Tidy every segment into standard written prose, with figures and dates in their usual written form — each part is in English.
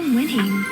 from winning.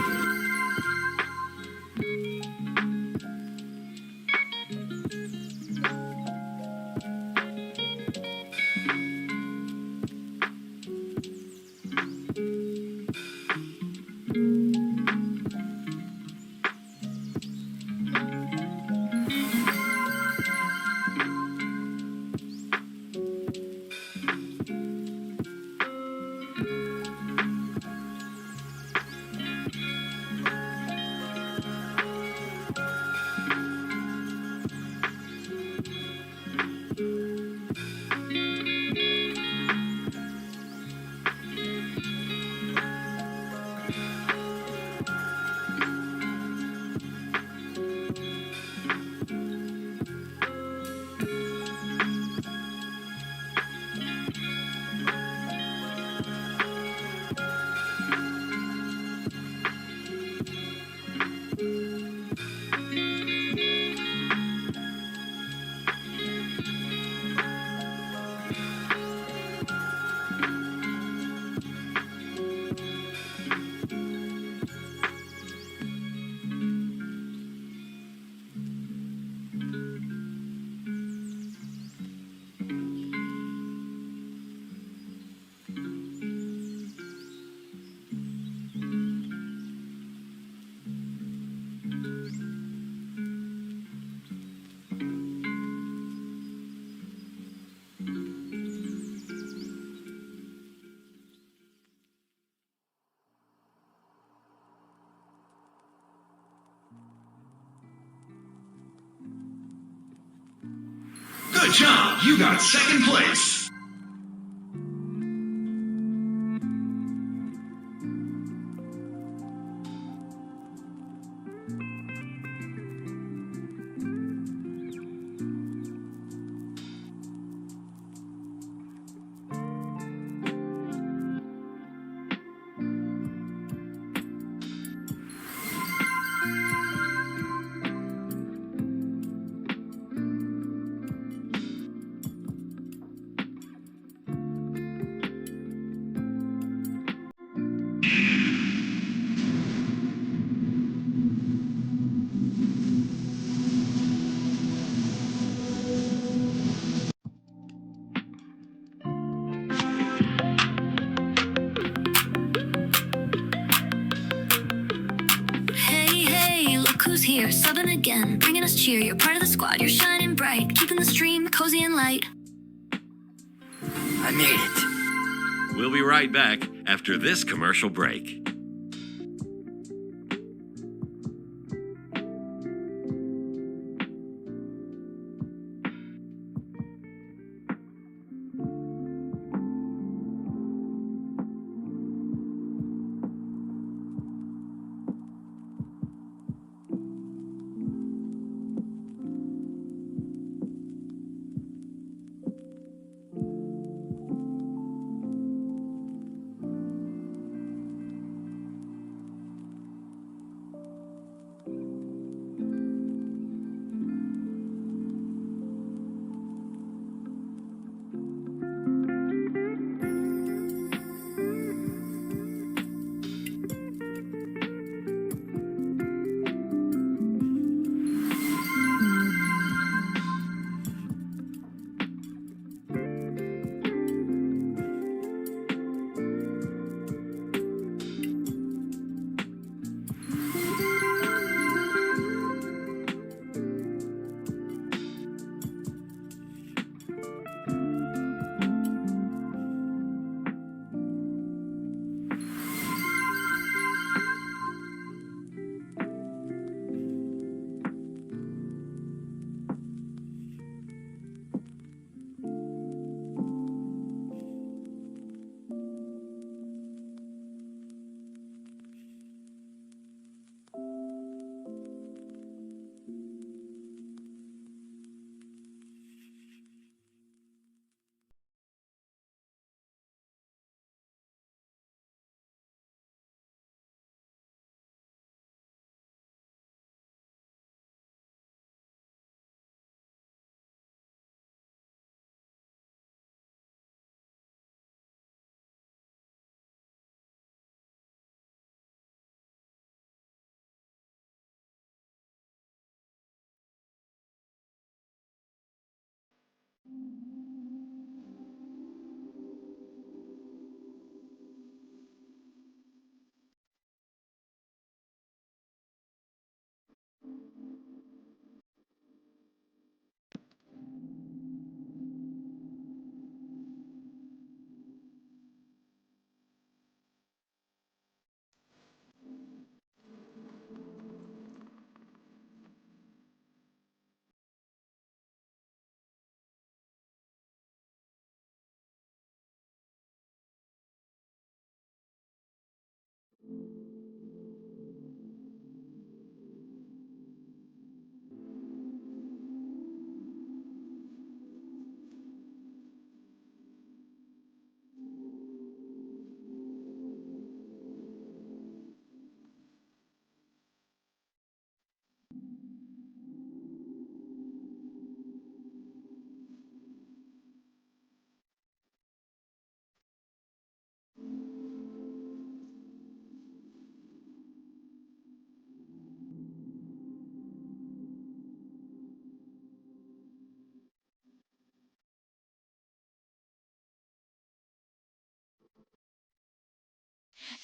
Good job! You got second place! Who's here, subbing again, bringing us cheer. You're part of the squad, you're shining bright, keeping the stream cozy and light. I made it. We'll be right back after this commercial break.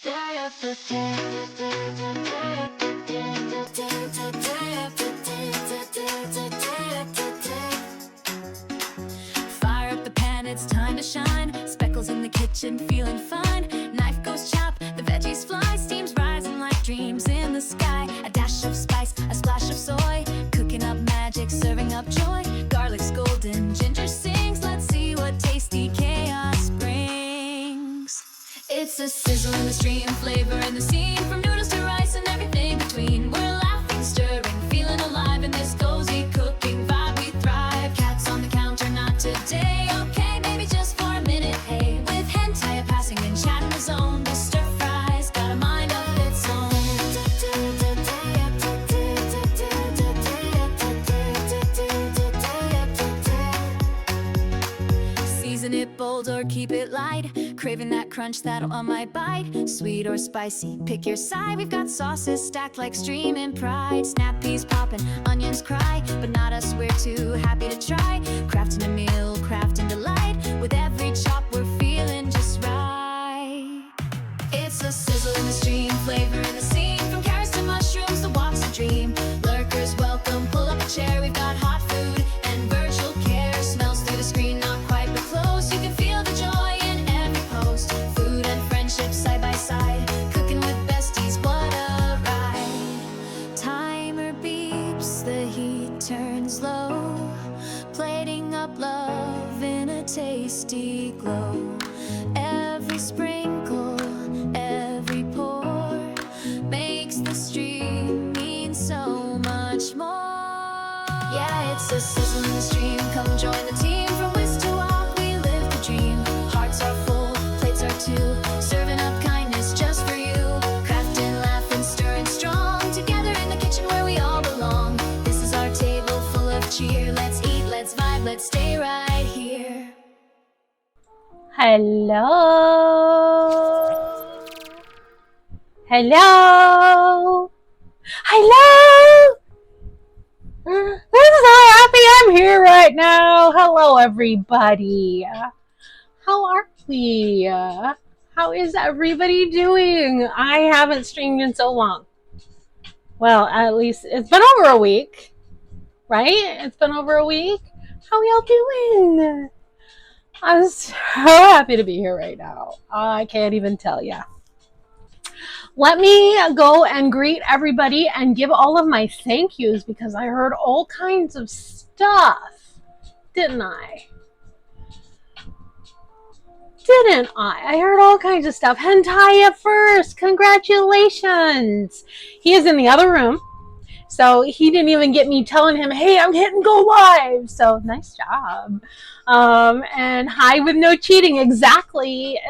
Fire up the pan, it's time to shine. Speckles in the kitchen, feeling fine. Knife goes chop, the veggies fly. Steam's rising like dreams in the sky. A dash of spice, a splash of soy. Cooking up magic, serving up joy. Garlic's golden, ginger sings. Let's see what tasty chaos brings. It's a sizzle in the stream, flavor in the scene. From noodles to rice and everything between. We're laughing, stirring, feeling alive in this cozy cooking vibe. We thrive. Cats on the counter, not today. Okay, maybe just for a minute. Hey, with hentai passing and chat in the zone. The stir fries got a mind of its own. Season it bold or keep it light. Craving that crunch that'll on my bite. Sweet or spicy, pick your side. We've got sauces stacked like streaming pride. Snap peas popping, onions cry, but not us, we're too happy to try. Crafting a meal, crafting delight. With every chop we're feeling just right. It's a sizzle in the stream, flavor in the scene. From carrots to mushrooms, the walk's a dream. Lurkers welcome, pull up a chair. We've got hot food and virtual care. Smells through the screen, not quite but close. You can feel the joy in every post. Food and friendship side by side. Cooking with besties, what a ride. Timer beeps, the heat turns low. Plating up love in a tasty glow. Every sprinkle, every pour makes the stream mean so much more. Yeah, it's a sizzle in the stream. Come join the team. From whisk to walk, we live the dream. Hearts are full, plates are too. Serving up kindness just for you. Crafting, laughing, stirring strong. Together in the kitchen where we all belong. This is our table full of cheer. Let's eat, let's vibe, let's stay right here. Hello. Hello. Hello. This is how happy I'm here right now. Hello, everybody. How are we? How is everybody doing? I haven't streamed in so long. Well, at least it's been over a week, right? It's been over a week. How y'all doing? I'm so happy to be here right now. I can't even tell ya. Let me go and greet everybody and give all of my thank yous because I heard all kinds of stuff, didn't I? Didn't I? I heard all kinds of stuff. Hentaya first, congratulations. He is in the other room, so he didn't even get me telling him, hey, I'm hitting go live. So nice job. And hi with no cheating. Exactly.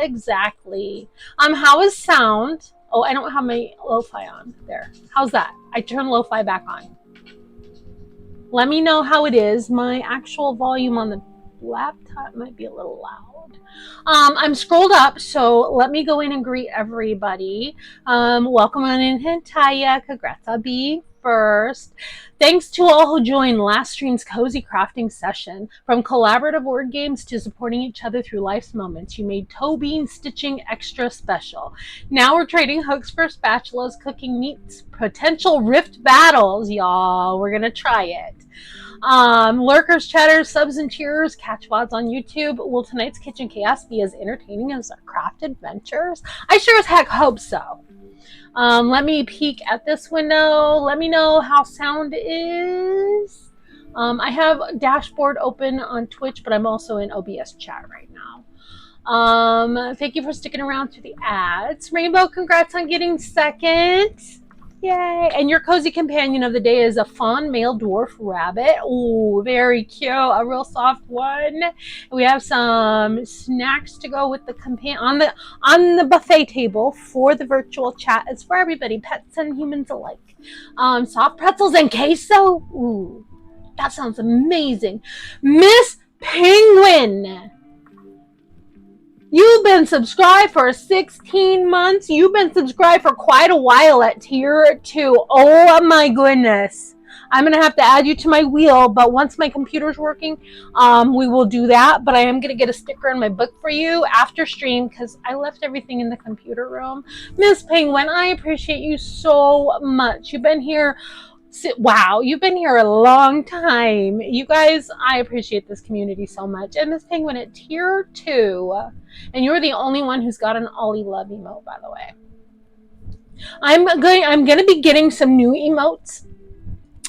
How is sound? Oh, I don't have my lo-fi on there. How's that? I turned lo-fi back on. Let me know how it is. My actual volume on the laptop might be a little loud. I'm scrolled up, so let me go in and greet everybody. Welcome on in, Hentaya. Congrats, Abi. first. Thanks to all who joined last stream's cozy crafting session. From collaborative word games to supporting each other through life's moments, you made toe bean stitching extra special. Now we're trading hooks for spatulas, cooking meats, potential rift battles, y'all. We're gonna try it. Lurkers, chatters, subs, and cheers, catch VODs on YouTube. Will tonight's Kitchen Chaos be as entertaining as our craft adventures? I sure as heck hope so. Let me peek at this window. Let me know how sound is. I have dashboard open on Twitch, but I'm also in OBS chat right now. Thank you for sticking around through the ads. Rainbow, congrats on getting second. Yay. And your cozy companion of the day is a fawn male dwarf rabbit. Oh, very cute. A real soft one. We have some snacks to go with the companion on the buffet table for the virtual chat. It's for everybody, pets and humans alike. Soft pretzels and queso. Ooh, that sounds amazing. Miss Penguin, you've been subscribed for 16 months. You've been subscribed for quite a while at tier 2. Oh my goodness. I'm going to have to add you to my wheel, but once my computer's working, we will do that. But I am going to get a sticker in my book for you after stream because I left everything in the computer room. Miss Penguin, I appreciate you so much. You've been here. Wow, you've been here a long time. You guys, I appreciate this community so much. And Miss Penguin at tier 2. And you're the only one who's got an Ollie Love emote, by the way. I'm going to be getting some new emotes.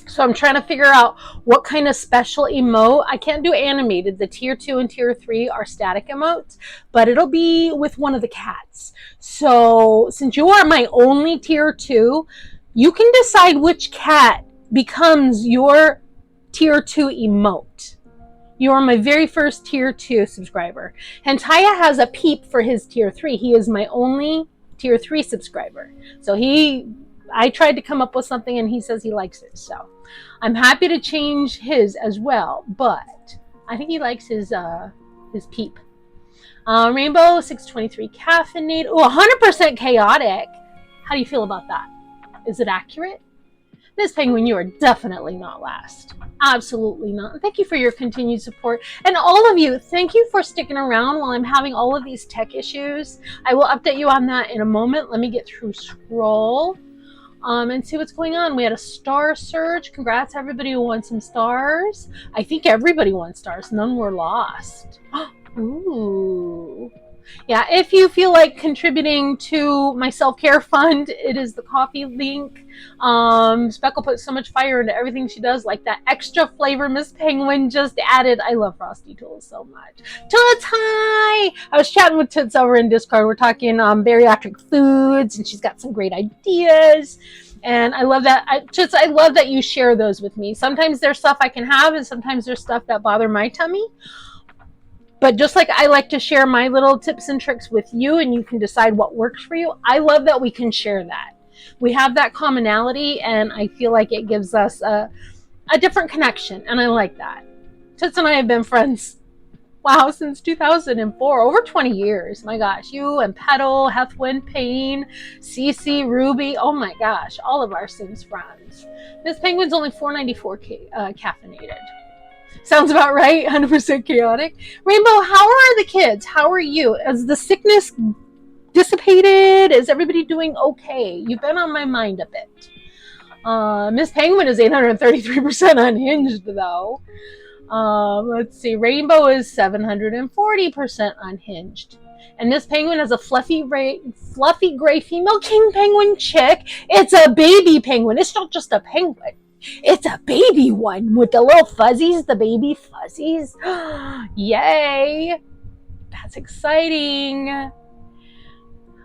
So I'm trying to figure out what kind of special emote. I can't do animated. The tier 2 and tier 3 are static emotes, but it'll be with one of the cats. So since you are my only tier 2, you can decide which cat becomes your tier 2 emote. You are my very first tier 2 subscriber. Hentaya has a peep for his tier 3. He is my only tier 3 subscriber. So I tried to come up with something and he says he likes it. So I'm happy to change his as well, but I think he likes his peep. Rainbow 623 caffeinated. Oh, 100% chaotic. How do you feel about that? Is it accurate? Miss Penguin, you are definitely not last. Absolutely not. Thank you for your continued support. And all of you, thank you for sticking around while I'm having all of these tech issues. I will update you on that in a moment. Let me get through scroll and see what's going on. We had a star surge. Congrats everybody who won some stars. I think everybody won stars. None were lost. Ooh. Yeah, if you feel like contributing to my self-care fund, it is the coffee link. Speckle puts so much fire into everything she does, like that extra flavor Miss Penguin just added. I love Frosty Tools so much. Toots, hi! I was chatting with Toots over in Discord. We're talking bariatric foods, and she's got some great ideas. And I love that. Toots, I love that you share those with me. Sometimes there's stuff I can have, and sometimes there's stuff that bother my tummy. But just like I like to share my little tips and tricks with you and you can decide what works for you, I love that we can share that. We have that commonality and I feel like it gives us a different connection and I like that. Toots and I have been friends, wow, since 2004, over 20 years. My gosh, you and Petal, Hethwin, Payne, Cece, Ruby, oh my gosh, all of our Sims friends. Miss Penguin's only $4.94 caffeinated. Sounds about right. 100% chaotic. Rainbow, how are the kids? How are you? Is the sickness dissipated? Is everybody doing okay? You've been on my mind a bit. Miss Penguin is 833% unhinged, though. Let's see. Rainbow is 740% unhinged. And Miss Penguin has a fluffy gray female king penguin chick. It's a baby penguin. It's not just a penguin. It's a baby one with the little fuzzies, the baby fuzzies. Yay. That's exciting.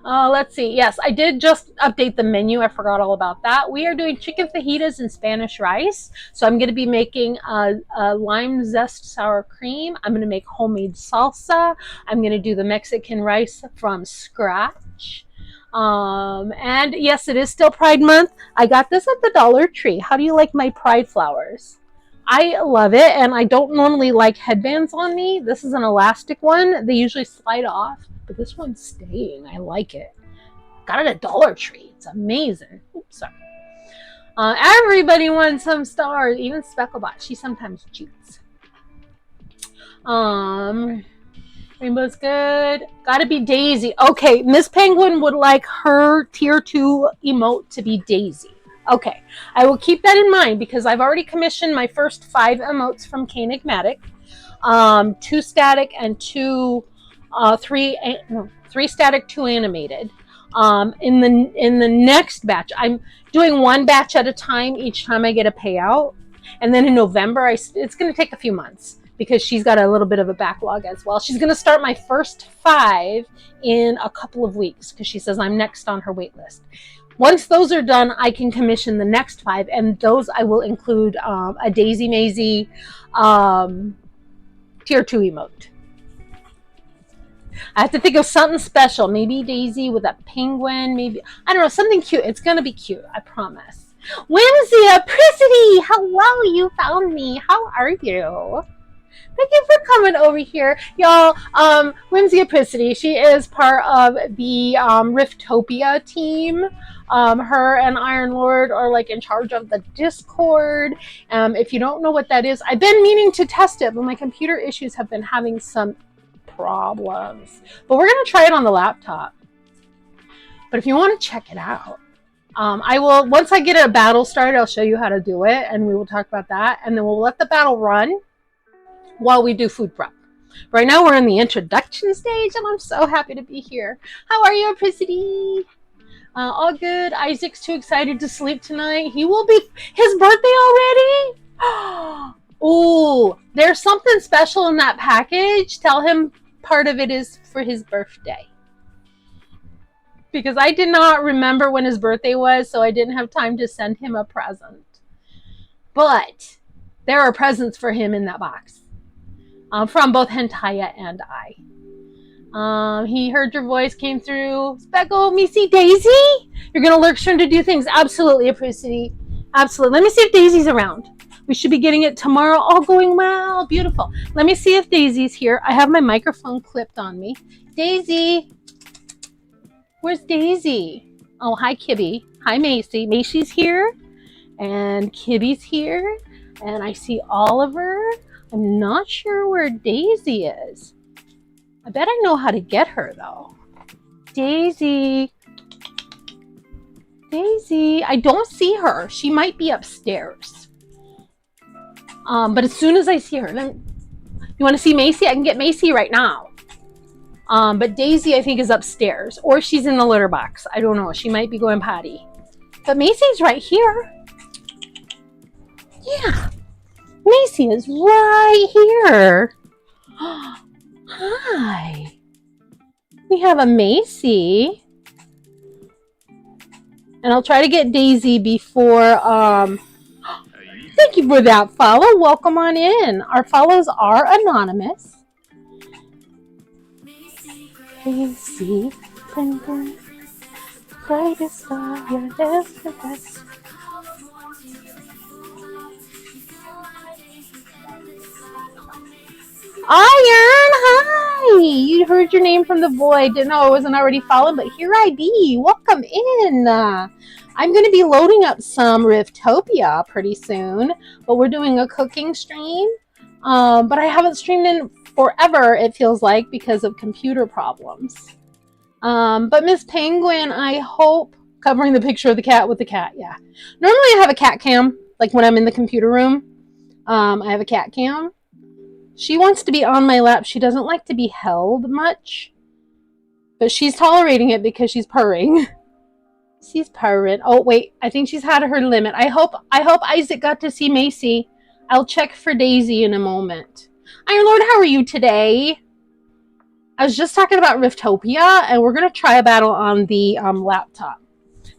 Let's see. Yes, I did just update the menu. I forgot all about that. We are doing chicken fajitas and Spanish rice. So I'm going to be making a lime zest sour cream. I'm going to make homemade salsa. I'm going to do the Mexican rice from scratch. And yes, it is still Pride Month. I got this at the Dollar Tree. How do you like my Pride flowers? I love it, and I don't normally like headbands on me. This is an elastic one. They usually slide off, but this one's staying. I like it. Got it at Dollar Tree. It's amazing. Oops, sorry. Everybody wants some stars, even Specklebot. She sometimes cheats. Rainbow's good. Gotta be Daisy. Okay, Miss Penguin would like her tier 2 emote to be Daisy. Okay, I will keep that in mind because I've already commissioned my first 5 emotes from Canigmatic. 2 static and 3 static, 2 animated. In the next batch, I'm doing 1 batch at a time each time I get a payout, and then in November, it's going to take a few months because she's got a little bit of a backlog as well. She's going to start my first 5 in a couple of weeks because she says I'm next on her wait list. Once those are done, I can commission the next 5, and those I will include a Daisy Maisie tier 2 emote. I have to think of something special. Maybe Daisy with a penguin. Maybe, I don't know, something cute. It's going to be cute, I promise. Whimsy, Apricity! Hello, you found me. How are you? Thank you for coming over here. Y'all, Whimsy Apricity, she is part of the Riftopia team. Her and Iron Lord are like in charge of the Discord. If you don't know what that is, I've been meaning to test it, but my computer issues have been having some problems. But we're going to try it on the laptop. But if you want to check it out, I will, once I get a battle started, I'll show you how to do it, and we will talk about that. And then we'll let the battle run while we do food prep. Right now we're in the introduction stage, and I'm so happy to be here. How are you, Apricity? All good. Isaac's too excited to sleep tonight. He will be, his birthday already? Oh, there's something special in that package. Tell him part of it is for his birthday. Because I did not remember when his birthday was, so I didn't have time to send him a present. But there are presents for him in that box. From both Hentaya and I. He heard your voice, came through. Speckle, me see Daisy? You're going to lurk trying to do things. Absolutely, Apricity. Absolutely. Let me see if Daisy's around. We should be getting it tomorrow. All going well. Beautiful. Let me see if Daisy's here. I have my microphone clipped on me. Daisy. Where's Daisy? Oh, hi, Kibby. Hi, Macy. Macy's here. And Kibby's here. And I see Oliver. I'm not sure where Daisy is. I bet I know how to get her, though. Daisy. Daisy. I don't see her. She might be upstairs. But as soon as I see her, you want to see Macy? I can get Macy right now. But Daisy, I think, is upstairs. Or she's in the litter box. I don't know. She might be going potty. But Macy's right here. Yeah. Macy is right here. Hi. We have a Macy. And I'll try to get Daisy before... Thank you for that follow. Welcome on in. Our follows are anonymous. Macy, penguin, brightest star you'll ever best. Iron, hi! You heard your name from the void. Didn't know I wasn't already followed, but here I be. Welcome in. I'm going to be loading up some Riftopia pretty soon, but we're doing a cooking stream. But I haven't streamed in forever, it feels like, because of computer problems. But Miss Penguin, I hope, covering the picture of the cat with the cat, yeah. Normally I have a cat cam, like when I'm in the computer room. I have a cat cam. She wants to be on my lap. She doesn't like to be held much. But she's tolerating it because she's purring. She's purring. Oh, wait. I think she's had her limit. I hope Isaac got to see Macy. I'll check for Daisy in a moment. Iron Lord, how are you today? I was just talking about Riftopia, and we're going to try a battle on the laptop.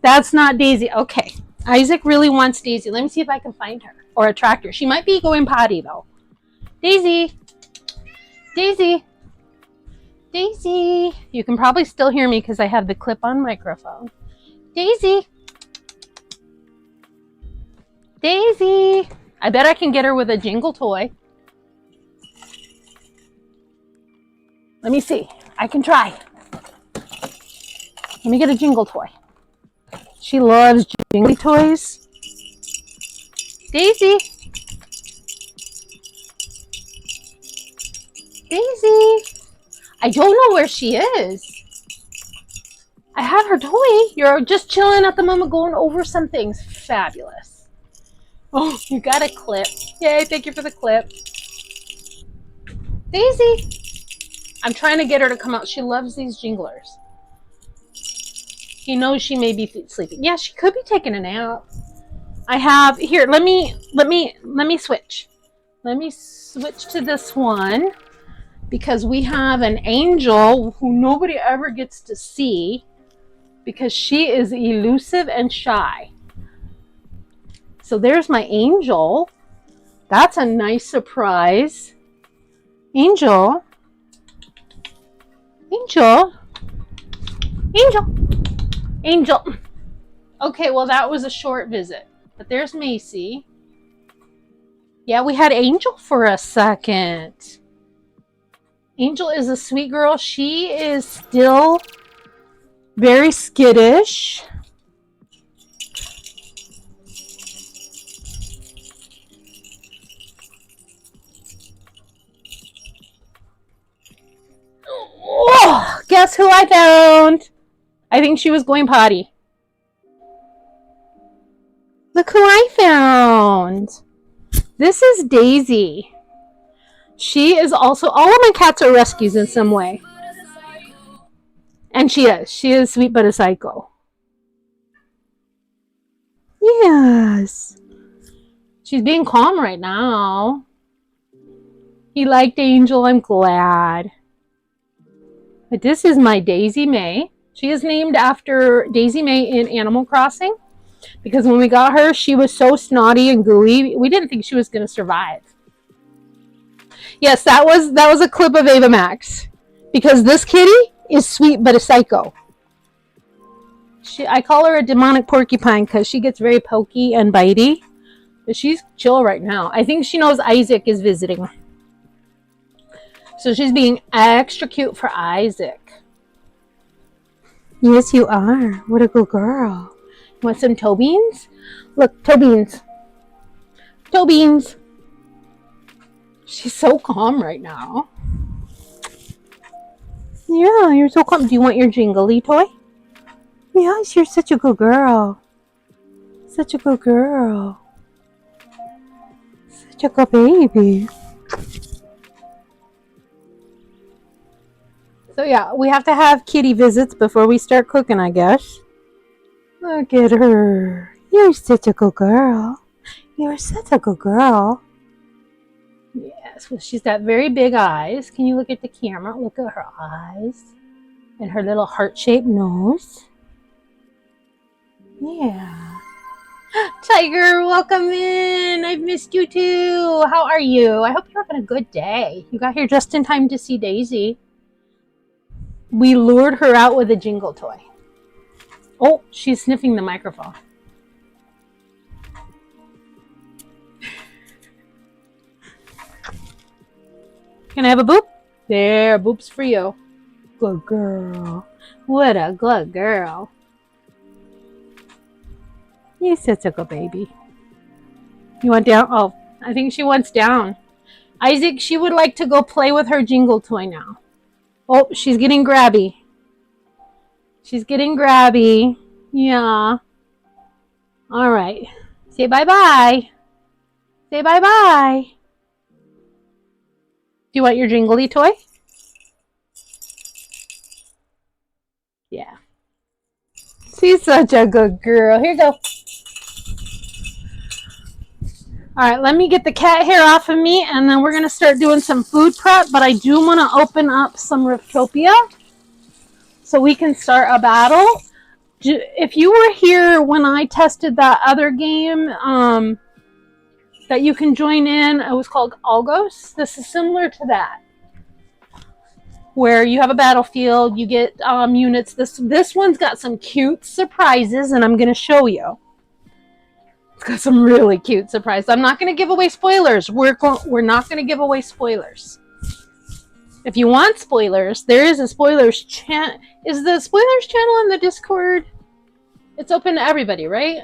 That's not Daisy. Okay. Isaac really wants Daisy. Let me see if I can find her. Or attract her. She might be going potty, though. Daisy. Daisy. Daisy. You can probably still hear me because I have the clip-on microphone. Daisy. Daisy. I bet I can get her with a jingle toy. Let me see. I can try. Let me get a jingle toy. She loves jingly toys. Daisy. Daisy. I don't know where she is. I have her toy. You're just chilling at the moment going over some things. Fabulous. Oh, you got a clip. Yay, thank you for the clip. Daisy. I'm trying to get her to come out. She loves these jinglers. He knows she may be sleeping. Yeah, she could be taking a nap. I have here, let me switch. Let me switch to this one because we have an angel who nobody ever gets to see because she is elusive and shy. So there's my angel. That's a nice surprise. Angel. Angel. Angel. Angel. Okay, well that was a short visit. But there's Macy. Yeah, we had Angel for a second. Angel is a sweet girl. She is still very skittish. Oh, guess who I found? I think she was going potty. Look who I found. This is Daisy. She is also, all of my cats are rescues in some way. And she is. She is sweet but a psycho. Yes. She's being calm right now. He liked Angel, I'm glad. But this is my Daisy May. She is named after Daisy May in Animal Crossing. Because when we got her, she was so snotty and gooey. We didn't think she was going to survive. Yes, that was a clip of Ava Max. Because this kitty is sweet but a psycho. I call her a demonic porcupine because she gets very pokey and bitey. But she's chill right now. I think she knows Isaac is visiting. So she's being extra cute for Isaac. Yes, you are. What a good girl. Want some toe beans? Look, toe beans. Toe beans. She's so calm right now. Yeah, you're so calm. Do you want your jingly toy? Yes, you're such a good girl. Such a good girl. Such a good baby. So yeah, we have to have kitty visits before we start cooking, I guess. Look at her. You're such a good girl. You're such a good girl. Yes, well, she's got very big eyes. Can you look at the camera? Look at her eyes. And her little heart-shaped nose. Yeah. Tiger, welcome in. I've missed you too. How are you? I hope you're having a good day. You got here just in time to see Daisy. We lured her out with a jingle toy. Oh, she's sniffing the microphone. Can I have a boop? There, boop's for you. Good girl. What a good girl. You're such a good baby. You want down? Oh, I think she wants down. Isaac, she would like to go play with her jingle toy now. Oh, she's getting grabby. She's getting grabby. Yeah. All right. Say bye-bye. Say bye-bye. Do you want your jingly toy? Yeah. She's such a good girl. Here you go. All right, let me get the cat hair off of me, and then we're going to start doing some food prep, but I do want to open up some Riftopia so we can start a battle. If you were here when I tested that other game that you can join in, it was called Algos. This is similar to that, where you have a battlefield, you get units. This one's got some cute surprises, and I'm going to show you. It's got some really cute surprises. I'm not going to give away spoilers. We're not going to give away spoilers. If you want spoilers, there is a spoilers channel. Is the spoilers channel in the Discord? It's open to everybody, right?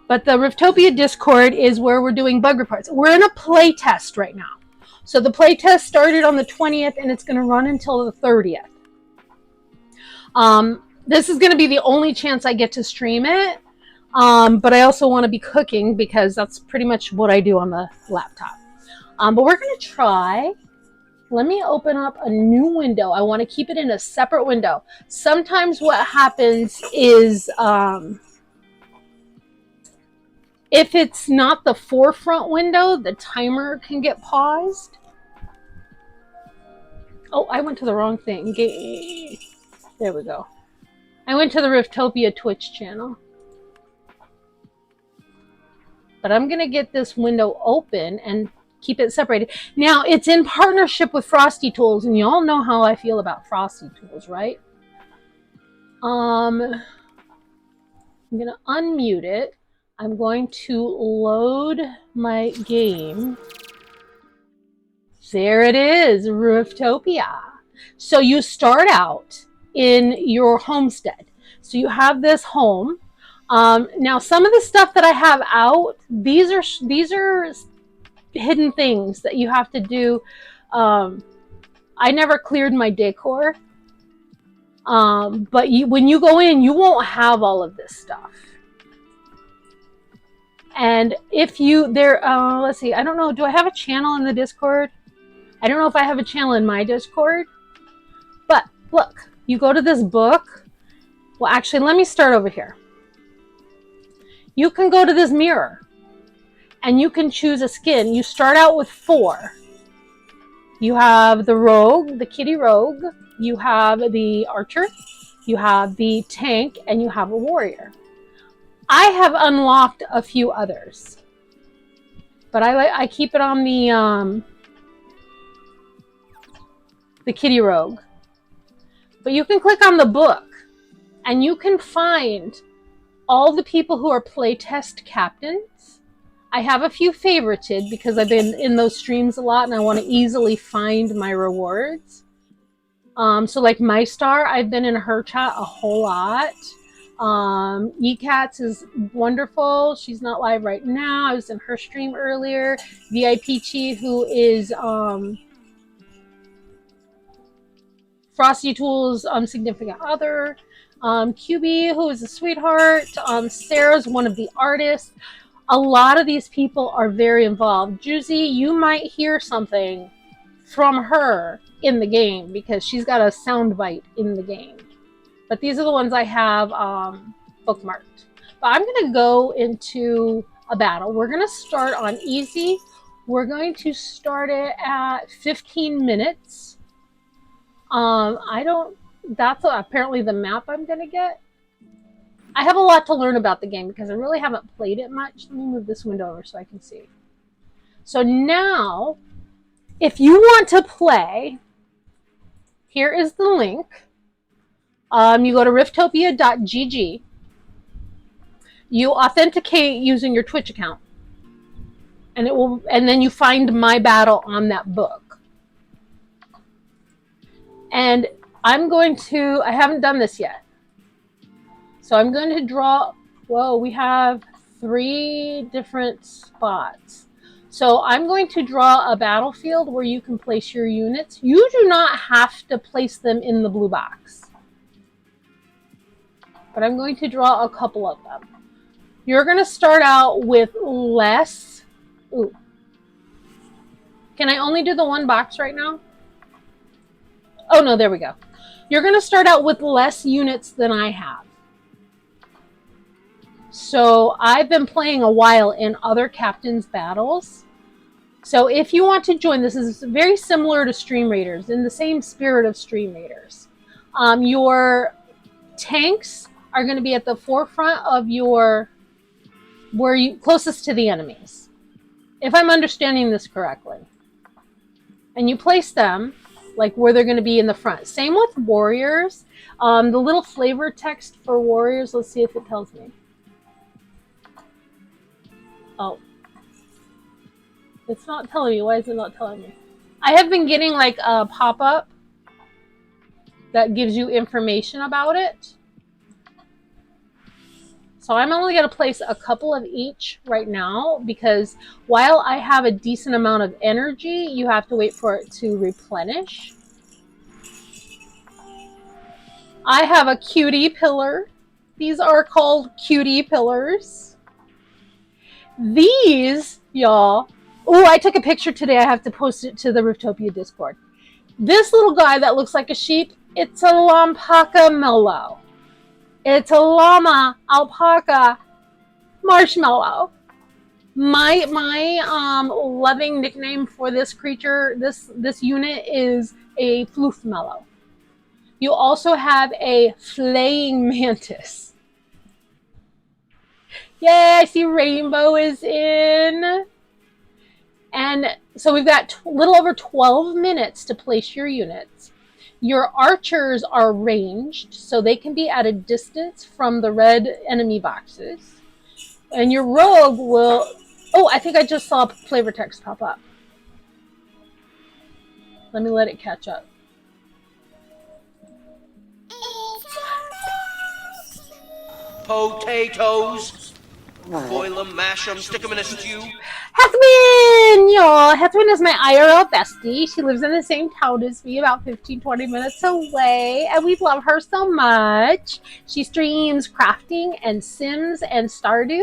But the Riftopia Discord is where we're doing bug reports. We're in a play test right now. So the play test started on the 20th and it's going to run until the 30th. This is going to be the only chance I get to stream it. But I also want to be cooking because that's pretty much what I do on the laptop. But we're going to try. Let me open up a new window. I want to keep it in a separate window. Sometimes what happens is if it's not the forefront window, the timer can get paused. Oh, I went to the wrong thing. There we go. I went to the Riftopia Twitch channel. But I'm going to get this window open and keep it separated. Now, it's in partnership with Frosty Tools, and you all know how I feel about Frosty Tools, right? I'm going to unmute it. I'm going to load my game. There it is, Riftopia. So you start out in your homestead. So you have this home. Now, some of the stuff that I have out, these are hidden things that you have to do. I never cleared my decor. But when you go in, you won't have all of this stuff. And if you, let's see, I don't know, do I have a channel in the Discord? I don't know if I have a channel in my Discord. But look, you go to this book. Well, actually, let me start over here. You can go to this mirror and you can choose a skin. You start out with 4. You have the rogue, the kitty rogue. You have the archer. You have the tank, and you have a warrior. I have unlocked a few others, but I keep it on the kitty rogue. But you can click on the book, and you can find all the people who are playtest captains. I have a few favorited because I've been in those streams a lot, and I want to easily find my rewards. So like My Star, I've been in her chat a whole lot. Ecats is wonderful. She's not live right now. I was in her stream earlier. VIP Chi, who is Frosty Tools' significant other. QB, who is a sweetheart. Sarah's one of the artists. A lot of these people are very involved. Juicy, you might hear something from her in the game because she's got a soundbite in the game. But these are the ones I have bookmarked. But I'm going to go into a battle. We're going to start on easy. We're going to start it at 15 minutes. That's apparently the map I'm going to get. I have a lot to learn about the game because I really haven't played it much. Let me move this window over so I can see. So now, if you want to play, here is the link. You go to riftopia.gg. You authenticate using your Twitch account, and then you find my battle on that book. And I haven't done this yet. So I'm going to draw, we have 3 different spots. So I'm going to draw a battlefield where you can place your units. You do not have to place them in the blue box. But I'm going to draw a couple of them. You're going to start out with less. Ooh. Can I only do the 1 box right now? Oh, no, there we go. You're going to start out with less units than I have. So I've been playing a while in other captains' battles. So if you want to join, this is very similar to Stream Raiders, in the same spirit of Stream Raiders. Your tanks are going to be at the forefront of closest to the enemies, if I'm understanding this correctly. And you place them like where they're going to be in the front. Same with warriors. The little flavor text for warriors, let's see if it tells me. Oh. It's not telling me. Why is it not telling me? I have been getting like a pop-up that gives you information about it. So I'm only going to place a couple of each right now because while I have a decent amount of energy, you have to wait for it to replenish. I have a cutie pillar. These are called cutie pillars. These, y'all. Oh, I took a picture today. I have to post it to the Riftopia Discord. This little guy that looks like a sheep, it's a Lampaka Mellow. It's a llama alpaca marshmallow. My loving nickname for this creature, this unit is a floof mellow. You also have a flaying mantis. Yay, I see Rainbow is in. And so we've got a little over 12 minutes to place your units. Your archers are ranged, so they can be at a distance from the red enemy boxes. And your rogue will... Oh, I think I just saw flavor text pop up. Let me let it catch up. Potatoes. Boil them, mash them, stick them in a stew. Hethwin, y'all. Hethwin is my IRL bestie. She lives in the same town as me, about 15-20 minutes away, and we love her so much. She streams crafting and Sims and Stardew.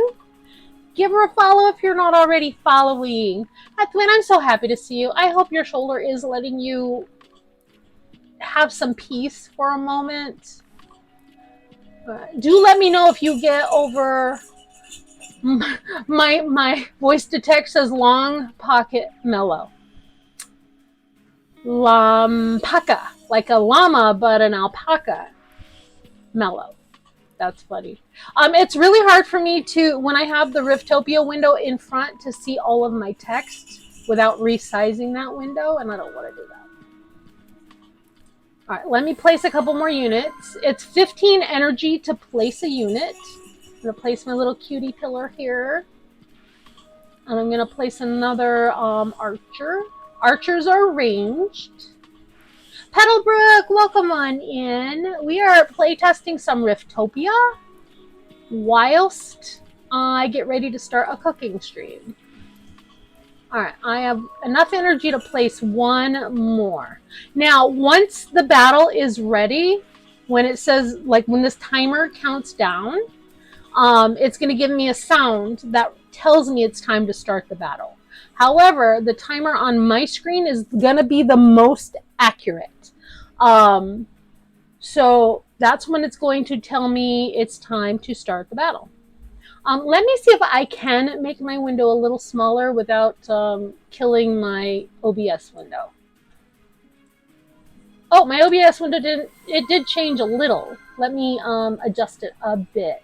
Give her a follow if you're not already following. Hethwin, I'm so happy to see you. I hope your shoulder is letting you have some peace for a moment. Do let me know if you get over... My voice detect says long pocket mellow. Lampaka, like a llama, but an alpaca mellow. That's funny. It's really hard for me to, when I have the Riftopia window in front, to see all of my text without resizing that window, and I don't want to do that. All right, let me place a couple more units. It's 15 energy to place a unit. I'm going to place my little cutie pillar here. And I'm going to place another archer. Archers are ranged. Petalbrook, welcome on in. We are playtesting some Riftopia whilst I get ready to start a cooking stream. Alright, I have enough energy to place one more. Now, once the battle is ready, when it says, like when this timer counts down, it's going to give me a sound that tells me it's time to start the battle. However, the timer on my screen is going to be the most accurate. So that's when it's going to tell me it's time to start the battle. Let me see if I can make my window a little smaller without killing my OBS window. Oh, my OBS window did change a little. Let me adjust it a bit.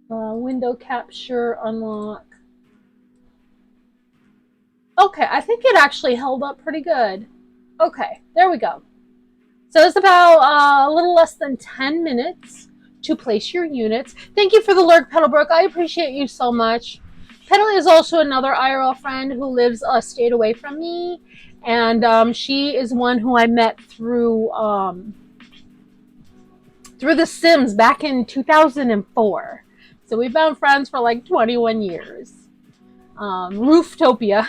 Window capture, unlock. Okay, I think it actually held up pretty good. Okay, there we go. So it's about a little less than 10 minutes to place your units. Thank you for the lurk, Petalbrook. I appreciate you so much. Petal is also another IRL friend who lives a state away from me. And she is one who I met through The Sims back in 2004. So we've been friends for like 21 years. Riftopia.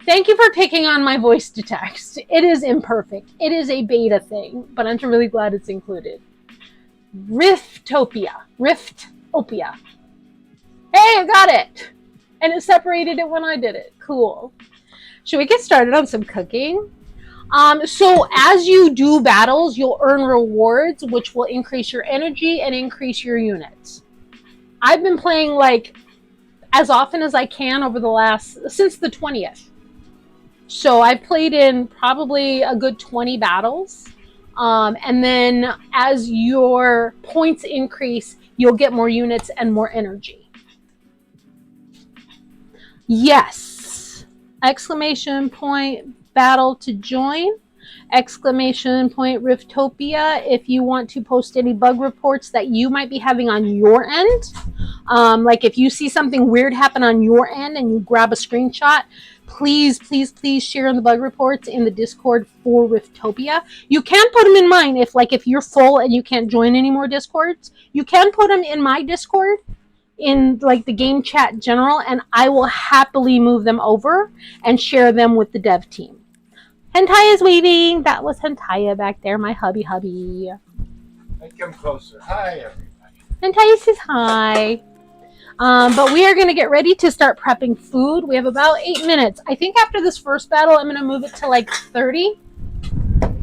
Thank you for picking on my voice to text. It is imperfect. It is a beta thing, but I'm really glad it's included. Riftopia. Riftopia. Hey, I got it! And it separated it when I did it. Cool. Should we get started on some cooking? So as you do battles, you'll earn rewards, which will increase your energy and increase your units. I've been playing like as often as I can over the since the 20th. So I've played in probably a good 20 battles. And then as your points increase, you'll get more units and more energy. Yes. Exclamation point, battle to join. exclamation point Riftopia if you want to post any bug reports that you might be having on your end. Like if you see something weird happen on your end and you grab a screenshot, please share in the bug reports in the Discord for Riftopia. You can put them in mine if you're full and you can't join any more Discords. You can put them in my Discord in like the game chat general, and I will happily move them over and share them with the dev team. Hentai is waving. That was Hentaya back there, my hubby. I come closer. Hi, everybody. Hentaya says hi. But we are going to get ready to start prepping food. We have about 8 minutes. I think after this first battle, I'm going to move it to like 30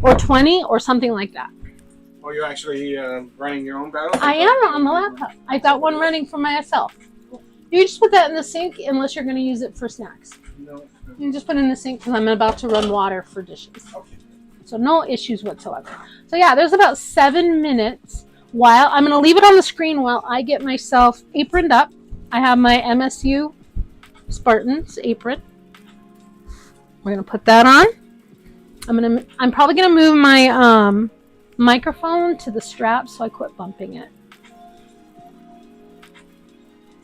or 20 or something like that. Oh, you're actually running your own battle? I am on the laptop. I've got one running for myself. You just put that in the sink unless you're going to use it for snacks. No. You can just put it in the sink because I'm about to run water for dishes. Okay. So no issues whatsoever. So yeah, there's about 7 minutes while I'm going to leave it on the screen while I get myself aproned up. I have my MSU Spartans apron. We're going to put that on. I'm probably going to move my microphone to the strap so I quit bumping it.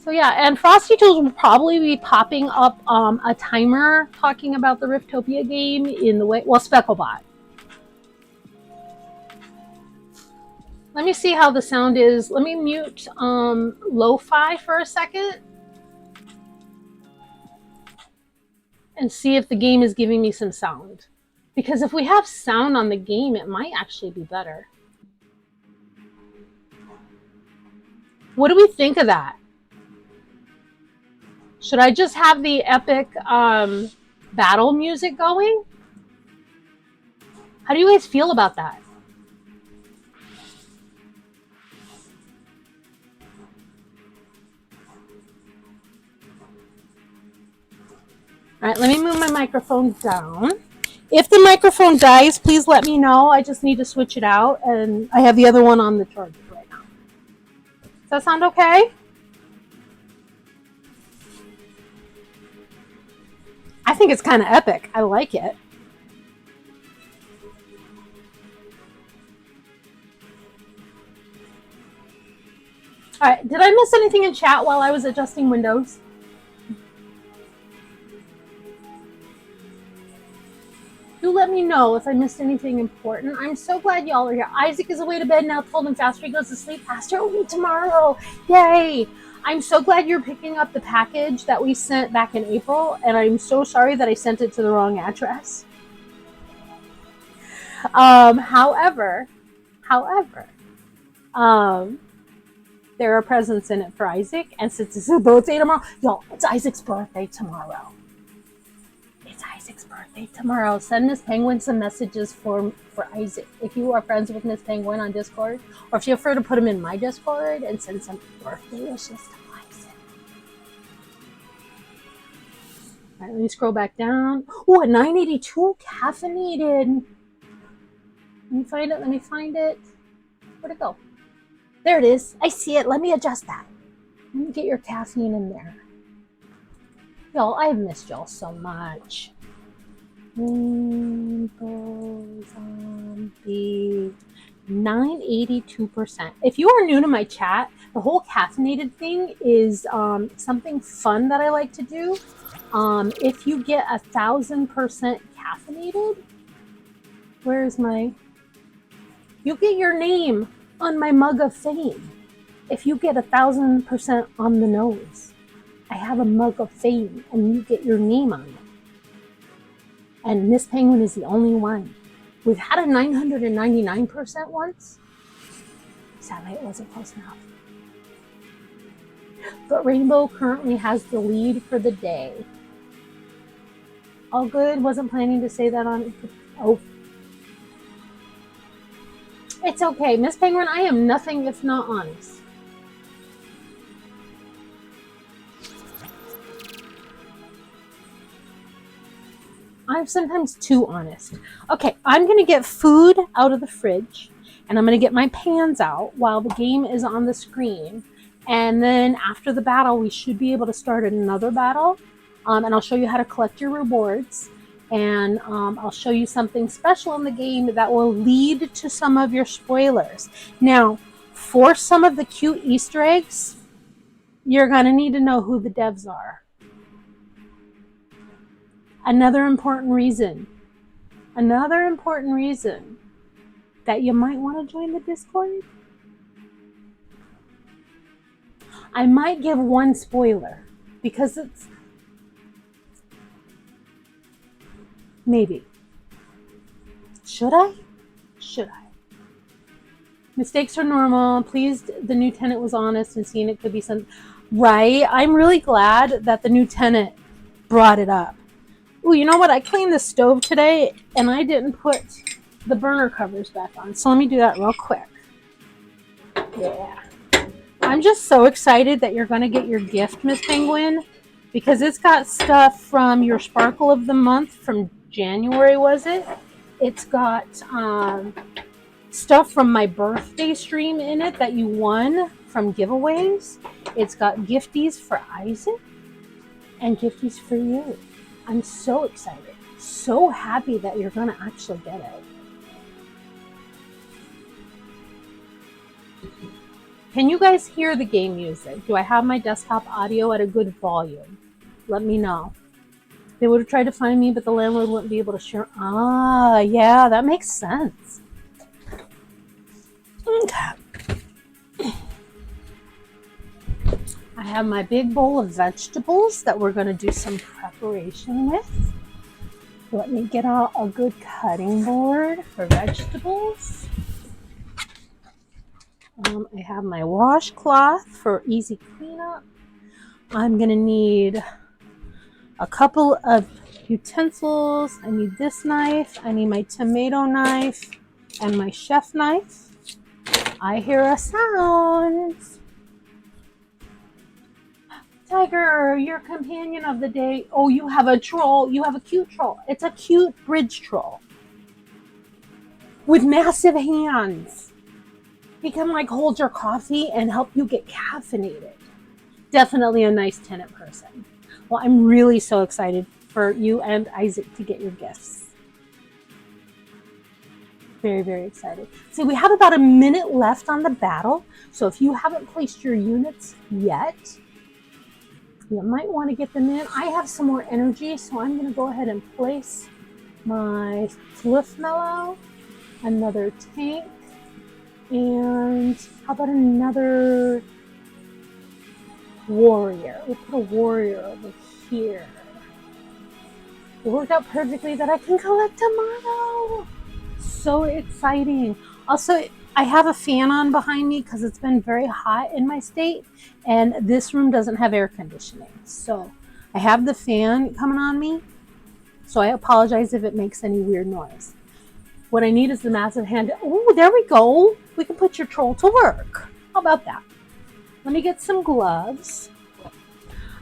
So yeah, and Frosty Tools will probably be popping up a timer talking about the Riftopia game in the way, well, Specklebot. Let me see how the sound is. Let me mute lo-fi for a second and see if the game is giving me some sound. Because if we have sound on the game, it might actually be better. What do we think of that? Should I just have the epic battle music going? How do you guys feel about that? All right, let me move my microphone down. If the microphone dies, please let me know. I just need to switch it out, and I have the other one on the charger right now. Does that sound okay? I think it's kind of epic. I like it. All right, did I miss anything in chat while I was adjusting windows? Do let me know if I missed anything important. I'm so glad y'all are here. Isaac is away to bed now. Told him faster he goes to sleep faster. Oh, tomorrow. Yay. I'm so glad you're picking up the package that we sent back in April. And I'm so sorry that I sent it to the wrong address. However, there are presents in it for Isaac. And since it's his birthday tomorrow, y'all, it's Isaac's birthday tomorrow. Isaac's birthday tomorrow. Send Miss Penguin some messages for Isaac. If you are friends with Miss Penguin on Discord, or if you prefer to put them in my Discord and send some birthday wishes to Isaac. All right, let me scroll back down. Oh, at 982 caffeinated. Let me find it. Where'd it go? There it is. I see it. Let me adjust that. Let me get your caffeine in there. Y'all, I've missed y'all so much. Rainbow Zombie. 982%. If you are new to my chat, the whole caffeinated thing is something fun that I like to do. If you get 1,000% caffeinated, where's my... You get your name on my mug of fame. If you get 1,000% on the nose. I have a mug of fame, and you get your name on it. And Miss Penguin is the only one. We've had a 999% once. Sadly, it wasn't close enough. But Rainbow currently has the lead for the day. All good. Wasn't planning to say that on... Oh. It's okay. Miss Penguin, I am nothing if not honest. I'm sometimes too honest. Okay, I'm going to get food out of the fridge, and I'm going to get my pans out while the game is on the screen. And then after the battle, we should be able to start another battle. And I'll show you how to collect your rewards. and I'll show you something special in the game that will lead to some of your spoilers. Now, for some of the cute Easter eggs, you're going to need to know who the devs are. Another important reason that you might want to join the Discord. I might give one spoiler because it's maybe. Should I? Mistakes are normal. Pleased the new tenant was honest and seeing it could be some. Right. I'm really glad that the new tenant brought it up. Ooh, you know what? I cleaned the stove today and I didn't put the burner covers back on. So let me do that real quick. Yeah. I'm just so excited that you're going to get your gift, Miss Penguin, because it's got stuff from your Sparkle of the Month from January, was it? It's got stuff from my birthday stream in it that you won from giveaways. It's got gifties for Isaac and gifties for you. I'm so excited, so happy that you're going to actually get it. Can you guys hear the game music? Do I have my desktop audio at a good volume? Let me know. They would have tried to find me, but the landlord wouldn't be able to share. Ah, yeah, that makes sense. Okay. I have my big bowl of vegetables that we're going to do some preparation with. Let me get out a good cutting board for vegetables. I have my washcloth for easy cleanup. I'm going to need a couple of utensils. I need this knife. I need my tomato knife and my chef knife. I hear a sound. Tiger, your companion of the day. Oh, you have a troll. You have a cute troll. It's a cute bridge troll with massive hands. He can like hold your coffee and help you get caffeinated. Definitely a nice tenant person. Well, I'm really so excited for you and Isaac to get your gifts. Very, very excited. See, we have about a minute left on the battle. So if you haven't placed your units yet, you might want to get them in. I have some more energy, so I'm going to go ahead and place my Fluffmellow, another tank, and how about another warrior? We'll put a warrior over here. It worked out perfectly that I can collect tomorrow. So exciting. Also, I have a fan on behind me because it's been very hot in my state, and this room doesn't have air conditioning. So I have the fan coming on me, so I apologize if it makes any weird noise. What I need is the massive hand. Oh, there we go. We can put your troll to work. How about that? Let me get some gloves.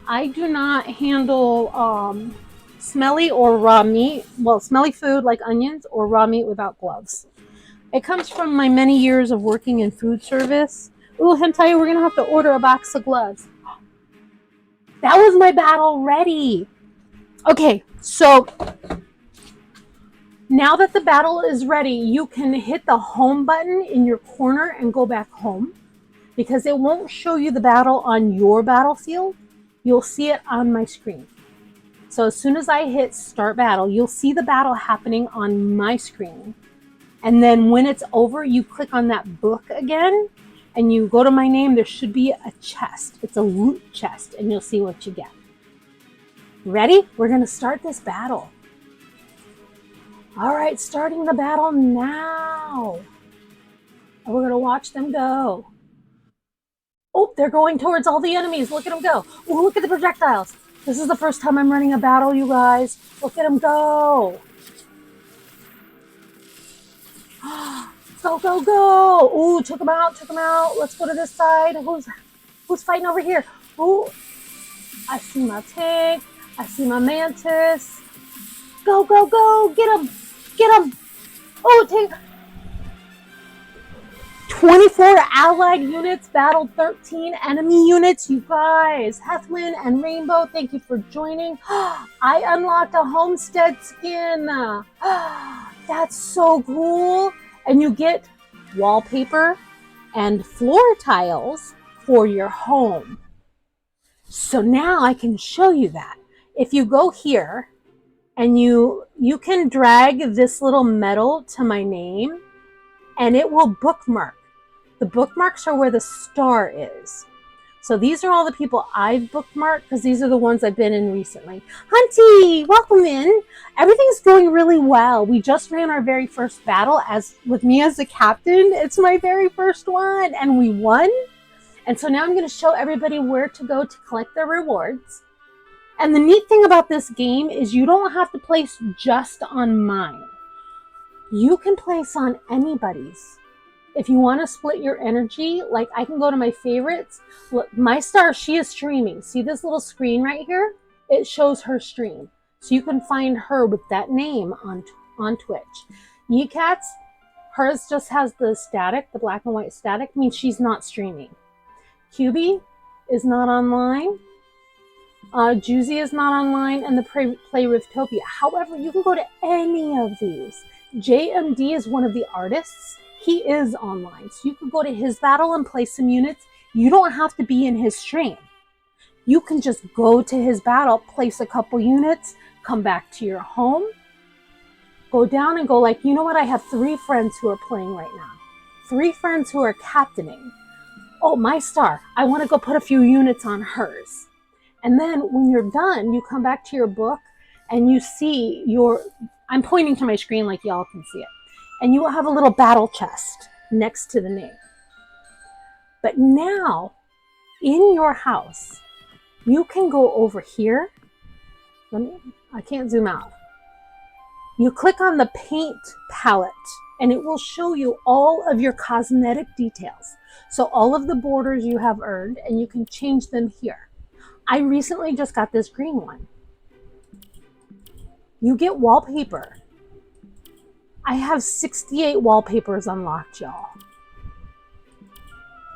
I do not handle smelly or raw meat. Well, smelly food like onions or raw meat without gloves. It comes from my many years of working in food service. Ooh, hentai, we're going to have to order a box of gloves. That was my battle ready. Okay, so now that the battle is ready, you can hit the home button in your corner and go back home because it won't show you the battle on your battlefield. You'll see it on my screen. So as soon as I hit start battle, you'll see the battle happening on my screen. And then when it's over, you click on that book again and you go to my name. There should be a chest. It's a loot chest and you'll see what you get. Ready? We're going to start this battle. All right, starting the battle now. And we're going to watch them go. Oh, they're going towards all the enemies. Look at them go. Oh, look at the projectiles. This is the first time I'm running a battle, you guys. Look at them go. Go, go, go. Ooh, took him out, took him out. Let's go to this side. Who's fighting over here? Ooh, I see my tank. I see my mantis. Go, go, go. Get him. Get him. Oh, tank. 24 allied units battled 13 enemy units. You guys, Hethlin and Rainbow, thank you for joining. I unlocked a homestead skin. That's so cool. And you get wallpaper and floor tiles for your home. So now I can show you that. If you go here and you can drag this little medal to my name and it will bookmark. The bookmarks are where the star is. So these are all the people I've bookmarked because these are the ones I've been in recently. Hunty, welcome in. Everything's going really well. We just ran our very first battle with me as the captain. It's my very first one and we won. And so now I'm going to show everybody where to go to collect their rewards. And the neat thing about this game is you don't have to place just on mine. You can place on anybody's. If you want to split your energy, like I can go to my favorites. Look, my star, she is streaming. See this little screen right here? It shows her stream. So you can find her with that name on Twitch. Yecats, hers just has the static, the black and white static, means she's not streaming. QB is not online. Juicy is not online, and the Play Riftopia. However, you can go to any of these. JMD is one of the artists. He is online, so you can go to his battle and play some units. You don't have to be in his stream. You can just go to his battle, place a couple units, come back to your home, go down and go like, you know what? I have 3 friends who are playing right now. 3 friends who are captaining. Oh, my star, I want to go put a few units on hers. And then when you're done, you come back to your book and you see I'm pointing to my screen like y'all can see it. And you will have a little battle chest next to the name. But now, in your house, you can go over here. I can't zoom out. You click on the paint palette and it will show you all of your cosmetic details. So all of the borders you have earned, and you can change them here. I recently just got this green one. You get wallpaper. I have 68 wallpapers unlocked, y'all.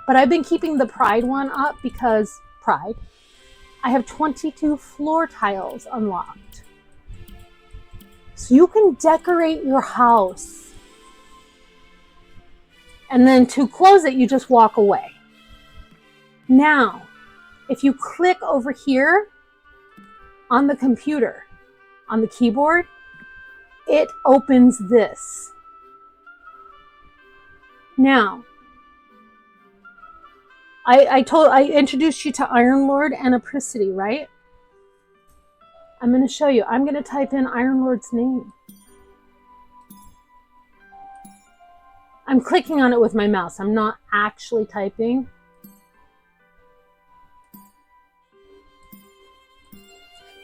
But I've been keeping the Pride one up because Pride. I have 22 floor tiles unlocked. So you can decorate your house. And then to close it, you just walk away. Now, if you click over here on the computer, on the keyboard, it opens this. Now, I introduced you to Iron Lord and Apricity, right? I'm going to show you. I'm going to type in Iron Lord's name. I'm clicking on it with my mouse. I'm not actually typing.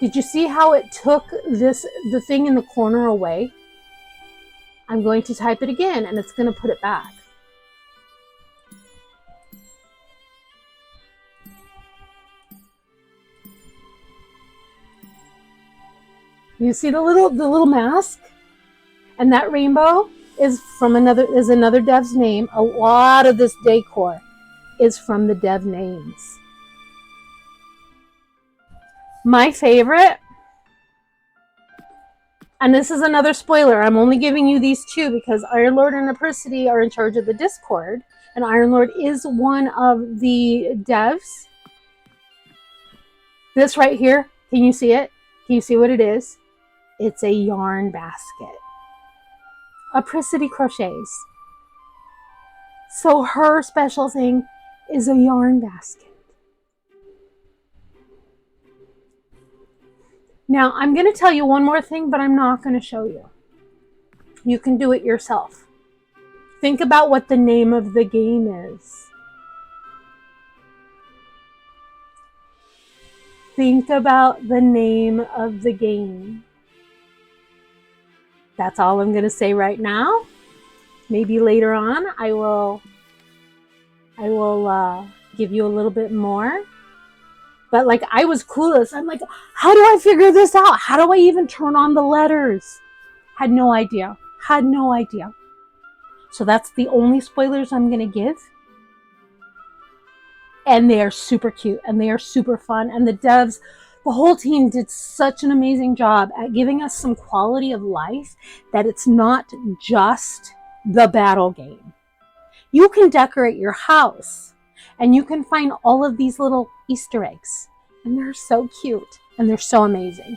Did you see how it took the thing in the corner away? I'm going to type it again and it's going to put it back. You see the little mask? And that rainbow is from another dev's name. A lot of this decor is from the dev names. My favorite, and this is another spoiler, I'm only giving you these 2 because Iron Lord and Apricity are in charge of the Discord, and Iron Lord is one of the devs. This right here, can you see it? Can you see what it is? It's a yarn basket. Apricity crochets. So her special thing is a yarn basket. Now, I'm going to tell you one more thing, but I'm not going to show you. You can do it yourself. Think about what the name of the game is. Think about the name of the game. That's all I'm going to say right now. Maybe later on I will give you a little bit more. But like, I was clueless. I'm like, how do I figure this out? How do I even turn on the letters? Had no idea. Had no idea. So that's the only spoilers I'm going to give. And they are super cute and they are super fun. And the devs, the whole team did such an amazing job at giving us some quality of life that it's not just the battle game. You can decorate your house and you can find all of these little Easter eggs. And they're so cute and they're so amazing.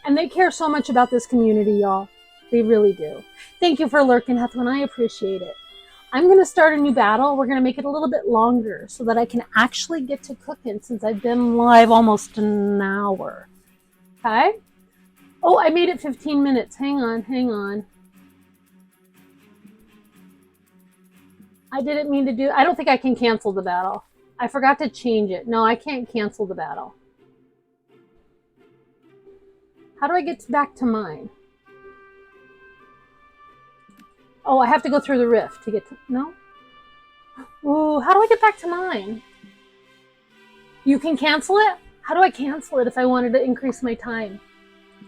And they care so much about this community, y'all. They really do. Thank you for lurking, Hethlin. I appreciate it. I'm going to start a new battle. We're going to make it a little bit longer so that I can actually get to cooking since I've been live almost an hour. Okay? Oh, I made it 15 minutes. Hang on. I didn't mean to do... I don't think I can cancel the battle. I forgot to change it. No, I can't cancel the battle. How do I get back to mine? Oh, I have to go through the rift to get to... No? Ooh, how do I get back to mine? You can cancel it? How do I cancel it if I wanted to increase my time?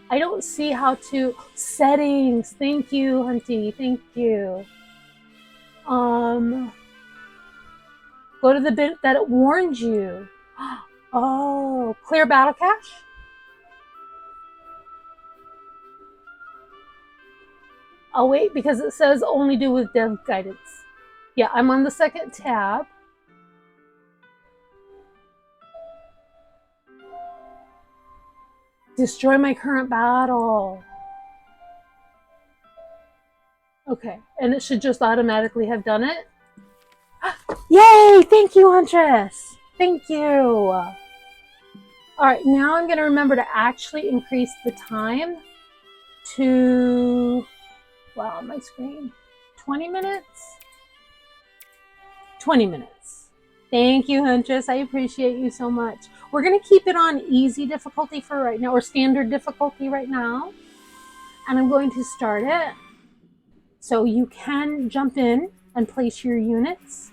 I don't see how to... Settings. Thank you, Hunty. Thank you. Go to the bit that it warned you. Oh, clear battle cache? I'll wait because it says only do with dev guidance. Yeah, I'm on the second tab. Destroy my current battle. Okay, and it should just automatically have done it. Yay! Thank you, Huntress. Thank you. All right, now I'm going to remember to actually increase the time to... Wow, on my screen. 20 minutes? 20 minutes. Thank you, Huntress. I appreciate you so much. We're going to keep it on easy difficulty for right now, or standard difficulty right now. And I'm going to start it. So you can jump in and place your units.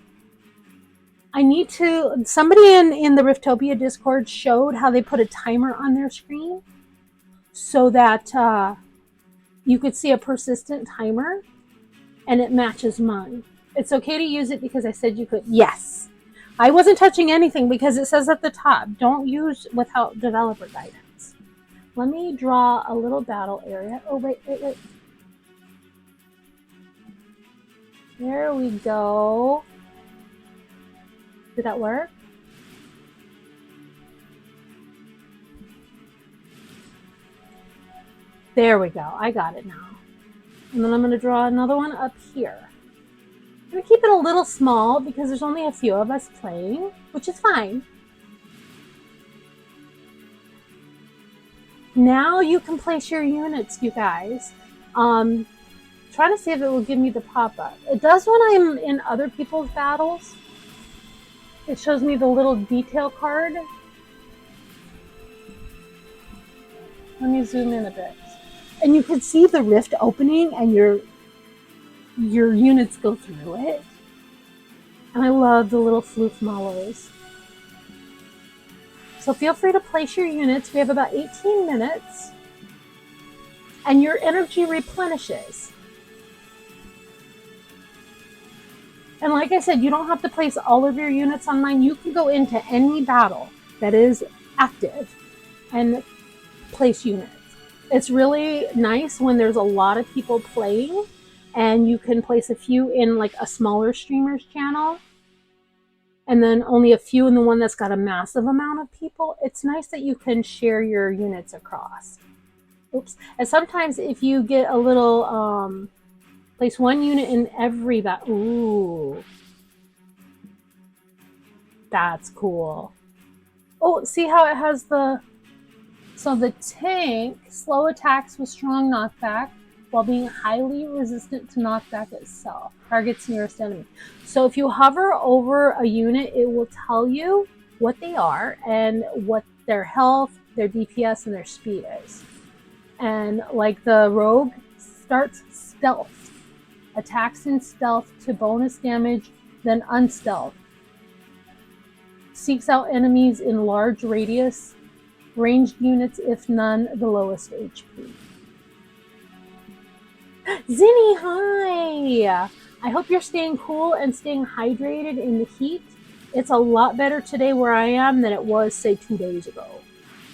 I need to... Somebody in the Riftopia Discord showed how they put a timer on their screen so that... you could see a persistent timer and it matches mine. It's okay to use it because I said you could. Yes. I wasn't touching anything because it says at the top, don't use without developer guidance. Let me draw a little battle area. Oh, wait. There we go. Did that work? There we go. I got it now. And then I'm going to draw another one up here. I'm going to keep it a little small because there's only a few of us playing, which is fine. Now you can place your units, you guys. Trying to see if it will give me the pop-up. It does when I'm in other people's battles. It shows me the little detail card. Let me zoom in a bit. And you can see the rift opening and your units go through it. And I love the little floof mallows. So feel free to place your units. We have about 18 minutes. And your energy replenishes. And like I said, you don't have to place all of your units on mine. You can go into any battle that is active and place units. It's really nice when there's a lot of people playing and you can place a few in like a smaller streamer's channel and then only a few in the one that's got a massive amount of people. It's nice that you can share your units across. Oops. And sometimes if you get a little, place one unit in every battle. Ooh. That's cool. Oh, see how it has the... So the tank, slow attacks with strong knockback while being highly resistant to knockback itself. Targets nearest enemy. So if you hover over a unit, it will tell you what they are and what their health, their DPS, and their speed is. And like the rogue starts stealth. Attacks in stealth to bonus damage, then unstealth. Seeks out enemies in large radius. Ranged units, if none, the lowest HP. Zinni, hi! I hope you're staying cool and staying hydrated in the heat. It's a lot better today where I am than it was, say, 2 days ago.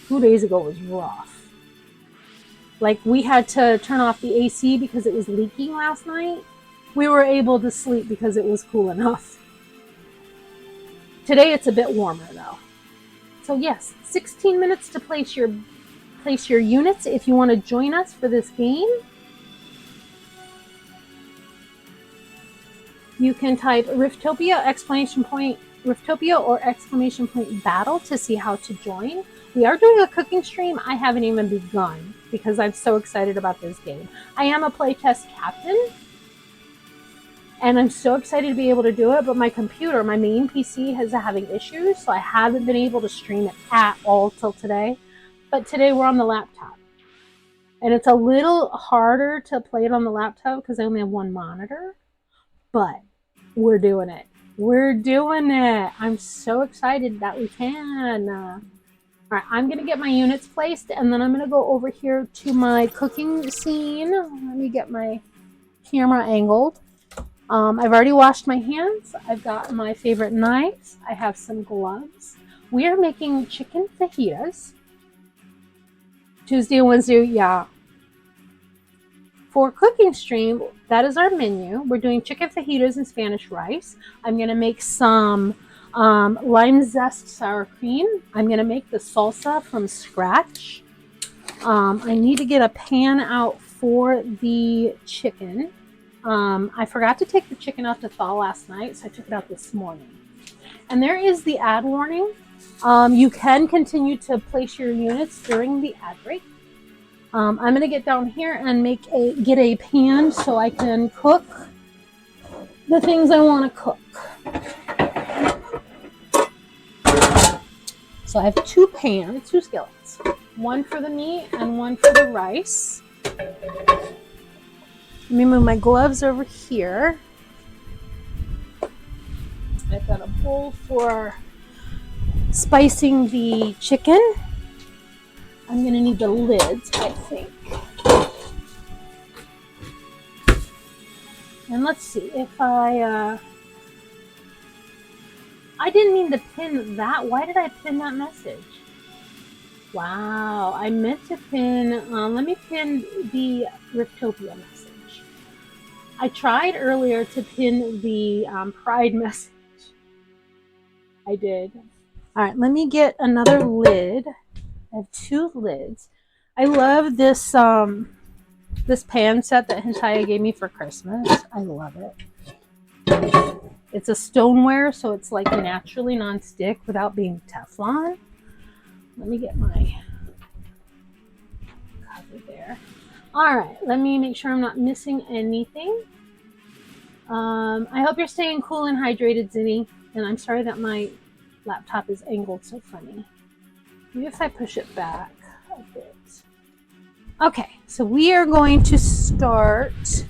2 days ago was rough. Like, we had to turn off the AC because it was leaking last night. We were able to sleep because it was cool enough. Today it's a bit warmer though. So yes, 16 minutes to place your units if you want to join us for this game. You can type Riftopia Riftopia or !battle to see how to join. We are doing a cooking stream. I haven't even begun because I'm so excited about this game. I am a playtest captain, and I'm so excited to be able to do it, but my computer, my main PC, is having issues, so I haven't been able to stream it at all till today. But today we're on the laptop. And it's a little harder to play it on the laptop because I only have one monitor. But we're doing it. We're doing it. I'm so excited that we can. All right, I'm going to get my units placed, and then I'm going to go over here to my cooking scene. Let me get my camera angled. I've already washed my hands. I've got my favorite knives. I have some gloves. We are making chicken fajitas. Tuesday and Wednesday, yeah. For cooking stream, that is our menu. We're doing chicken fajitas and Spanish rice. I'm going to make some lime zest sour cream. I'm going to make the salsa from scratch. I need to get a pan out for the chicken. I forgot to take the chicken out to thaw last night, so I took it out this morning. And there is the ad warning. You can continue to place your units during the ad break. I'm going to get down here and get a pan so I can cook the things I want to cook. So I have two skillets. One for the meat and one for the rice. Let me move my gloves over here. I've got a bowl for spicing the chicken. I'm going to need the lids, I think. And let's see if I didn't mean to pin that. Why did I pin that message? Wow, I meant to pin, let me pin the Riftopia message. I tried earlier to pin the Pride message. I did. All right, let me get another lid. I have two lids. I love this this pan set that Hintaya gave me for Christmas. I love it. It's a stoneware, so it's like naturally non-stick without being Teflon. Let me get my cover there. All right, let me make sure I'm not missing anything. I hope you're staying cool and hydrated, Zinni. And I'm sorry that my laptop is angled so funny. Maybe if I push it back a bit. Okay, so we are going to start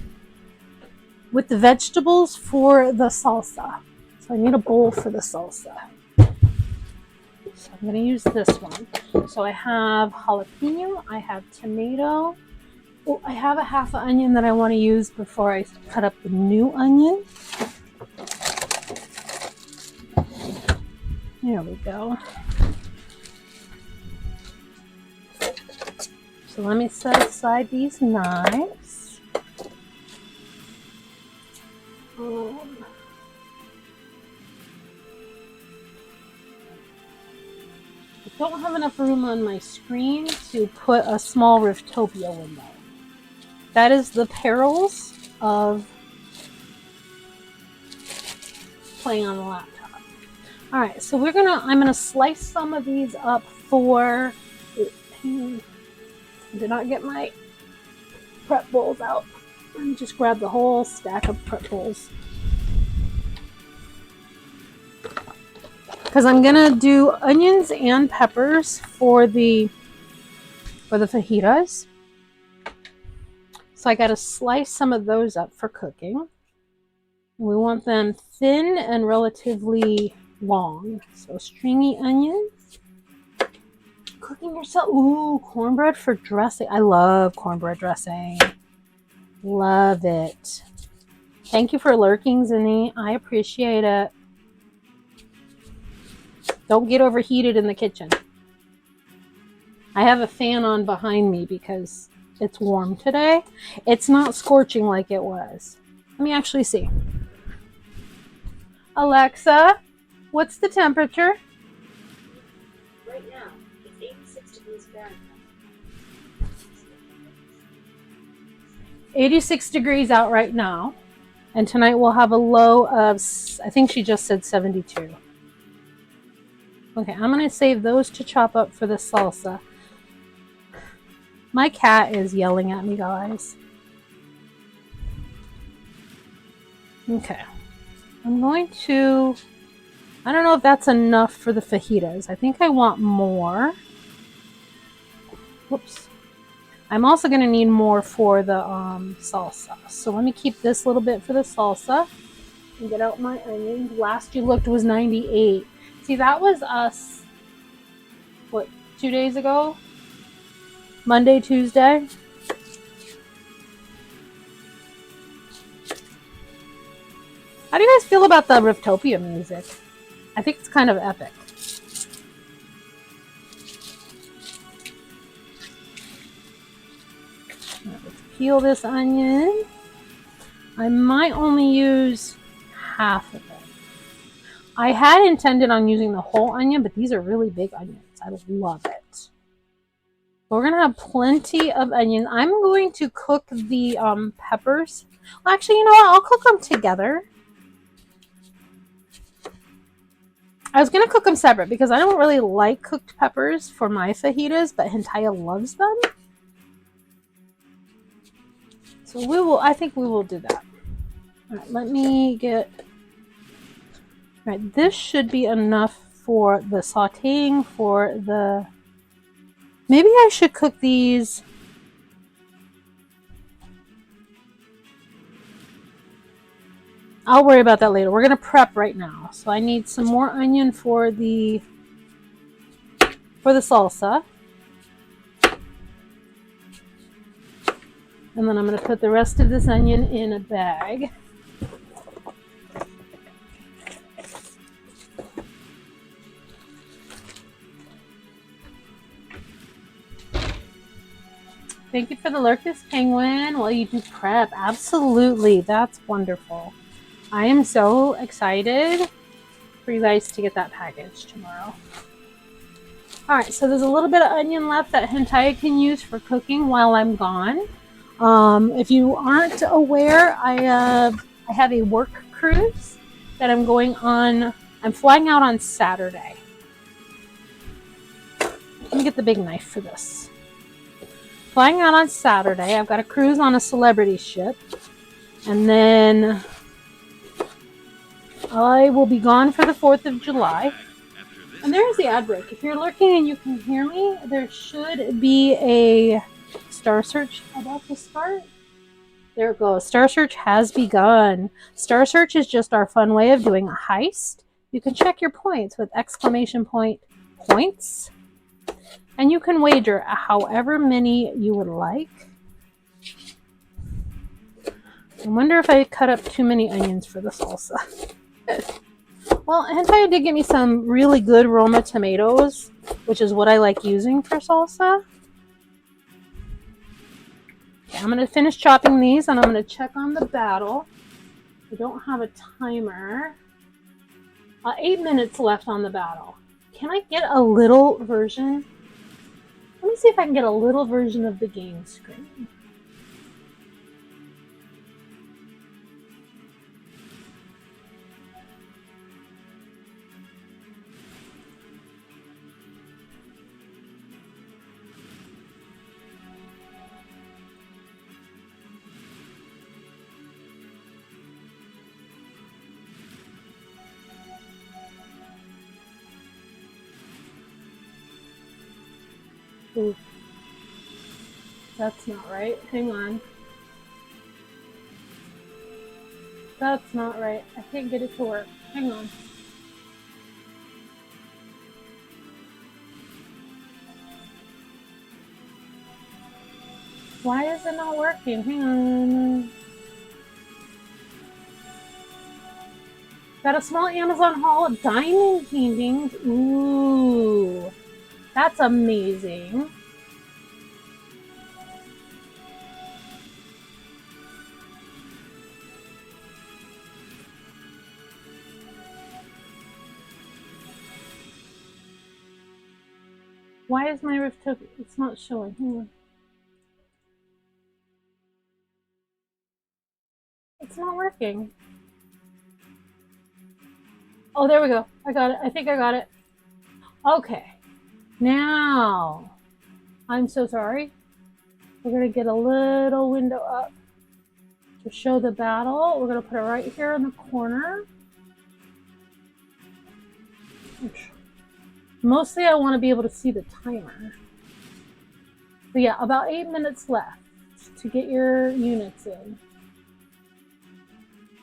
with the vegetables for the salsa. So I need a bowl for the salsa. So I'm going to use this one. So I have jalapeno, I have tomato. Oh, I have a half an onion that I want to use before I cut up the new onion. There we go. So let me set aside these knives. I don't have enough room on my screen to put a small Riftopia window. That is the perils of playing on the laptop. All right, so I'm gonna slice some of these up for. Did not get my prep bowls out. Let me just grab the whole stack of prep bowls. Because I'm gonna do onions and peppers for the fajitas. So I gotta slice some of those up for cooking. We want them thin and relatively long. So stringy onions. Cooking yourself. Ooh, cornbread for dressing. I love cornbread dressing. Love it. Thank you for lurking, Zinni. I appreciate it. Don't get overheated in the kitchen. I have a fan on behind me because it's warm today. It's not scorching like it was. Let me actually see. Alexa, what's the temperature? Right now, it's 86 degrees Fahrenheit. 86 degrees out right now. And tonight we'll have a low of, I think she just said 72. Okay, I'm going to save those to chop up for the salsa. My cat is yelling at me, guys. Okay. I'm going to... I don't know if that's enough for the fajitas. I think I want more. Whoops. I'm also going to need more for the salsa. So let me keep this little bit for the salsa. And get out my onions. Last you looked was 98. See, that was us, what, 2 days ago? Monday, Tuesday. How do you guys feel about the Riftopia music? I think it's kind of epic. Let's peel this onion. I might only use half of it. I had intended on using the whole onion, but these are really big onions. I love it. We're going to have plenty of onions. I'm going to cook the peppers. Well, actually, you know what? I'll cook them together. I was going to cook them separate because I don't really like cooked peppers for my fajitas, but Hentaya loves them. So I think we will do that. All right, let me get... All right, this should be enough for the sauteing, for the... Maybe I should cook these. I'll worry about that later. We're going to prep right now. So I need some more onion for the salsa. And then I'm going to put the rest of this onion in a bag. Thank you for the Lurkus Penguin while you do prep. Absolutely. That's wonderful. I am so excited for you guys to get that package tomorrow. Alright, so there's a little bit of onion left that Hentaya can use for cooking while I'm gone. If you aren't aware, I have a work cruise that I'm going on. I'm flying out on Saturday. Let me get the big knife for this. Flying out on Saturday. I've got a cruise on a celebrity ship. And then I will be gone for the 4th of July. And there's the ad break. If you're lurking and you can hear me, there should be a Star Search about to start. There it goes. Star Search has begun. Star Search is just our fun way of doing a heist. You can check your points with exclamation point points. And you can wager however many you would like. I wonder if I cut up too many onions for the salsa. Well, Hentaya did give me some really good Roma tomatoes, which is what I like using for salsa. Okay, I'm going to finish chopping these, and I'm going to check on the battle. I don't have a timer. 8 minutes left on the battle. Can I get a little version? Let me see if I can get a little version of the game screen. Ooh. That's not right. Hang on. That's not right. I can't get it to work. Hang on. Why is it not working? Hang on. Got a small Amazon haul of diamond paintings. Ooh, that's amazing. Why is my Riftopia? It's not showing. Hang on. It's not working. Oh, there we go. I got it. I think I got it. Okay. Now, I'm so sorry. We're going to get a little window up to show the battle. We're going to put it right here in the corner. Mostly I want to be able to see the timer. But yeah, about 8 minutes left to get your units in.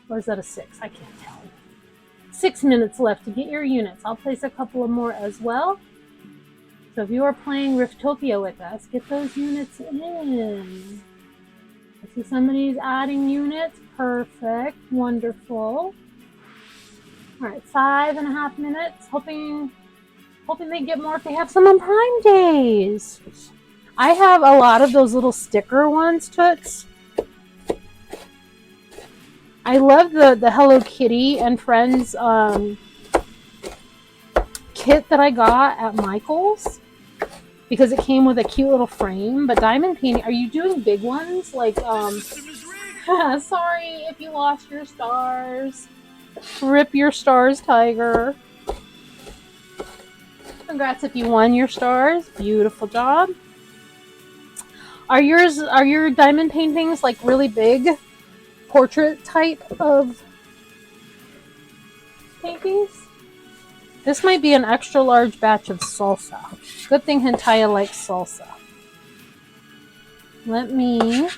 Or is that a 6? I can't tell. 6 minutes left to get your units. I'll place a couple of more as well. So if you are playing Riftopia with us, get those units in. I see somebody's adding units. Perfect. Wonderful. Alright, 5.5 minutes. Hoping they get more if they have some on Prime Days. I have a lot of those little sticker ones, Toots. I love the Hello Kitty and Friends kit that I got at Michael's because it came with a cute little frame. But diamond painting, are you doing big ones? Like, sorry if you lost your stars. Rip your stars, Tiger. Congrats if you won your stars. Beautiful job. Are your diamond paintings like really big? Portrait type of paintings? This might be an extra large batch of salsa. Good thing Hentaya likes salsa. Let me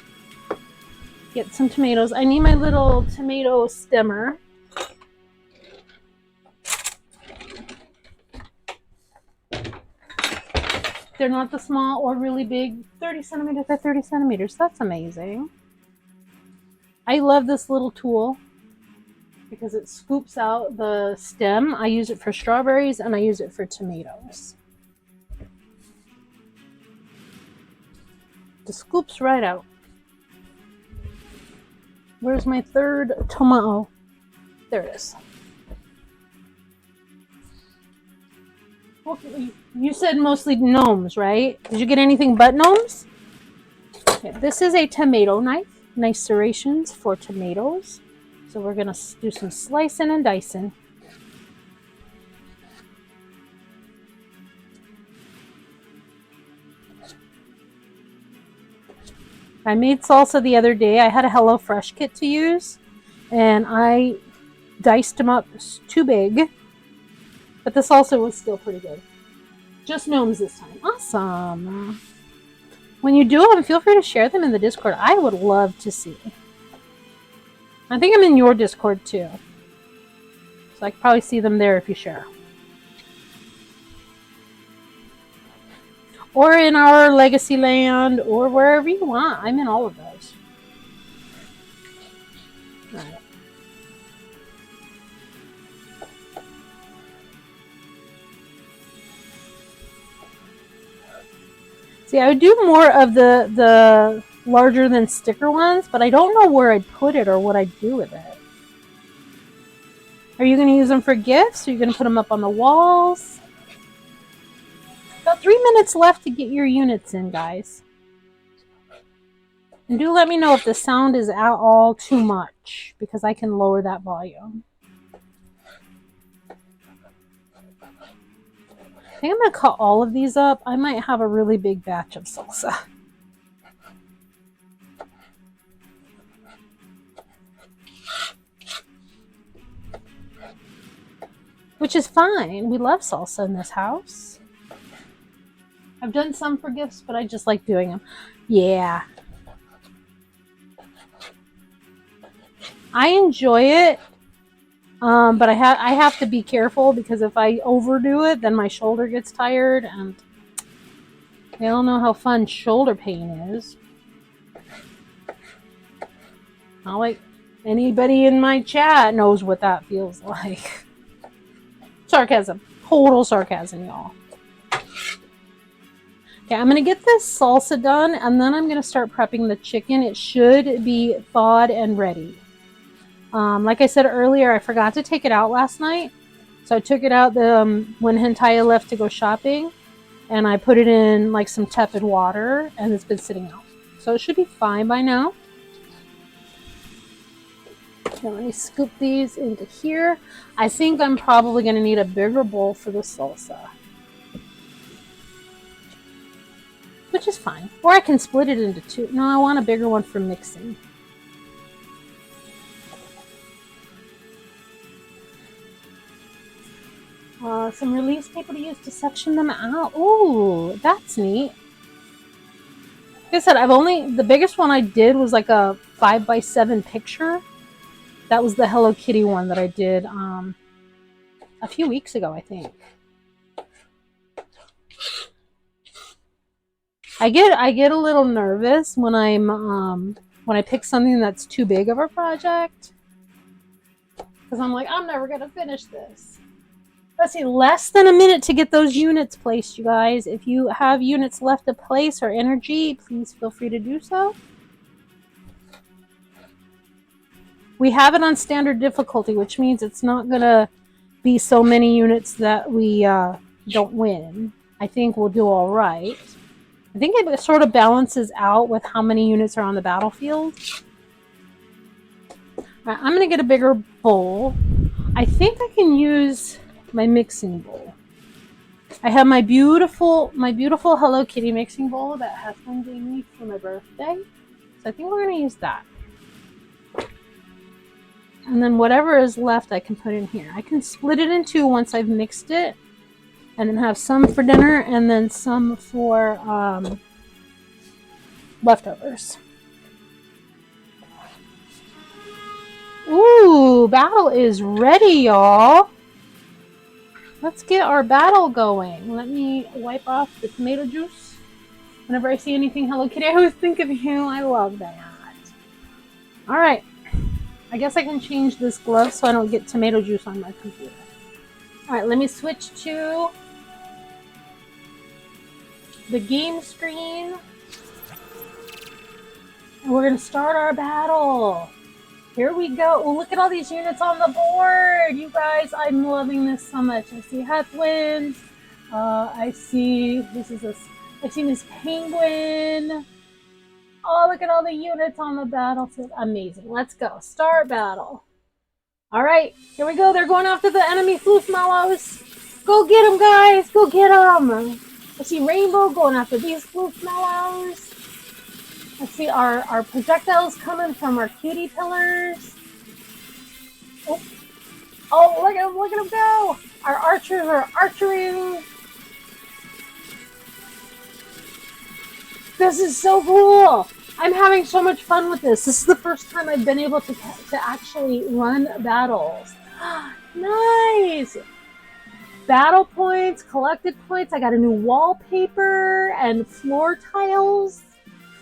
get some tomatoes. I need my little tomato stemmer. They're not the small or really big. 30 centimeters by 30 centimeters. That's amazing. I love this little tool because it scoops out the stem. I use it for strawberries and I use it for tomatoes. It scoops right out. Where's my third tomato? There it is. Okay, you said mostly gnomes, right? Did you get anything but gnomes? Okay, this is a tomato knife. Nice serrations for tomatoes. So we're going to do some slicing and dicing. I made salsa the other day. I had a HelloFresh kit to use, and I diced them up too big, but the salsa was still pretty good. Just gnomes this time. Awesome. When you do them, feel free to share them in the Discord. I would love to see. I think I'm in your Discord too, so I can probably see them there if you share. Or in our Legacy Land, or wherever you want. I'm in all of those. All right. See, I would do more of the larger than sticker ones, but I don't know where I'd put it or what I'd do with it. Are you going to use them for gifts? Are you going to put them up on the walls? About 3 minutes left to get your units in, guys. And do let me know if the sound is at all too much, because I can lower that volume. I think I'm going to cut all of these up. I might have a really big batch of salsa. Which is fine. We love salsa in this house. I've done some for gifts, but I just like doing them. Yeah. I enjoy it, but I have to be careful because if I overdo it, then my shoulder gets tired, and we all know how fun shoulder pain is. Not like Anybody in my chat knows what that feels like. Sarcasm. Total sarcasm, y'all. Okay, I'm going to get this salsa done, and then I'm going to start prepping the chicken. It should be thawed and ready. Like I said earlier, I forgot to take it out last night. So I took it out when Hentaya left to go shopping, and I put it in like some tepid water, and it's been sitting out. So it should be fine by now. Now let me scoop these into here. I think I'm probably going to need a bigger bowl for the salsa, which is fine. Or I can split it into two. No, I want a bigger one for mixing. Some release paper to use to section them out. Ooh, that's neat. Like I said, the biggest one I did was like a 5x7 picture. That was the Hello Kitty one that I did a few weeks ago, I think. I get a little nervous when when I pick something that's too big of a project, because I'm like, I'm never gonna finish this. Let's see, less than a minute to get those units placed, you guys. If you have units left to place or energy, please feel free to do so. We have it on standard difficulty, which means it's not gonna be so many units that we don't win. I think we'll do all right. I think it sort of balances out with how many units are on the battlefield. All right, I'm going to get a bigger bowl. I think I can use my mixing bowl. I have my beautiful Hello Kitty mixing bowl that husband gave me for my birthday. So I think we're going to use that. And then whatever is left I can put in here. I can split it in two once I've mixed it. And then have some for dinner, and then some for leftovers. Ooh, battle is ready, y'all. Let's get our battle going. Let me wipe off the tomato juice. Whenever I see anything Hello Kitty, I always think of you. I love that. All right. I guess I can change this glove so I don't get tomato juice on my computer. All right, let me switch to the game screen, and we're gonna start our battle. Here we go. Oh, look at all these units on the board, you guys. I'm loving this so much. I see Heathwinds. I see I've seen this penguin. Oh, look at all the units on the battlefield. Amazing. Let's go. Start battle. All right, here we go. They're going after the enemy Floofmallows. Go get them, guys. Go get them. I see Rainbow going after these Floofmallows. I see our projectiles coming from our cutie pillars. Oh, look at them go. Our archers are archering. This is so cool. I'm having so much fun with this. This is the first time I've been able to actually run battles. Nice. Battle points, collected points. I got a new wallpaper and floor tiles.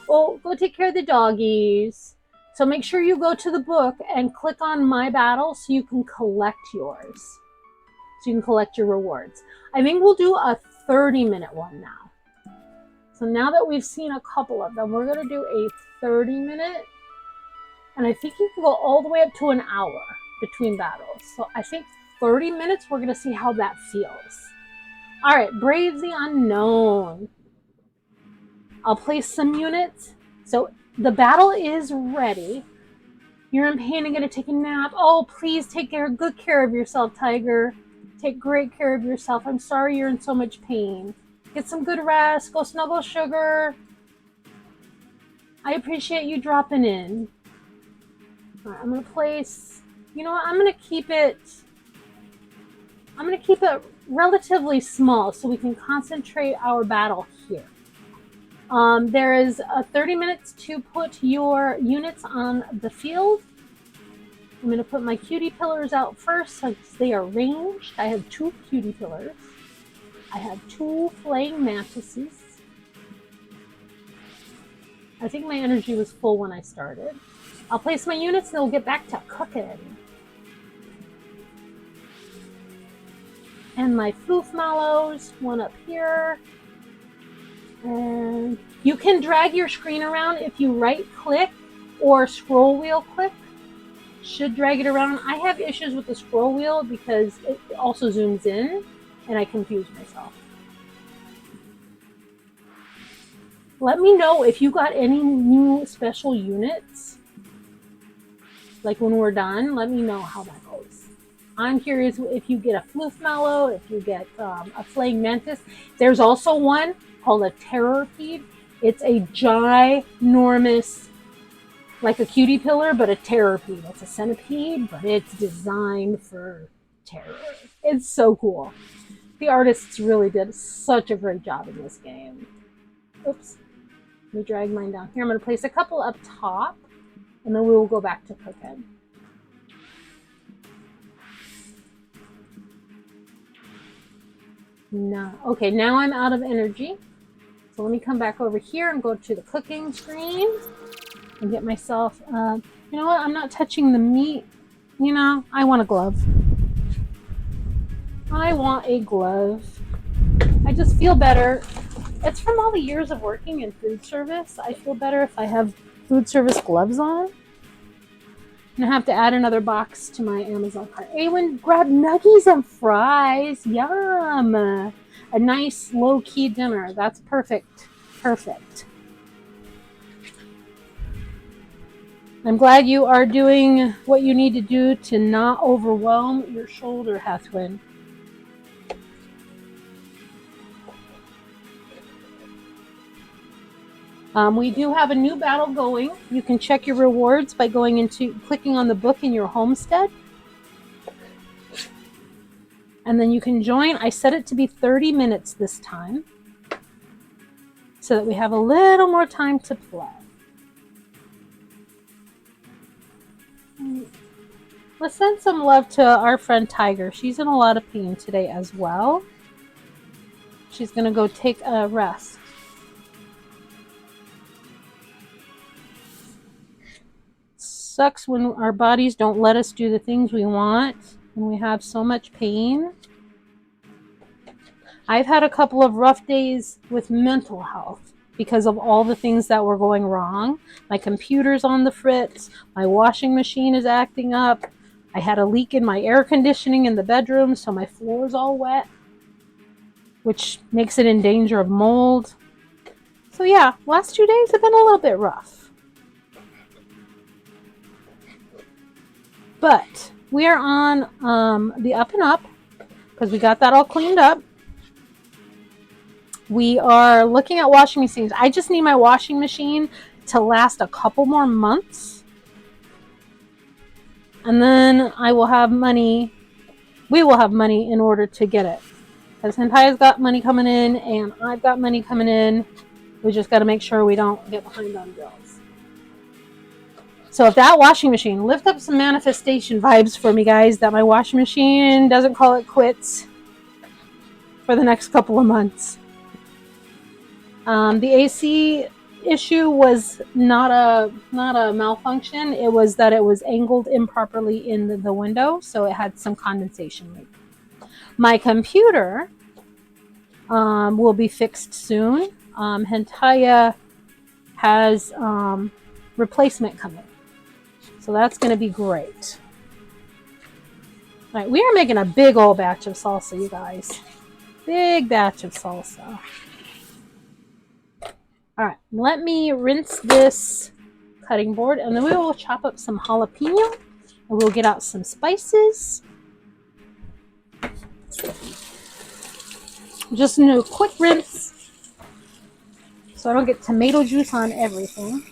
Oh, go take care of the doggies. So make sure you go to the book and click on My Battle so you can collect yours. So you can collect your rewards. I think we'll do a 30-minute one now. So now that we've seen a couple of them, we're going to do a 30-minute. And I think you can go all the way up to an hour between battles. So I think 30 minutes, we're going to see how that feels. All right, Brave the Unknown. I'll place some units. So the battle is ready. You're in pain and going to take a nap. Oh, please take good care of yourself, Tiger. Take great care of yourself. I'm sorry you're in so much pain. Get some good rest. Go snuggle Sugar. I appreciate you dropping in. All right, I'm going to place... You know what? I'm going to keep it relatively small so we can concentrate our battle here. There is 30 minutes to put your units on the field. I'm going to put my cutie pillars out first since they are ranged. I have 2 cutie pillars. I have 2 flaying mantises. I think my energy was full when I started. I'll place my units and they'll get back to cooking. And my floof mallows, one up here. And you can drag your screen around if you right click or scroll wheel click. Should drag it around. I have issues with the scroll wheel because it also zooms in and I confuse myself. Let me know if you got any new special units. Like when we're done, let me know how that goes. I'm curious if you get a floof mallow, if you get a flaying mantis. There's also one called a terrorpede. It's a ginormous, like a cutie pillar, but a terrorpede. It's a centipede, but it's designed for terror. It's so cool. The artists really did such a great job in this game. Oops. Let me drag mine down here. I'm going to place a couple up top, and then we will go back to cooking. No. Okay, now I'm out of energy. So let me come back over here and go to the cooking screen and get myself, you know what? I'm not touching the meat. You know, I want a glove. I want a glove. I just feel better. It's from all the years of working in food service. I feel better if I have food service gloves on. And I have to add another box to my Amazon cart. Awen, grab nuggies and fries. Yum. A nice low-key dinner. That's perfect. Perfect. I'm glad you are doing what you need to do to not overwhelm your shoulder, Hathwin. We do have a new battle going. You can check your rewards by clicking on the book in your homestead. And then you can join. I set it to be 30 minutes this time, so that we have a little more time to play. Let's send some love to our friend Tiger. She's in a lot of pain today as well. She's going to go take a rest. Sucks when our bodies don't let us do the things we want and we have so much pain. I've had a couple of rough days with mental health because of all the things that were going wrong. My computer's on the fritz. My washing machine is acting up. I had a leak in my air conditioning in the bedroom, so my floor's all wet, which makes it in danger of mold. So yeah, last 2 days have been a little bit rough. But we are on the up and up because we got that all cleaned up. We are looking at washing machines. I just need my washing machine to last a couple more months. And then I will have money. We will have money in order to get it. Because Hentaya's got money coming in and I've got money coming in. We just got to make sure we don't get behind on bills. So if that washing machine, lift up some manifestation vibes for me, guys, that my washing machine doesn't call it quits for the next couple of months. The AC issue was not a malfunction. It was that it was angled improperly in the window, so it had some condensation leak. My computer will be fixed soon. Hentaya has replacement coming. So that's going to be great. All right, we are making a big old batch of salsa, you guys. Big batch of salsa. All right, let me rinse this cutting board, and then we will chop up some jalapeno, and we'll get out some spices. Just do a quick rinse, so I don't get tomato juice on everything.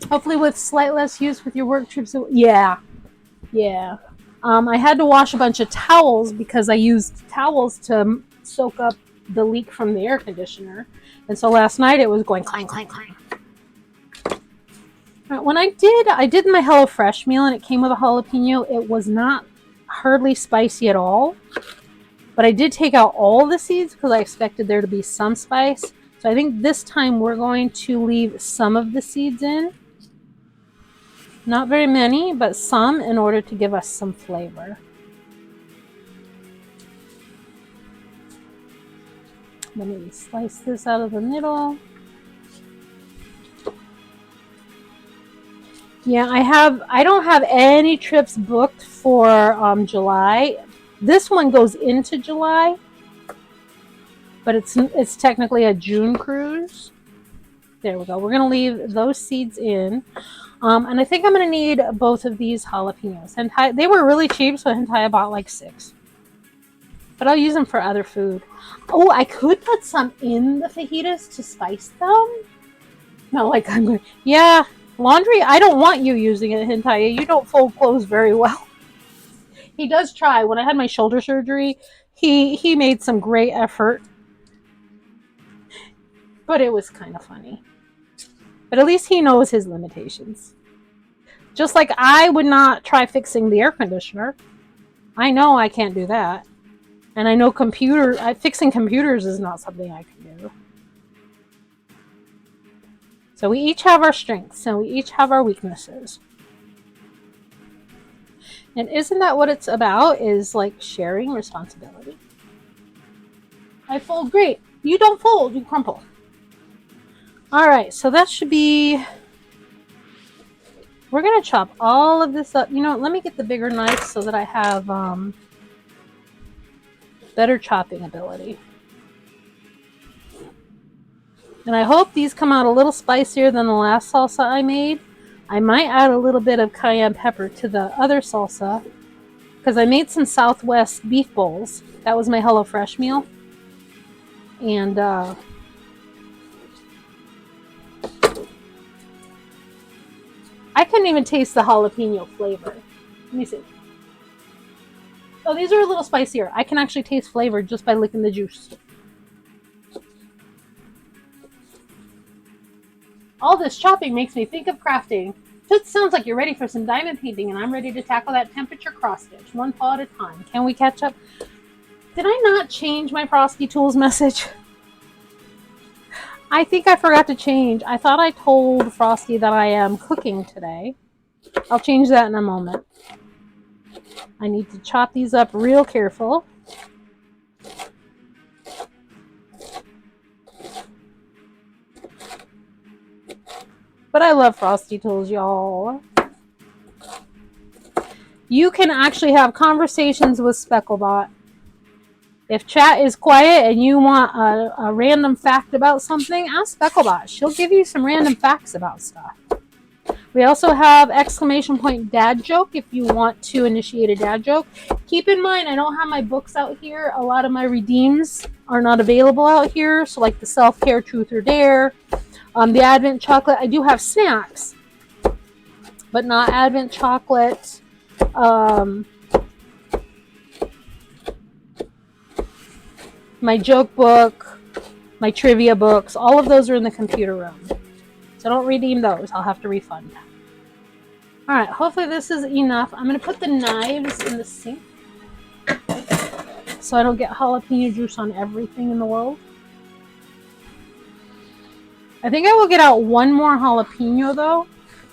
Hopefully with slight less use with your work trips. Yeah. I had to wash a bunch of towels because I used towels to soak up the leak from the air conditioner. And so last night it was going clang, clang, clang. When I did my HelloFresh meal and it came with a jalapeno, it was not hardly spicy at all. But I did take out all the seeds because I expected there to be some spice. So I think this time we're going to leave some of the seeds in. Not very many, but some in order to give us some flavor. Let me slice this out of the middle. Yeah, I don't have any trips booked for July. This one goes into July, but it's technically a June cruise. There we go. We're gonna leave those seeds in, and I think I'm gonna need both of these jalapenos. Hentai, they were really cheap, so Hentai bought like 6, but I'll use them for other food. Oh, I could put some in the fajitas to spice them. Not like I'm going. Yeah. Laundry, I don't want you using it, Hentai. You don't fold clothes very well. He does try. When I had my shoulder surgery, he made some great effort. But it was kind of funny. But at least he knows his limitations. Just like I would not try fixing the air conditioner. I know I can't do that. And I know fixing computers is not something I can do. So we each have our strengths and we each have our weaknesses. And isn't that what it's about? Is like sharing responsibility. I fold great. You don't fold, you crumple. Alright, so that should be... We're going to chop all of this up. You know, let me get the bigger knife so that I have better chopping ability. And I hope these come out a little spicier than the last salsa I made. I might add a little bit of cayenne pepper to the other salsa because I made some Southwest beef bowls. That was my HelloFresh meal. And I couldn't even taste the jalapeno flavor. Let me see. Oh, these are a little spicier. I can actually taste flavor just by licking the juice. All this chopping makes me think of crafting. Just sounds like you're ready for some diamond painting, and I'm ready to tackle that temperature cross stitch, one paw at a time. Can we catch up? Did I not change my Frosty Tools message? I think I forgot to change. I thought I told Frosty that I am cooking today. I'll change that in a moment. I need to chop these up real careful. But I love Frosty Tools, y'all. You can actually have conversations with Specklebot. If chat is quiet and you want a random fact about something, ask Specklebot. She'll give you some random facts about stuff. We also have exclamation point dad joke if you want to initiate a dad joke. Keep in mind, I don't have my books out here. A lot of my redeems are not available out here. So like the self-care truth or dare. The Advent chocolate, I do have snacks, but not Advent chocolate. My joke book, my trivia books, all of those are in the computer room. So don't redeem those. I'll have to refund them. Alright, hopefully this is enough. I'm going to put the knives in the sink so I don't get jalapeno juice on everything in the world. I think I will get out one more jalapeno though.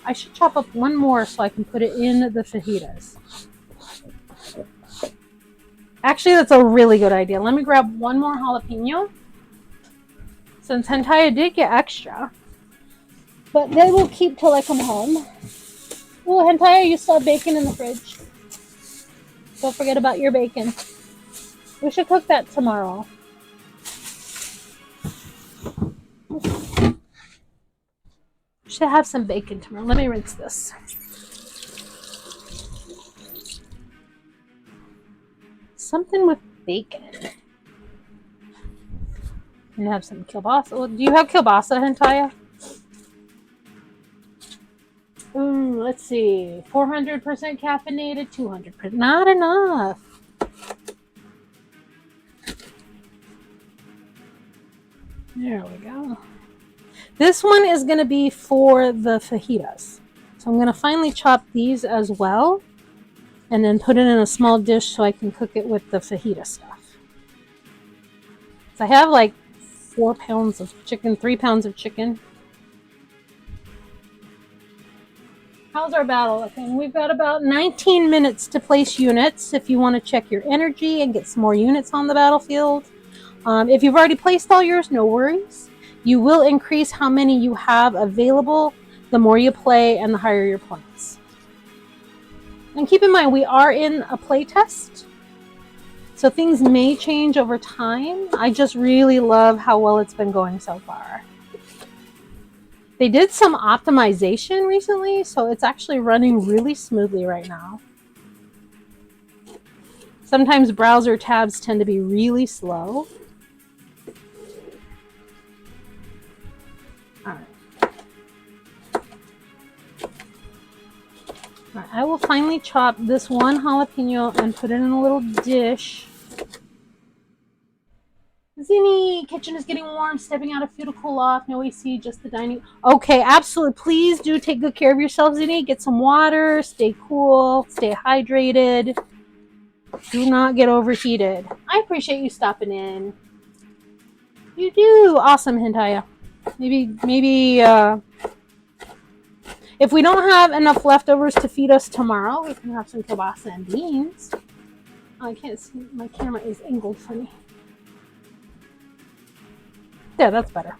I should chop up one more so I can put it in the fajitas. Actually, that's a really good idea. Let me grab one more jalapeno. Since Hentaya did get extra. But they will keep till I come home. Oh, Hentaya, you still have bacon in the fridge. Don't forget about your bacon. We should cook that tomorrow. Should have some bacon tomorrow. Let me rinse this. Something with bacon. And have some kielbasa. Well, do you have kielbasa, Hentaya? Ooh, let's see. 400% caffeinated, 200%. Not enough. There we go. This one is going to be for the fajitas. So I'm going to finally chop these as well. And then put it in a small dish so I can cook it with the fajita stuff. So I have like 4 pounds of chicken, 3 pounds of chicken. How's our battle looking? We've got about 19 minutes to place units if you want to check your energy and get some more units on the battlefield. If you've already placed all yours, no worries. You will increase how many you have available the more you play and the higher your points. And keep in mind, we are in a play test, so things may change over time. I just really love how well it's been going so far. They did some optimization recently, so it's actually running really smoothly right now. Sometimes browser tabs tend to be really slow. Alright. Alright, I will finally chop this one jalapeno and put it in a little dish. Zinni, kitchen is getting warm, stepping out of food to cool off, no AC, just the dining. Okay, absolutely. Please do take good care of yourself, Zinni. Get some water, stay cool, stay hydrated. Do not get overheated. I appreciate you stopping in. You do. Awesome, Hintaya. Maybe, if we don't have enough leftovers to feed us tomorrow, we can have some kielbasa and beans. Oh, I can't see. My camera is angled funny. Yeah, that's better.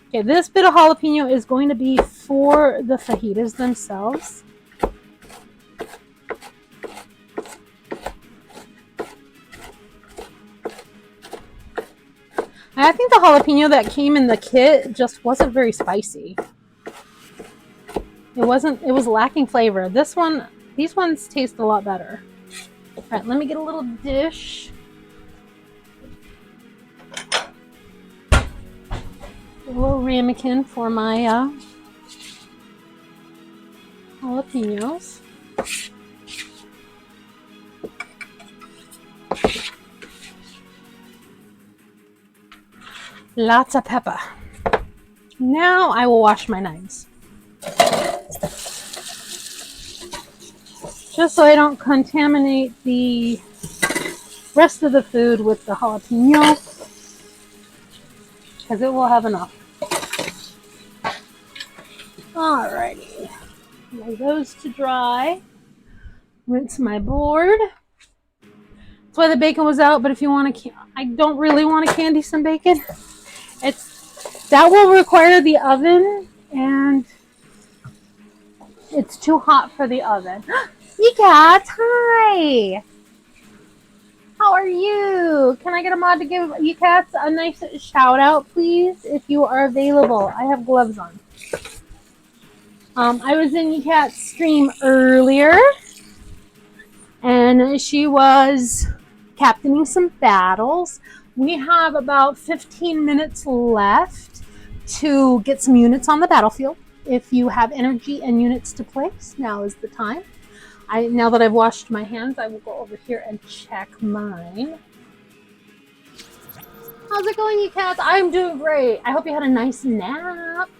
Okay, this bit of jalapeno is going to be for the fajitas themselves. I think the jalapeno that came in the kit just wasn't very spicy. It was lacking flavor. These ones taste a lot better. All right, let me get a little dish. A little ramekin for my jalapenos. Lots of pepper. Now I will wash my knives. Just so I don't contaminate the rest of the food with the jalapeno, because it will have enough. Alrighty. Lay those to dry. Rinse my board. That's why the bacon was out, but if you want to, I don't really want to candy some bacon. That will require the oven, and it's too hot for the oven. Yekat, hi! How are you? Can I get a mod to give Yekat a nice shout out, please, if you are available? I have gloves on. I was in Yekat's stream earlier, and she was captaining some battles. We have about 15 minutes left to get some units on the battlefield. If you have energy and units to place, now is the time. Now that I've washed my hands, I will go over here and check mine. How's it going, you cats? I'm doing great. I hope you had a nice nap.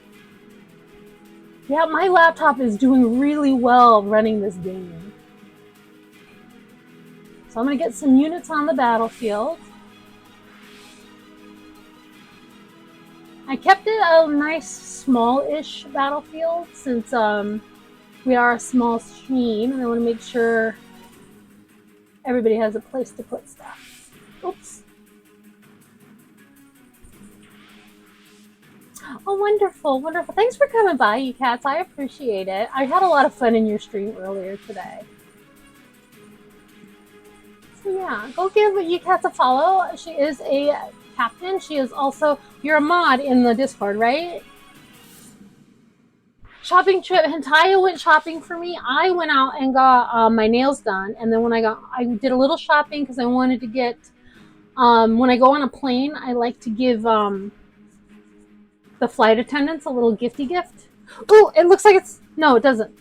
Yeah, my laptop is doing really well running this game. So I'm going to get some units on the battlefield. I kept it a nice small-ish battlefield since we are a small stream, and I want to make sure everybody has a place to put stuff. Oops. Oh, wonderful, wonderful. Thanks for coming by, you cats. I appreciate it. I had a lot of fun in your stream earlier today. So yeah, go give you cats a follow. She is a captain. She is also, you're a mod in the Discord, right? Shopping trip. Hintaya went shopping for me. I went out and got my nails done, and then when I did a little shopping because I wanted to get when I go on a plane, I like to give the flight attendants a little gifty gift. Oh, it looks like it's, no, it doesn't.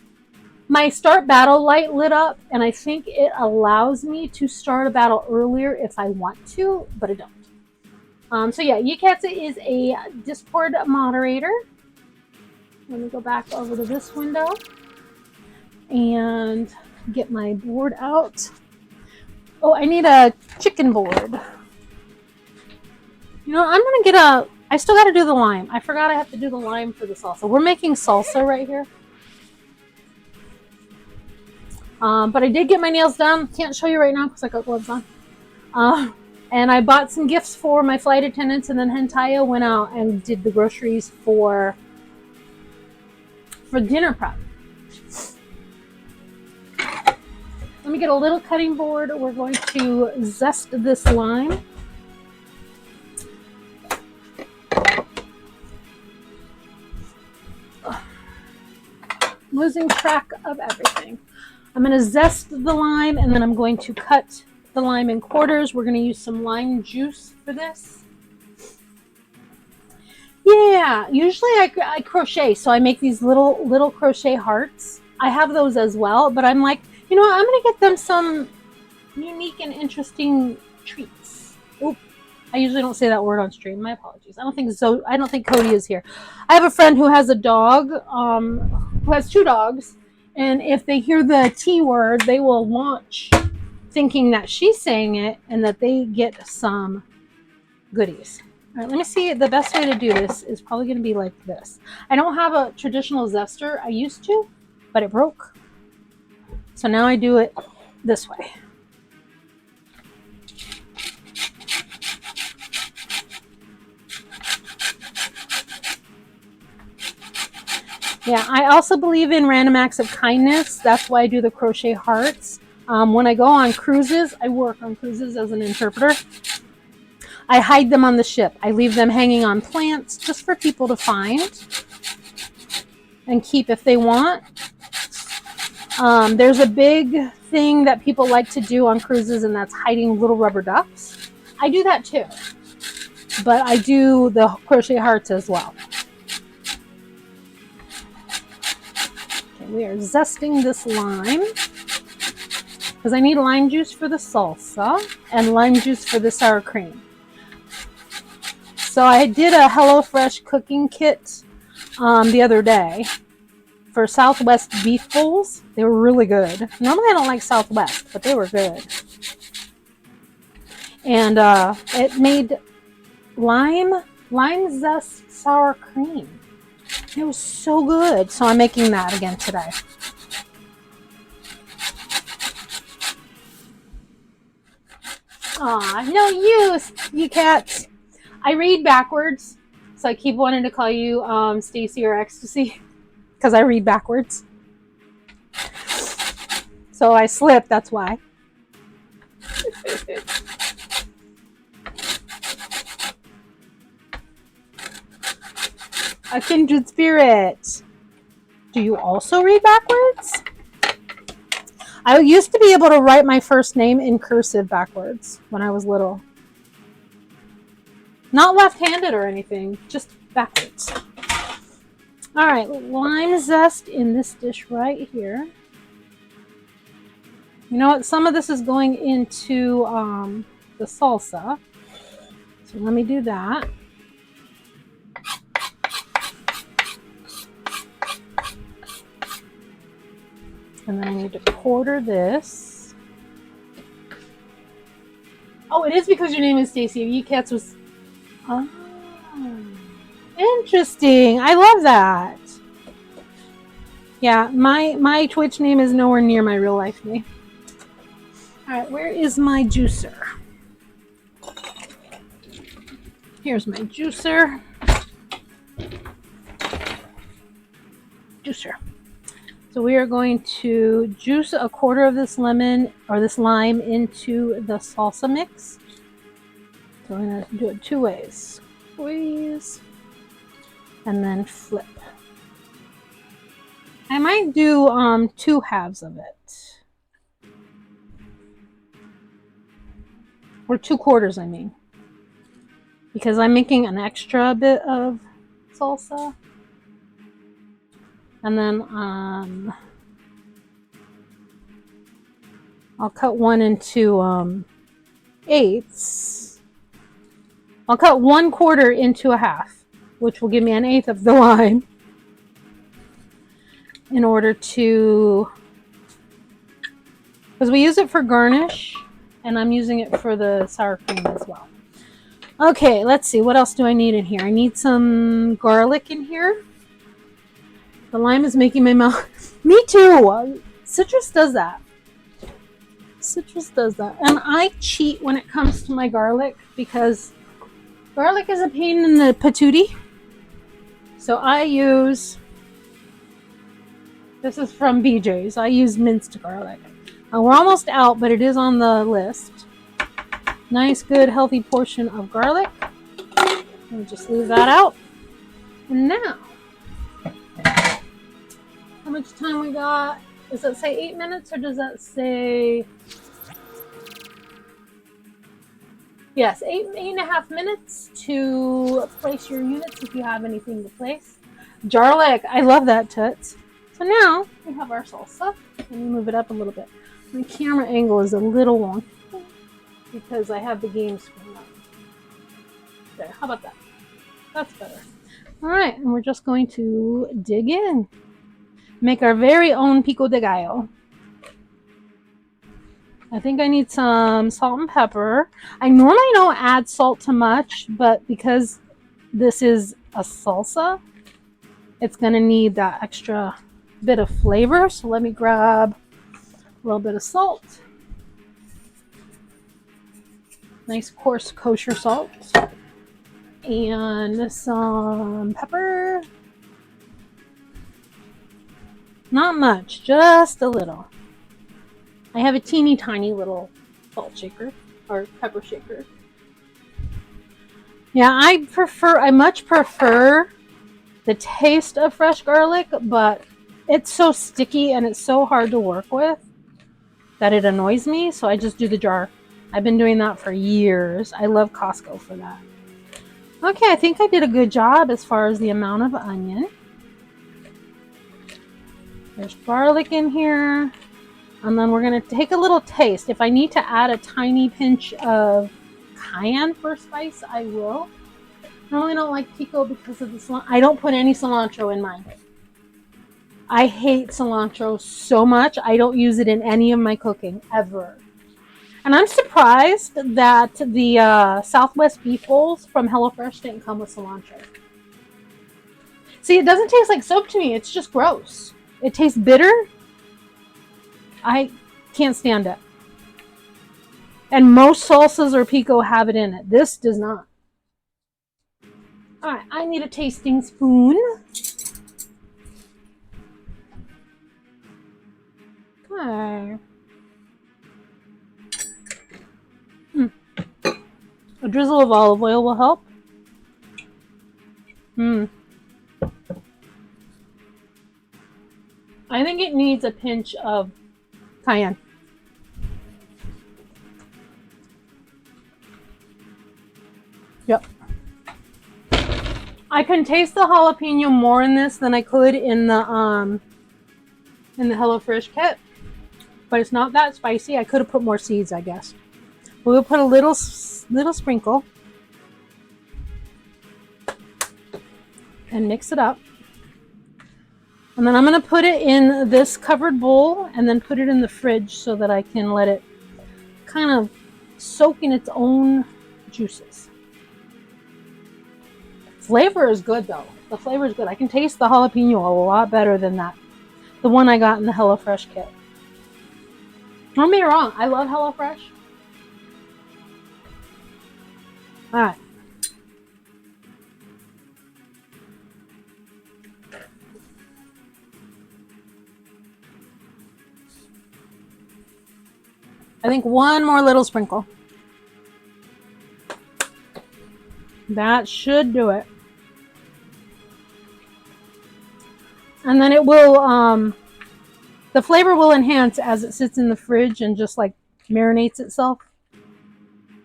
My start battle light lit up, and I think it allows me to start a battle earlier if I want to, but I don't. So yeah, Yukatsu is a Discord moderator. Let me go back over to this window and get my board out. Oh, I need a chicken board. You know, I'm gonna get a. I still got to do the lime. I forgot I have to do the lime for the salsa. We're making salsa right here. But I did get my nails done. Can't show you right now because I got gloves on. And I bought some gifts for my flight attendants, and then Hentaya went out and did the groceries for dinner prep. Let me get a little cutting board. We're going to zest this lime. Losing track of everything. I'm going to zest the lime, and then I'm going to cut the lime in quarters. We're going to use some lime juice for this. Yeah, usually I crochet, so I make these little crochet hearts. I have those as well, but I'm like, you know what? I'm going to get them some unique and interesting treats. Oop. I usually don't say that word on stream. My apologies. I don't think Cody is here. I have a friend who has a dog, who has 2 dogs, and if they hear the T word, they will launch thinking that she's saying it and that they get some goodies. All right, let me see. The best way to do this is probably going to be like this. I don't have a traditional zester. I used to, but it broke. So now I do it this way. Yeah, I also believe in random acts of kindness. That's why I do the crochet hearts. When I go on cruises, I work on cruises as an interpreter. I hide them on the ship. I leave them hanging on plants just for people to find and keep if they want. There's a big thing that people like to do on cruises, and that's hiding little rubber ducks. I do that too, but I do the crochet hearts as well. We are zesting this lime because I need lime juice for the salsa and lime juice for the sour cream. So I did a HelloFresh cooking kit the other day for Southwest beef bowls. They were really good. Normally I don't like Southwest, but they were good. And it made lime zest sour cream. It was so good. So I'm making that again today. Aw, no, you cats. I read backwards, so I keep wanting to call you Stacy or Ecstasy because I read backwards. So I slipped, that's why. A kindred spirit. Do you also read backwards? I used to be able to write my first name in cursive backwards when I was little. Not left-handed or anything, just backwards. All right, lime zest in this dish right here. You know what? Some of this is going into the salsa. So let me do that. And then I need to quarter this. Oh, it is because your name is Stacy. You cats was... Oh, interesting. I love that. Yeah, my Twitch name is nowhere near my real life name. Alright, where is my juicer? Here's my juicer. So we are going to juice a quarter of this lemon or this lime into the salsa mix. So we're going to do it 2 ways. Squeeze and then flip. I might do 2 halves of it. Or 2 quarters, I mean. Because I'm making an extra bit of salsa. And then I'll cut one into 8ths. I'll cut 1/4 into a half, which will give me 1/8 of the lime. In order to, because we use it for garnish, and I'm using it for the sour cream as well. Okay, let's see. What else do I need in here? I need some garlic in here. The lime is making my mouth... Me too! Citrus does that. Citrus does that. And I cheat when it comes to my garlic because garlic is a pain in the patootie. So I use... This is from BJ's. I use minced garlic. We're almost out, but it is on the list. Nice, good, healthy portion of garlic. We'll just leave that out. And now, how much time we got? Does that say 8 minutes or does that say... Yes, 8.5 minutes to place your units if you have anything to place. Garlic, I love that, Toots. So now we have our salsa. Let me move it up a little bit. My camera angle is a little long because I have the game screen up. There, how about that? That's better. All right, and we're just going to dig in. Make our very own pico de gallo. I think I need some salt and pepper. I normally don't add salt to much, but because this is a salsa, it's going to need that extra bit of flavor. So let me grab a little bit of salt. Nice coarse kosher salt. And some pepper. Not much, just a little. I have a teeny tiny little salt shaker or pepper shaker. Yeah, I much prefer the taste of fresh garlic, but it's so sticky and it's so hard to work with that it annoys me, so I just do the jar. I've been doing that for years. I love Costco for that. Okay, I think I did a good job as far as the amount of onion. There's garlic in here. And then we're going to take a little taste. If I need to add a tiny pinch of cayenne for spice, I will. I normally don't like pico because of the cilantro. I don't put any cilantro in mine. I hate cilantro so much. I don't use it in any of my cooking, ever. And I'm surprised that the Southwest beef bowls from HelloFresh didn't come with cilantro. See, it doesn't taste like soap to me. It's just gross. It tastes bitter. I can't stand it. And most salsas or pico have it in it. This does not. Alright, I need a tasting spoon. Okay. A drizzle of olive oil will help. I think it needs a pinch of cayenne. Yep. I can taste the jalapeno more in this than I could in the HelloFresh kit, but it's not that spicy. I could have put more seeds, I guess. We'll put a little sprinkle and mix it up. And then I'm going to put it in this covered bowl and then put it in the fridge so that I can let it kind of soak in its own juices. Flavor is good though. The flavor is good. I can taste the jalapeno a lot better than that. The one I got in the HelloFresh kit. Don't get me wrong. I love HelloFresh. Alright. I think one more little sprinkle. That should do it. And then it will, the flavor will enhance as it sits in the fridge and just like marinates itself.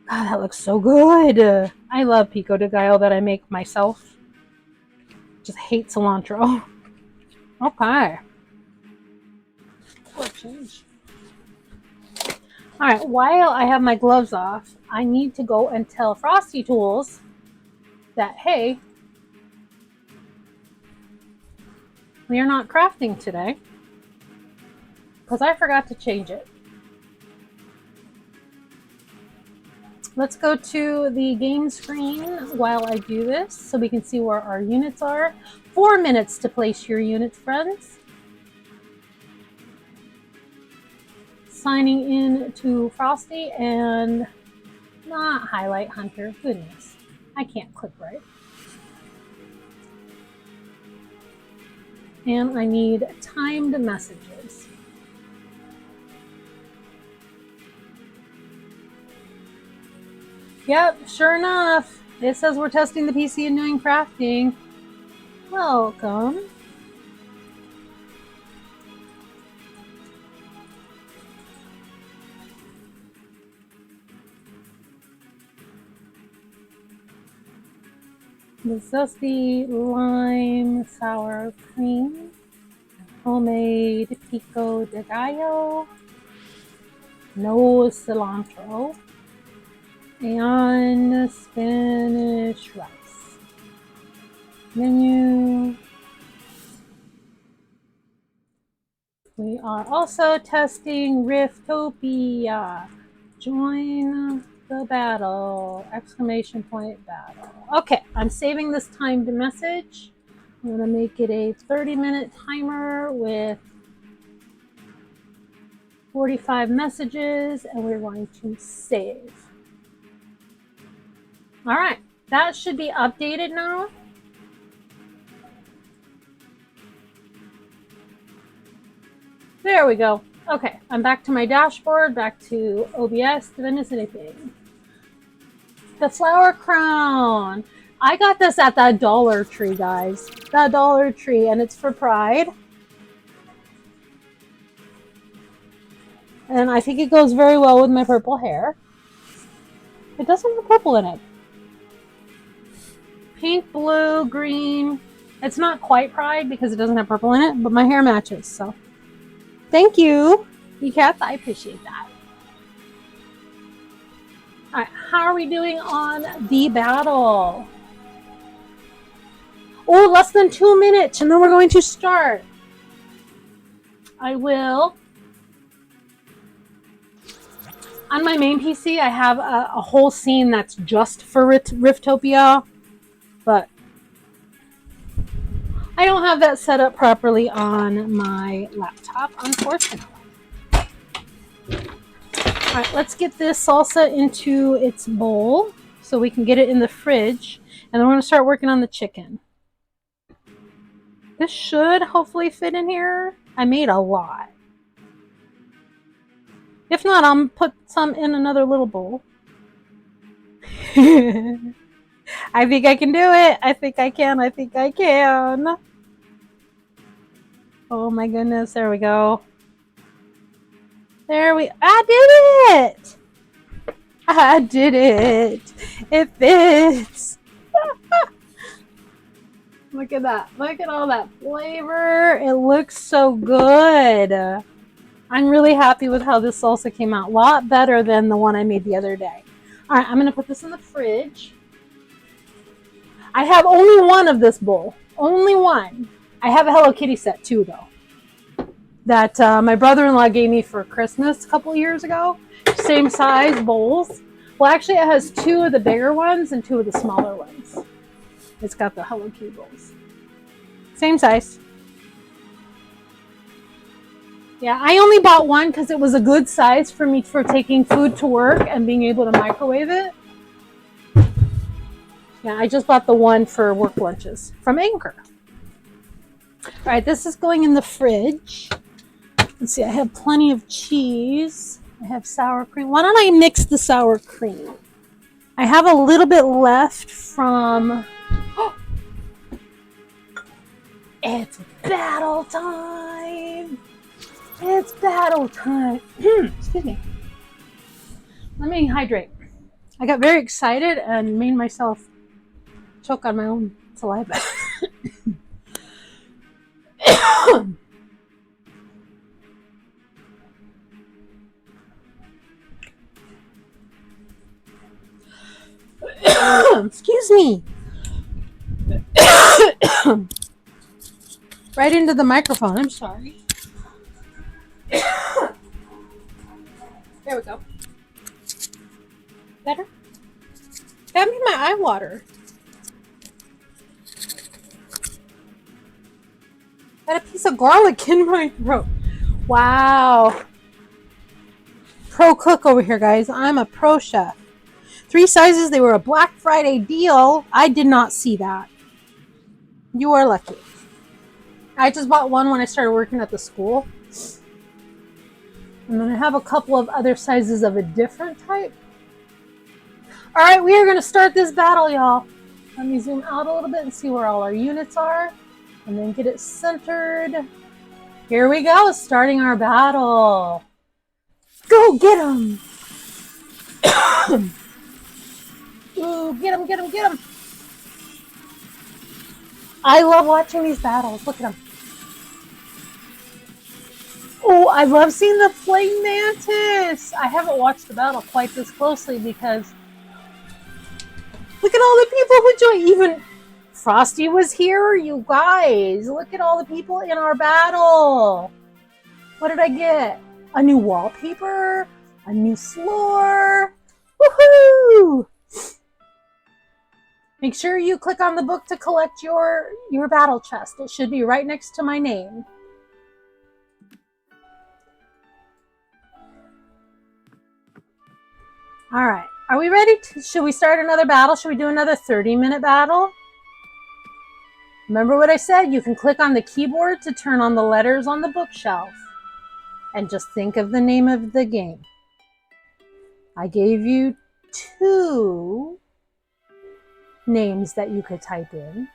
God, that looks so good. I love pico de gallo that I make myself. Just hate cilantro. Okay. For a change. Alright, while I have my gloves off, I need to go and tell Frosty Tools that, hey, we are not crafting today because I forgot to change it. Let's go to the game screen while I do this so we can see where our units are. 4 minutes to place your units, friends. Signing in to Frosty and not highlight Hunter. Goodness, I can't click right. And I need timed messages. Yep, sure enough. It says we're testing the PC and doing crafting. Welcome. The zesty lime sour cream, homemade pico de gallo, no cilantro, and Spanish rice. Menu. We are also testing Riftopia. Join the battle! Exclamation point battle. Okay, I'm saving this timed message. I'm going to make it a 30-minute timer with 45 messages, and we're going to save. All right, that should be updated now. There we go. Okay, I'm back to my dashboard, back to OBS. Did I miss anything? The flower crown. I got this at that Dollar Tree, guys. That Dollar Tree, and it's for Pride. And I think it goes very well with my purple hair. It doesn't have purple in it. Pink, blue, green. It's not quite Pride because it doesn't have purple in it, but my hair matches, so. Thank you, Ecap. I appreciate that. All right, how are we doing on the battle? Oh, less than 2 minutes, and then we're going to start. I will. On my main PC, I have a whole scene that's just for Riftopia, but I don't have that set up properly on my laptop, unfortunately. All right, let's get this salsa into its bowl so we can get it in the fridge, and then we're going to start working on the chicken. This should hopefully fit in here. I made a lot. If not, I'll put some in another little bowl. I think I can do it. I think I can. I think I can. Oh my goodness. There we go. I did it! I did it! It fits! Look at that. Look at all that flavor. It looks so good. I'm really happy with how this salsa came out. A lot better than the one I made the other day. All right, I'm going to put this in the fridge. I have only one of this bowl. Only one. I have a Hello Kitty set too, though. That my brother-in-law gave me for Christmas a couple years ago. Same size bowls. Well, actually, it has 2 of the bigger ones and 2 of the smaller ones. It's got the Hello Kitty bowls. Same size. Yeah, I only bought one because it was a good size for me for taking food to work and being able to microwave it. Yeah, I just bought the one for work lunches from Anchor. All right, this is going in the fridge. Let's see, I have plenty of cheese. I have sour cream. Why don't I mix the sour cream? I have a little bit left from... It's battle time! It's battle time! Excuse me. Let me hydrate. I got very excited and made myself choke on my own saliva. Excuse me. Right into the microphone. I'm sorry. There we go. Better? That made my eye water. Got a piece of garlic in my throat. Wow. Pro cook over here, guys. I'm a pro chef. 3 sizes. They were a Black Friday deal. I did not see that. You are lucky. I just bought one when I started working at the school. And then I have a couple of other sizes of a different type. All right, we are going to start this battle, y'all. Let me zoom out a little bit and see where all our units are. And then get it centered. Here we go, starting our battle. Go get him! Ooh, get him, get him, get him! I love watching these battles. Look at them. Oh, I love seeing the flame mantis. I haven't watched the battle quite this closely because look at all the people who joined. Even Frosty was here, you guys. Look at all the people in our battle. What did I get? A new wallpaper, a new floor. Woohoo! Make sure you click on the book to collect your battle chest. It should be right next to my name. All right, are we ready? Should we start another battle? Should we do another 30-minute battle? Remember what I said? You can click on the keyboard to turn on the letters on the bookshelf. And just think of the name of the game. I gave you 2 names that you could type in.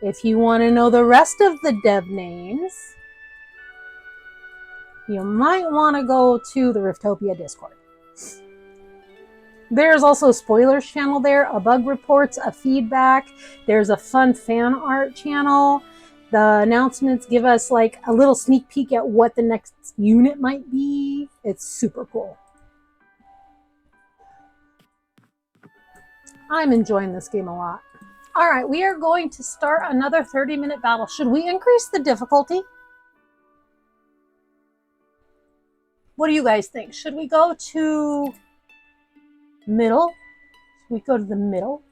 If you want to know the rest of the dev names, you might want to go to the Riftopia Discord. There's also a spoilers channel there, a bug reports, a feedback. There's a fun fan art channel. The announcements give us like a little sneak peek at what the next unit might be. It's super cool. I'm enjoying this game a lot. All right, we are going to start another 30-minute battle. Should we increase the difficulty? What do you guys think? Should we go to middle? Should we go to the middle?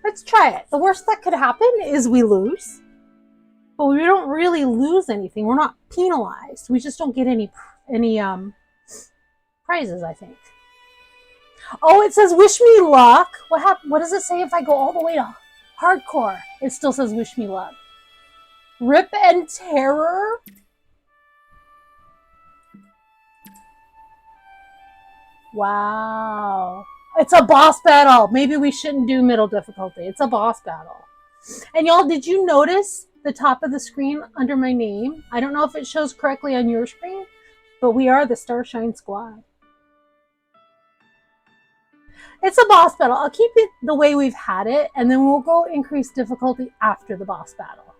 Let's try it. The worst that could happen is we lose. But we don't really lose anything. We're not penalized. We just don't get any prizes, I think. Oh, it says wish me luck. What does it say if I go all the way to hardcore? It still says wish me luck. Rip and terror? Wow. It's a boss battle. Maybe we shouldn't do middle difficulty. It's a boss battle. And y'all, did you notice the top of the screen under my name? I don't know if it shows correctly on your screen, but we are the Starshine Squad. It's a boss battle. I'll keep it the way we've had it, and then we'll go increase difficulty after the boss battle.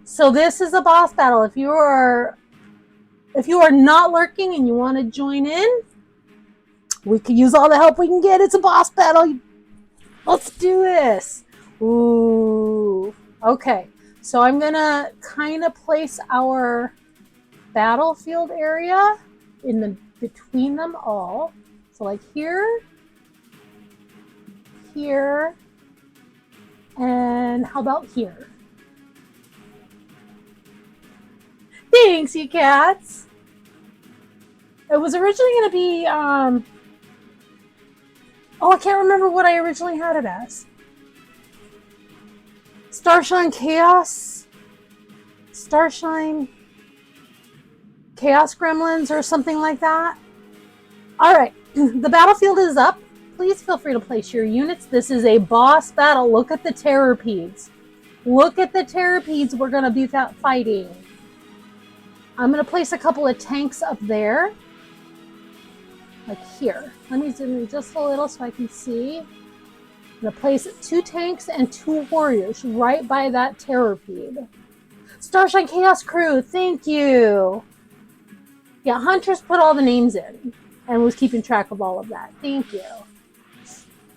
So this is a boss battle. If you are not lurking and you want to join in, we can use all the help we can get. It's a boss battle. Let's do this. Ooh. Okay. So I'm going to kind of place our battlefield area between them all. So like here, here, and how about here? Thanks, you cats. It was originally going to be, oh, I can't remember what I originally had it as. Starshine Chaos? Starshine Chaos Gremlins or something like that. All right, the battlefield is up. Please feel free to place your units. This is a boss battle. Look at the Terrorpedes. Look at the Terrorpedes we're going to be fighting. I'm going to place a couple of tanks up there. Like here. Let me zoom in just a little so I can see. I'm going to place 2 tanks and 2 warriors right by that Terrorpede. Starshine Chaos Crew, thank you. Yeah, Huntress put all the names in and was keeping track of all of that. Thank you.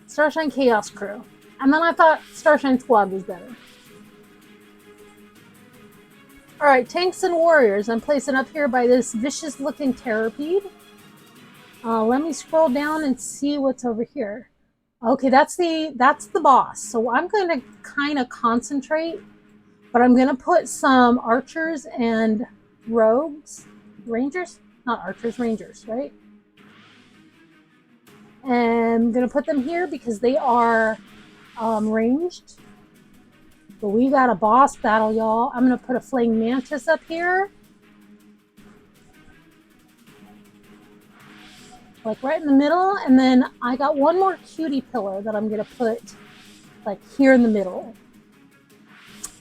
Starshine Chaos Crew. And then I thought Starshine Squad was better. Alright, tanks and warriors. I'm placing up here by this vicious looking terrapede. Let me scroll down and see what's over here. Okay, that's the boss. So I'm going to kind of concentrate, but I'm going to put some archers and rogues, rangers, not archers, rangers, right? And I'm going to put them here because they are ranged. But we got a boss battle, y'all. I'm going to put a flaying mantis up here. Like right in the middle. And then I got one more cutie pillar that I'm going to put like here in the middle.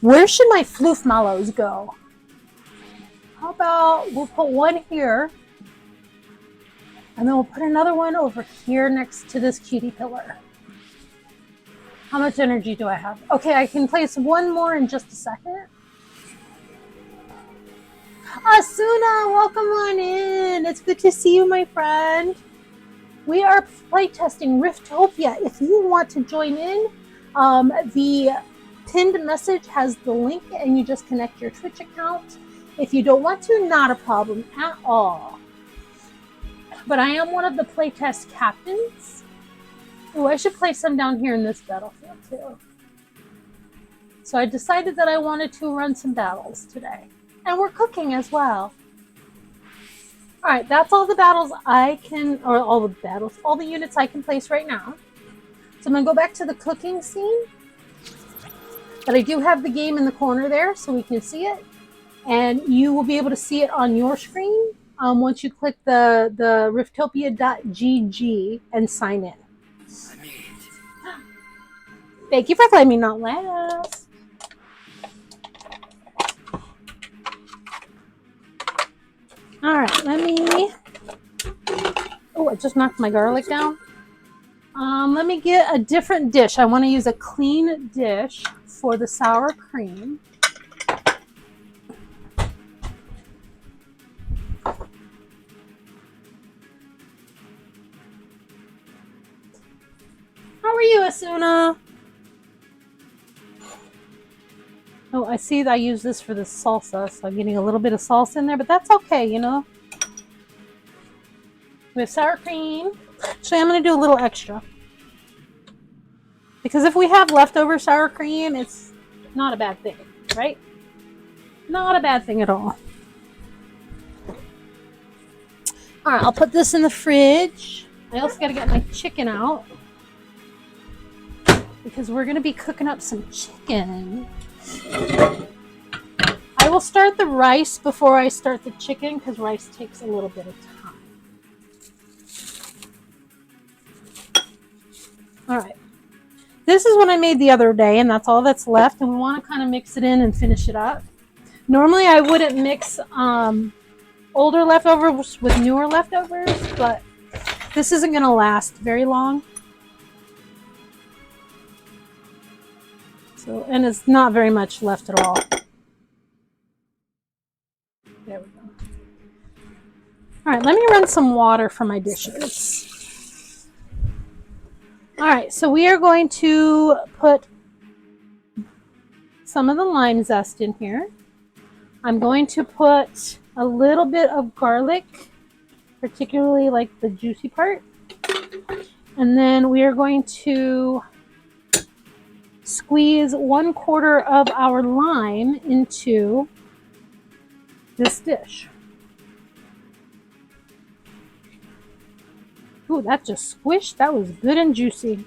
Where should my floof mallows go? How about we'll put one here. And then we'll put another one over here next to this cutie pillar. How much energy do I have? Okay, I can place one more in just a second. Asuna, welcome on in. It's good to see you, my friend. We are playtesting Riftopia. If you want to join in, the pinned message has the link and you just connect your Twitch account. If you don't want to, not a problem at all. But I am one of the playtest captains. Oh, I should place some down here in this battlefield too. So I decided that I wanted to run some battles today. And we're cooking as well. Alright, that's all the battles I can, or all the battles, all the units I can place right now. So I'm going to go back to the cooking scene. But I do have the game in the corner there so we can see it. And you will be able to see it on your screen once you click the riftopia.gg and sign in. I made it. Thank you for letting me not laugh. Alright, let me... Oh, I just knocked my garlic down. Let me get a different dish. I want to use a clean dish for the sour cream. How are you, Asuna? Oh, I see that I use this for the salsa, so I'm getting a little bit of salsa in there, but that's okay, you know? We have sour cream. Actually, I'm going to do a little extra. Because if we have leftover sour cream, it's not a bad thing, right? Not a bad thing at all. Alright, I'll put this in the fridge. I also got to get my chicken out. Because we're going to be cooking up some chicken. I will start the rice before I start the chicken because rice takes a little bit of time. Alright. This is what I made the other day and that's all that's left and we want to kind of mix it in and finish it up. Normally I wouldn't mix older leftovers with newer leftovers, but this isn't going to last very long. So, and it's not very much left at all. There we go. Alright, let me run some water for my dishes. Alright, so we are going to put some of the lime zest in here. I'm going to put a little bit of garlic, particularly like the juicy part. And then we are going to squeeze 1/4 of our lime into this dish. Ooh, that just squished. That was good and juicy.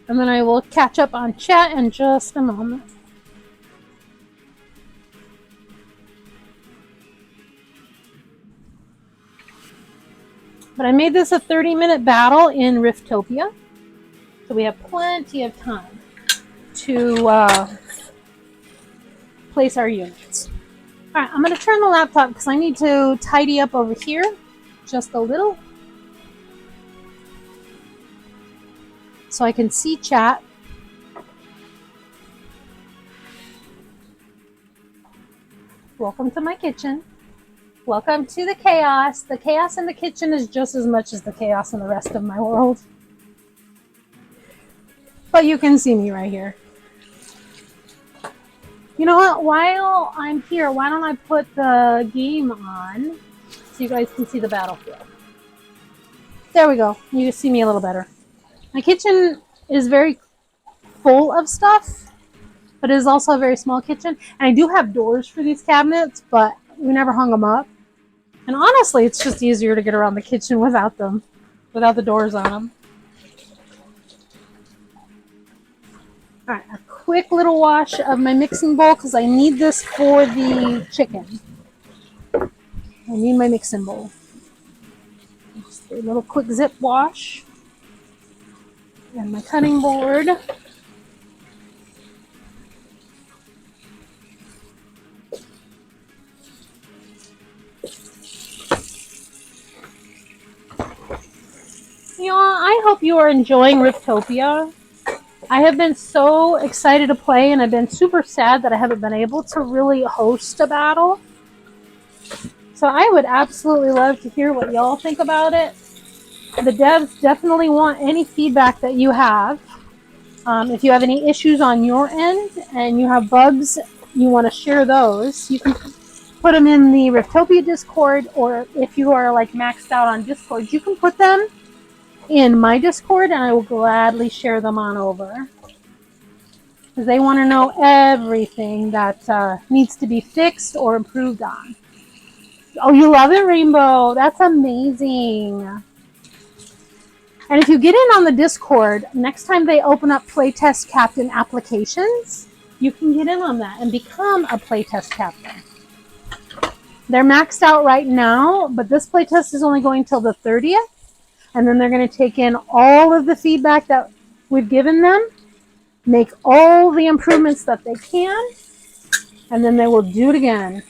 And then I will catch up on chat in just a moment. But I made this a 30-minute battle in Riftopia. So we have plenty of time to place our units. Alright, I'm going to turn the laptop because I need to tidy up over here just a little. So I can see chat. Welcome to my kitchen. Welcome to the chaos. The chaos in the kitchen is just as much as the chaos in the rest of my world. But you can see me right here. You know what? While I'm here, why don't I put the game on so you guys can see the battlefield? There we go. You can see me a little better. My kitchen is very full of stuff, but it is also a very small kitchen. And I do have doors for these cabinets, but we never hung them up. And honestly, it's just easier to get around the kitchen without them, without the doors on them. All right, a quick little wash of my mixing bowl because I need this for the chicken. I need my mixing bowl. Just a little quick zip wash. And my cutting board. Y'all, I hope you are enjoying Riftopia. I have been so excited to play, and I've been super sad that I haven't been able to really host a battle. So I would absolutely love to hear what y'all think about it. The devs definitely want any feedback that you have. If you have any issues on your end and you have bugs, you want to share those, you can put them in the Riftopia Discord, or if you are like maxed out on Discord, you can put them in my Discord and I will gladly share them on over. Because they want to know everything that needs to be fixed or improved on. Oh, you love it, Rainbow. That's amazing. And if you get in on the Discord, next time they open up playtest captain applications, you can get in on that and become a playtest captain. They're maxed out right now, but this playtest is only going till the 30th. And then they're going to take in all of the feedback that we've given them, make all the improvements that they can, and then they will do it again.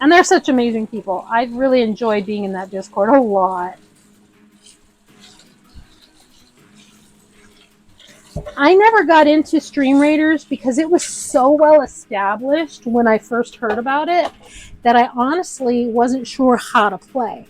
And they're such amazing people. I've really enjoyed being in that Discord a lot. I never got into Stream Raiders because it was so well established when I first heard about it that I honestly wasn't sure how to play.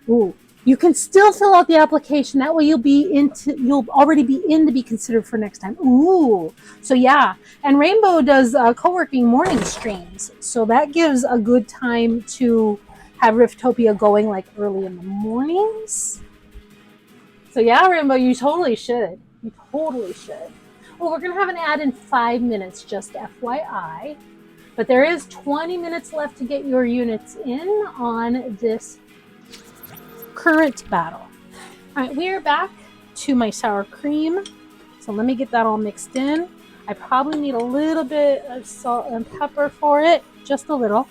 Ooh. You can still fill out the application. That way you'll already be in to be considered for next time. Ooh. So yeah. And Rainbow does co-working morning streams. So that gives a good time to have Riftopia going like early in the mornings. So yeah, Rainbow, you totally should. You totally should. Well, we're going to have an ad in 5 minutes, just FYI. But there is 20 minutes left to get your units in on this current battle. All right, we are back to my sour cream. So let me get that all mixed in. I probably need a little bit of salt and pepper for it, just a little.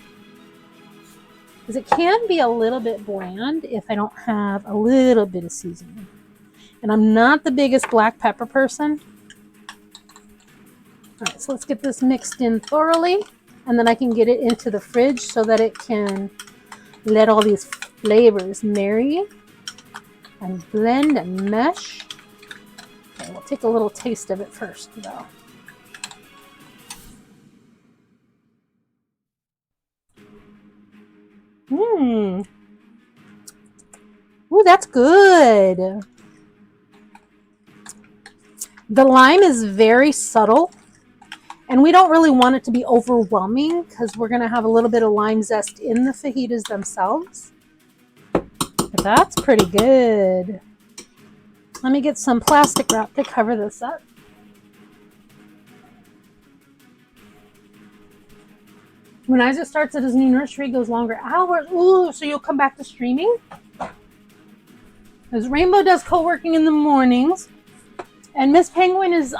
Because it can be a little bit bland if I don't have a little bit of seasoning. And I'm not the biggest black pepper person. All right, so let's get this mixed in thoroughly. And then I can get it into the fridge so that it can let all these flavors marry and blend and mesh. Okay, we'll take a little taste of it first, though. Ooh, that's good. The lime is very subtle. And we don't really want it to be overwhelming because we're going to have a little bit of lime zest in the fajitas themselves. But that's pretty good. Let me get some plastic wrap to cover this up. When Isaac starts at his new nursery, goes longer hours. Ooh, so you'll come back to streaming? Because Rainbow does co-working in the mornings. And Miss Penguin is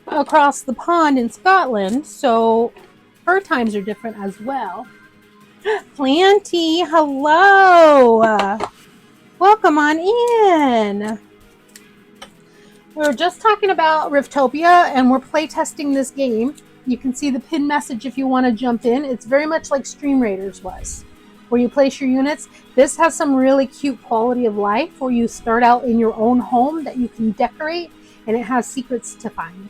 across the pond in Scotland, so her times are different as well. Planty, hello! Welcome on in! We were just talking about Riftopia, and we're playtesting this game. You can see the pin message if you want to jump in. It's very much like Stream Raiders was, where you place your units. This has some really cute quality of life, where you start out in your own home that you can decorate, and it has secrets to find.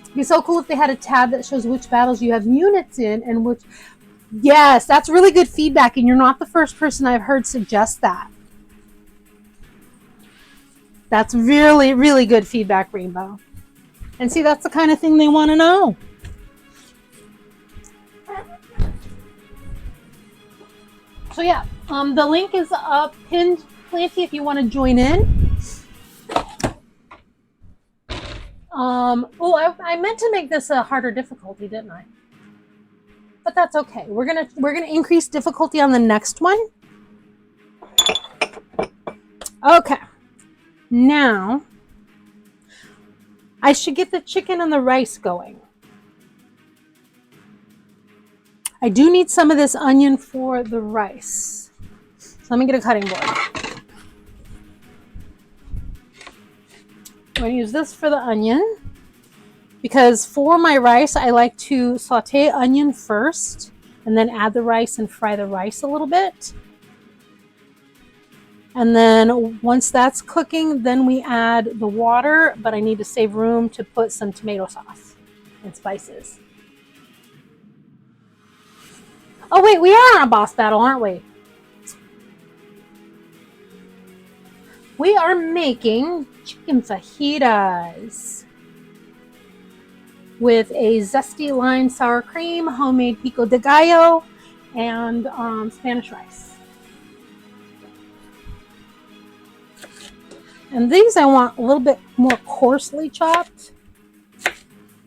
It'd be so cool if they had a tab that shows which battles you have units in and which... Yes, that's really good feedback, and you're not the first person I've heard suggest that. That's really, really good feedback, Rainbow. And see, that's the kind of thing they want to know. So yeah, the link is pinned plenty if you want to join in. I meant to make this a harder difficulty, didn't I? But that's okay. We're gonna increase difficulty on the next one. Okay. Now I should get the chicken and the rice going. I do need some of this onion for the rice. So let me get a cutting board. I'm going to use this for the onion because for my rice, I like to saute onion first and then add the rice and fry the rice a little bit. And then once that's cooking, then we add the water, but I need to save room to put some tomato sauce and spices. Oh wait, we are on a boss battle, aren't we? We are making chicken fajitas with a zesty lime sour cream, homemade pico de gallo, and Spanish rice. And these I want a little bit more coarsely chopped.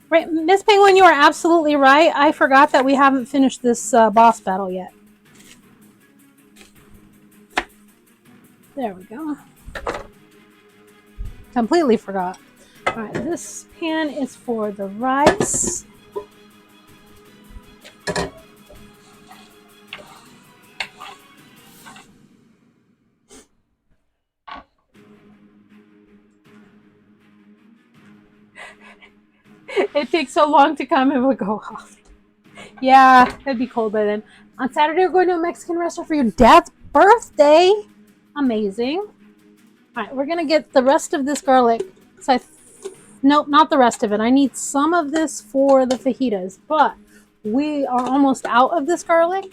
Right, Miss Penguin, you are absolutely right. I forgot that we haven't finished this boss battle yet. There we go. Completely forgot. All right, this pan is for the rice. It takes so long to come and would go off. Yeah, it'd be cold by then. On Saturday, we're going to a Mexican restaurant for your dad's birthday. Amazing. All right, we're going to get the rest of this garlic. So nope, not the rest of it. I need some of this for the fajitas, but we are almost out of this garlic.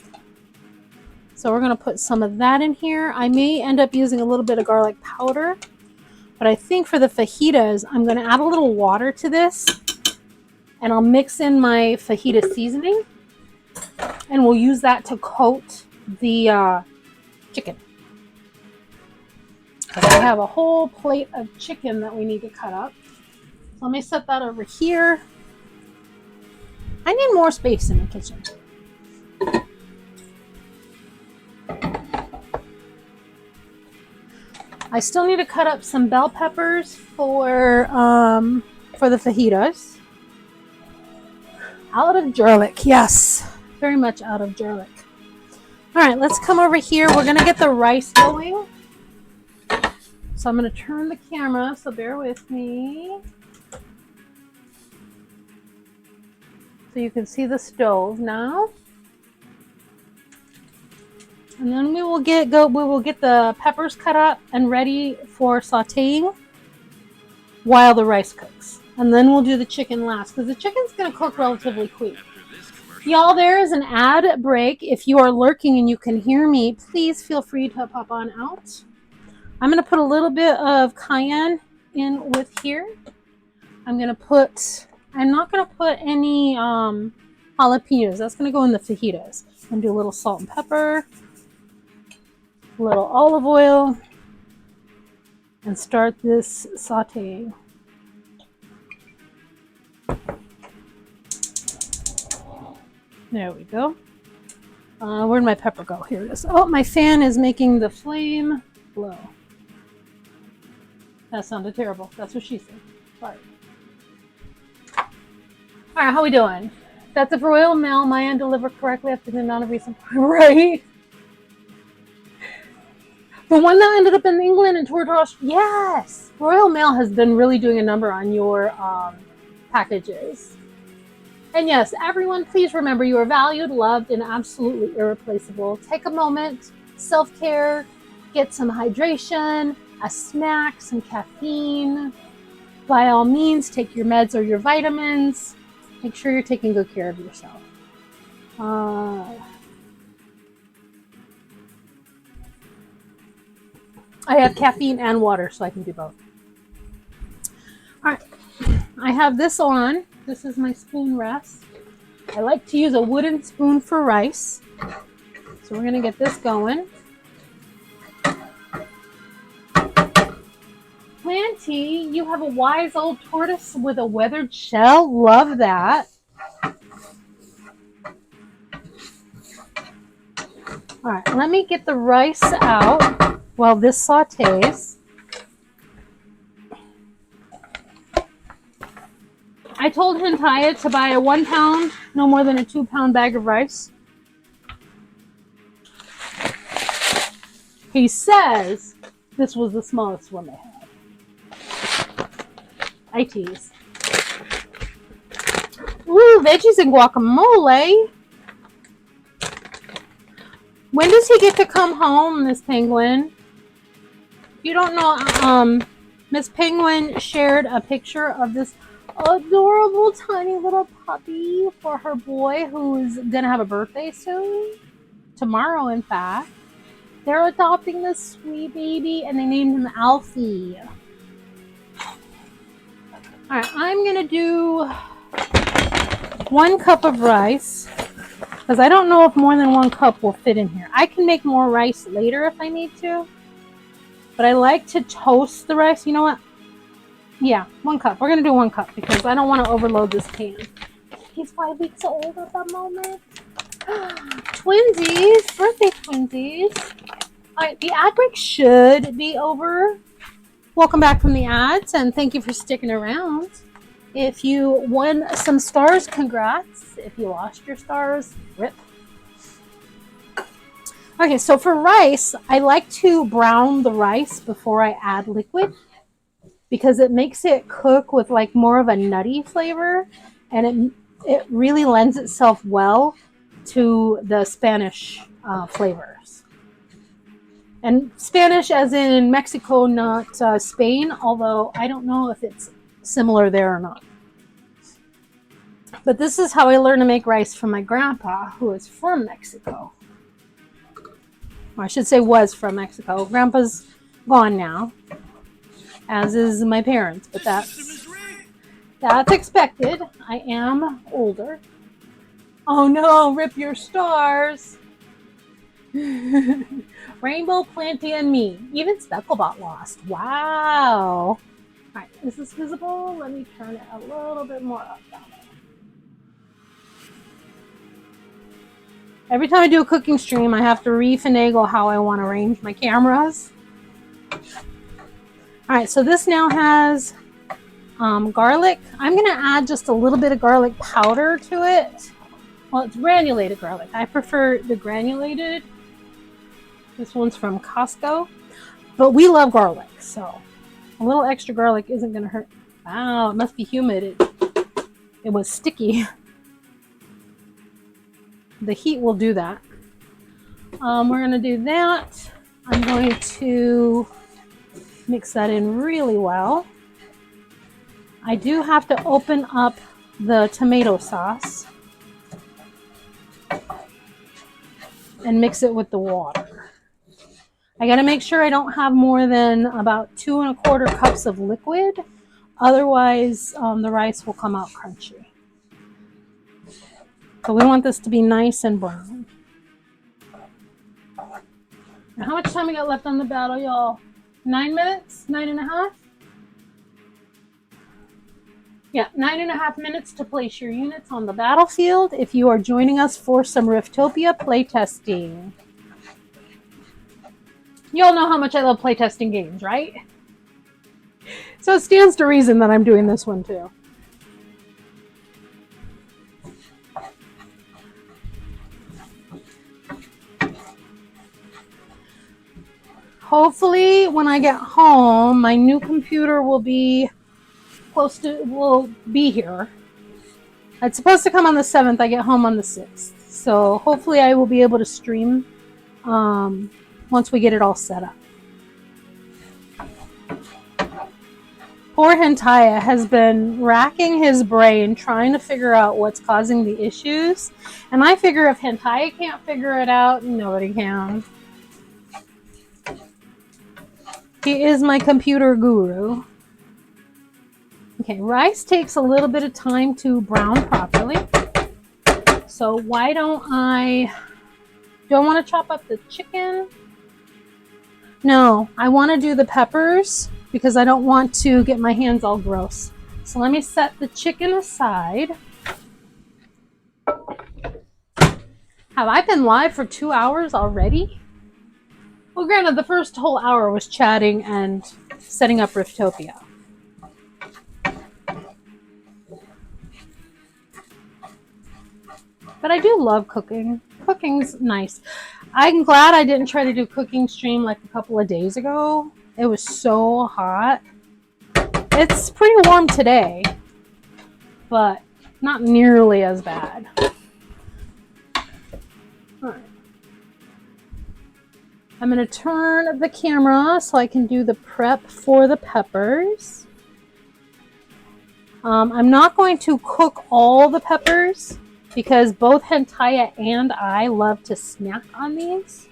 So we're going to put some of that in here. I may end up using a little bit of garlic powder, but I think for the fajitas, I'm going to add a little water to this. And I'll mix in my fajita seasoning, and we'll use that to coat the chicken. I have a whole plate of chicken that we need to cut up. So let me set that over here. I need more space in the kitchen. I still need to cut up some bell peppers for the fajitas. Out of garlic, yes. Very much out of garlic. All right, let's come over here. We're going to get the rice going. So I'm going to turn the camera, so bear with me. So you can see the stove now. And then we will get the peppers cut up and ready for sauteing while the rice cooks. And then we'll do the chicken last, because the chicken's going to cook relatively quick. Y'all, there is an ad break. If you are lurking and you can hear me, please feel free to pop on out. I'm going to put a little bit of cayenne in with here. I'm not going to put any jalapenos. That's going to go in the fajitas. I'm going to do a little salt and pepper, a little olive oil, and start this sauteing. There we go. Where'd my pepper go? Here it is. Oh, my fan is making the flame blow. That sounded terrible. That's what she said. Sorry. All right, how we doing? That's a Royal Mail. My end delivered correctly after the amount of recent. Right? The one that ended up in England and toured to Australia. Yes! Royal Mail has been really doing a number on your packages. And yes, everyone, please remember you are valued, loved, and absolutely irreplaceable. Take a moment, self-care, get some hydration, a snack, some caffeine. By all means, take your meds or your vitamins. Make sure you're taking good care of yourself. I have caffeine and water, so I can do both. All right. I have this on. This is my spoon rest. I like to use a wooden spoon for rice. So we're going to get this going. Planty, you have a wise old tortoise with a weathered shell. Love that. All right, let me get the rice out while this sautés. I told Hintaya to buy a 1 pound, no more than a 2 pound bag of rice. He says this was the smallest one they had. I tease. Ooh, veggies and guacamole. When does he get to come home, Miss Penguin? If you don't know, Miss Penguin shared a picture of this adorable tiny little puppy for her boy who's gonna have a birthday soon. Tomorrow, in fact. They're adopting this sweet baby and they named him Alfie. Alright, I'm gonna do 1 cup of rice because I don't know if more than 1 cup will fit in here. I can make more rice later if I need to, but I like to toast the rice. You know what? Yeah, 1 cup. We're going to do 1 cup because I don't want to overload this pan. He's 5 weeks old at the moment. Twinsies. Birthday twinsies. Alright, the ad break should be over. Welcome back from the ads and thank you for sticking around. If you won some stars, congrats. If you lost your stars, rip. Okay, so for rice, I like to brown the rice before I add liquid, because it makes it cook with like more of a nutty flavor, and it really lends itself well to the Spanish flavors. And Spanish as in Mexico, not Spain, although I don't know if it's similar there or not. But this is how I learned to make rice from my grandpa, who is from Mexico. Or I should say was from Mexico. Grandpa's gone now, as is my parents, but that's expected. I am older. Oh no, rip your stars. Rainbow, Planty, and me. Even Specklebot lost. Wow. Alright, is this visible? Let me turn it a little bit more up down there. Every time I do a cooking stream, I have to refinagle how I want to arrange my cameras. Alright, so this now has garlic. I'm going to add just a little bit of garlic powder to it. Well, it's granulated garlic. I prefer the granulated. This one's from Costco. But we love garlic, so a little extra garlic isn't going to hurt. Wow, it must be humid. It was sticky. The heat will do that. We're going to do that. I'm going to mix that in really well. I do have to open up the tomato sauce and mix it with the water. I got to make sure I don't have more than about 2 1/4 cups of liquid. Otherwise, the rice will come out crunchy. So we want this to be nice and brown. Now, how much time we got left on the battle, y'all? 9 minutes? 9.5? Yeah, 9.5 minutes to place your units on the battlefield if you are joining us for some Riftopia playtesting. You all know how much I love playtesting games, right? So it stands to reason that I'm doing this one too. Hopefully, when I get home, my new computer will be here. It's supposed to come on the 7th. I get home on the 6th. So hopefully I will be able to stream once we get it all set up. Poor Hintaya has been racking his brain trying to figure out what's causing the issues. And I figure if Hintaya can't figure it out, nobody can. He is my computer guru. Okay, rice takes a little bit of time to brown properly. So why don't I want to chop up the chicken? No, I want to do the peppers because I don't want to get my hands all gross. So let me set the chicken aside. Have I been live for 2 hours already? Well, granted, the first whole hour was chatting and setting up Riftopia. But I do love cooking. Cooking's nice. I'm glad I didn't try to do cooking stream like a couple of days ago. It was so hot. It's pretty warm today, but not nearly as bad. All right. I'm going to turn the camera so I can do the prep for the peppers. I'm not going to cook all the peppers because both Hentaya and I love to snack on these.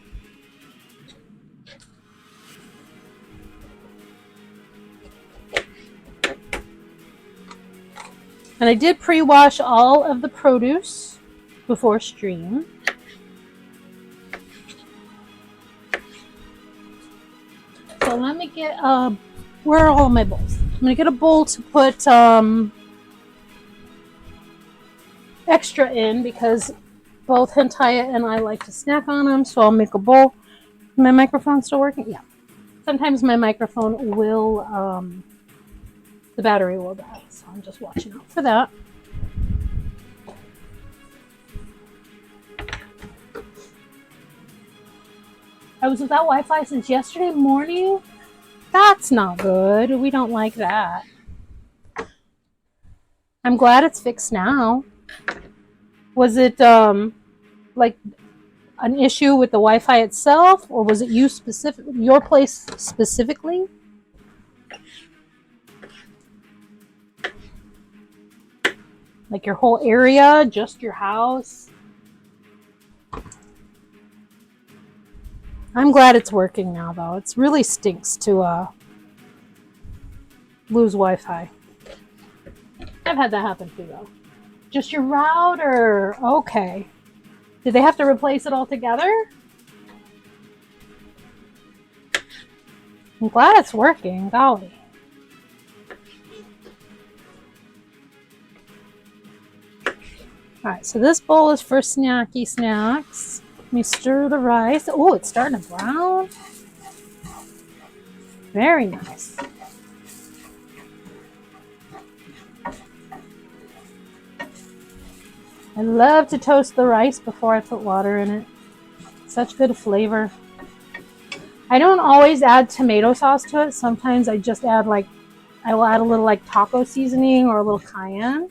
And I did pre-wash all of the produce before stream. So let me get where are all my bowls? I'm gonna get a bowl to put extra in because both Hentaya and I like to snack on them. So I'll make a bowl. My microphone still working? Yeah. Sometimes my microphone will the battery will die, so I'm just watching out for that. I was without Wi-Fi since yesterday morning. That's not good. We don't like that. I'm glad it's fixed now. Was it like an issue with the Wi-Fi itself, or was it you specific, your place specifically? Like your whole area, just your house? I'm glad it's working now, though. It really stinks to lose Wi-Fi. I've had that happen too, though. Just your router. Okay. Did they have to replace it altogether? I'm glad it's working. Golly. Alright, so this bowl is for snacky snacks. Let me stir the rice. Oh, it's starting to brown. Very nice. I love to toast the rice before I put water in it. Such good flavor. I don't always add tomato sauce to it. Sometimes I just add I will add a little taco seasoning or a little cayenne.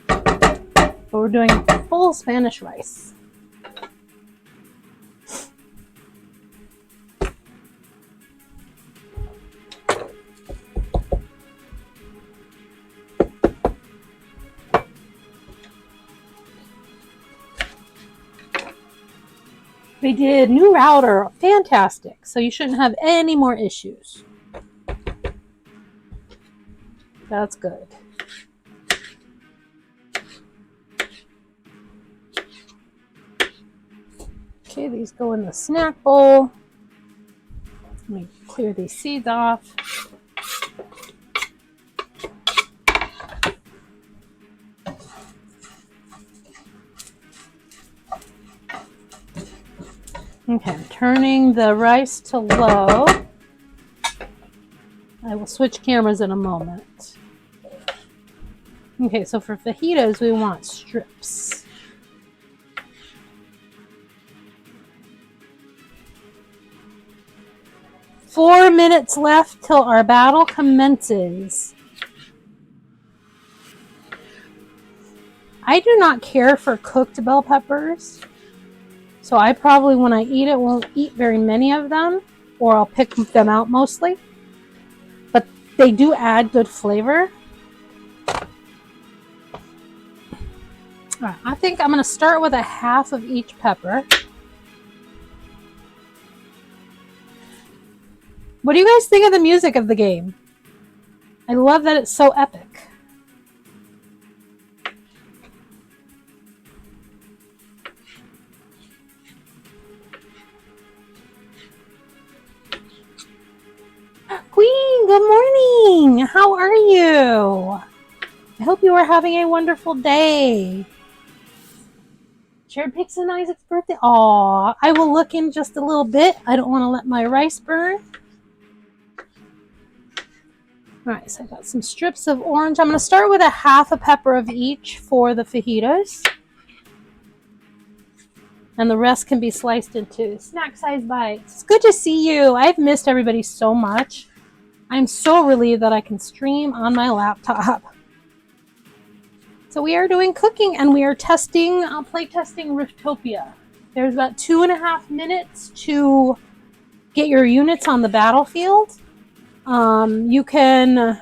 But we're doing full Spanish rice. They did new router, fantastic. So you shouldn't have any more issues. That's good. Okay, these go in the snack bowl. Let me clear these seeds off. Okay, I'm turning the rice to low. I will switch cameras in a moment. Okay, so for fajitas, we want strips. Four minutes left till our battle commences. I do not care for cooked bell peppers. So I probably, when I eat it, won't eat very many of them, or I'll pick them out mostly. But they do add good flavor. All right, I think I'm going to start with a half of each pepper. What do you guys think of the music of the game? I love that it's so epic. Queen, good morning. How are you? I hope you are having a wonderful day. Shared pics on Isaac's birthday. Aw, I will look in just a little bit. I don't want to let my rice burn. Alright, so I got some strips of orange. I'm going to start with a half a pepper of each for the fajitas. And the rest can be sliced into snack size bites. It's good to see you. I've missed everybody so much. I'm so relieved that I can stream on my laptop. So we are doing cooking and we are testing, play testing Riftopia. There's about 2.5 minutes to get your units on the battlefield. You can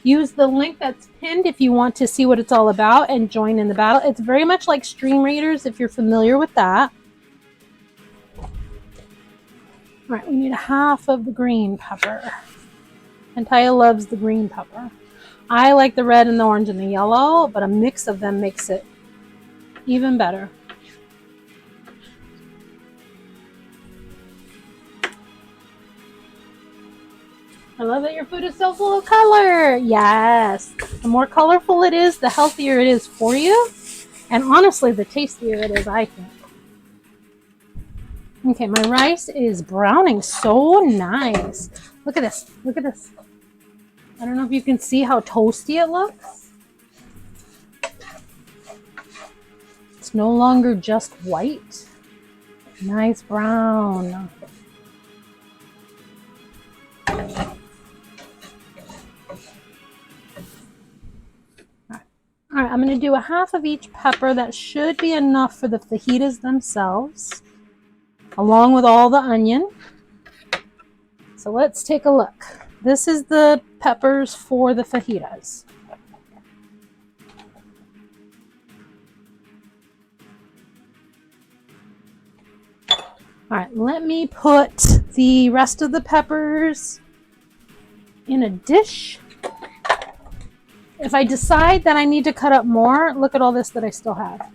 use the link that's pinned if you want to see what it's all about and join in the battle. It's very much like Stream Raiders if you're familiar with that. Alright, we need a half of the green pepper. And Taya loves the green pepper. I like the red and the orange and the yellow, but a mix of them makes it even better. I love that your food is so full of color. Yes. The more colorful it is, the healthier it is for you. And honestly, the tastier it is, I think. Okay, my rice is browning so nice. Look at this. Look at this. I don't know if you can see how toasty it looks. It's no longer just white. Nice brown. Alright, I'm going to do a half of each pepper. That should be enough for the fajitas themselves, along with all the onion. So let's take a look. This is the peppers for the fajitas. Alright, let me put the rest of the peppers in a dish. If I decide that I need to cut up more, look at all this that I still have.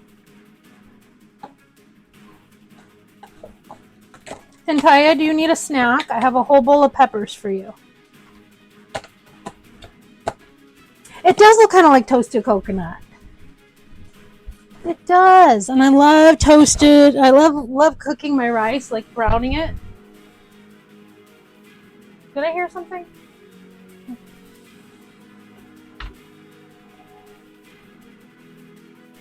Taya, do you need a snack? I have a whole bowl of peppers for you. It does look kind of like toasted coconut. It does. And I love toasted. I love cooking my rice, like browning it. Did I hear something?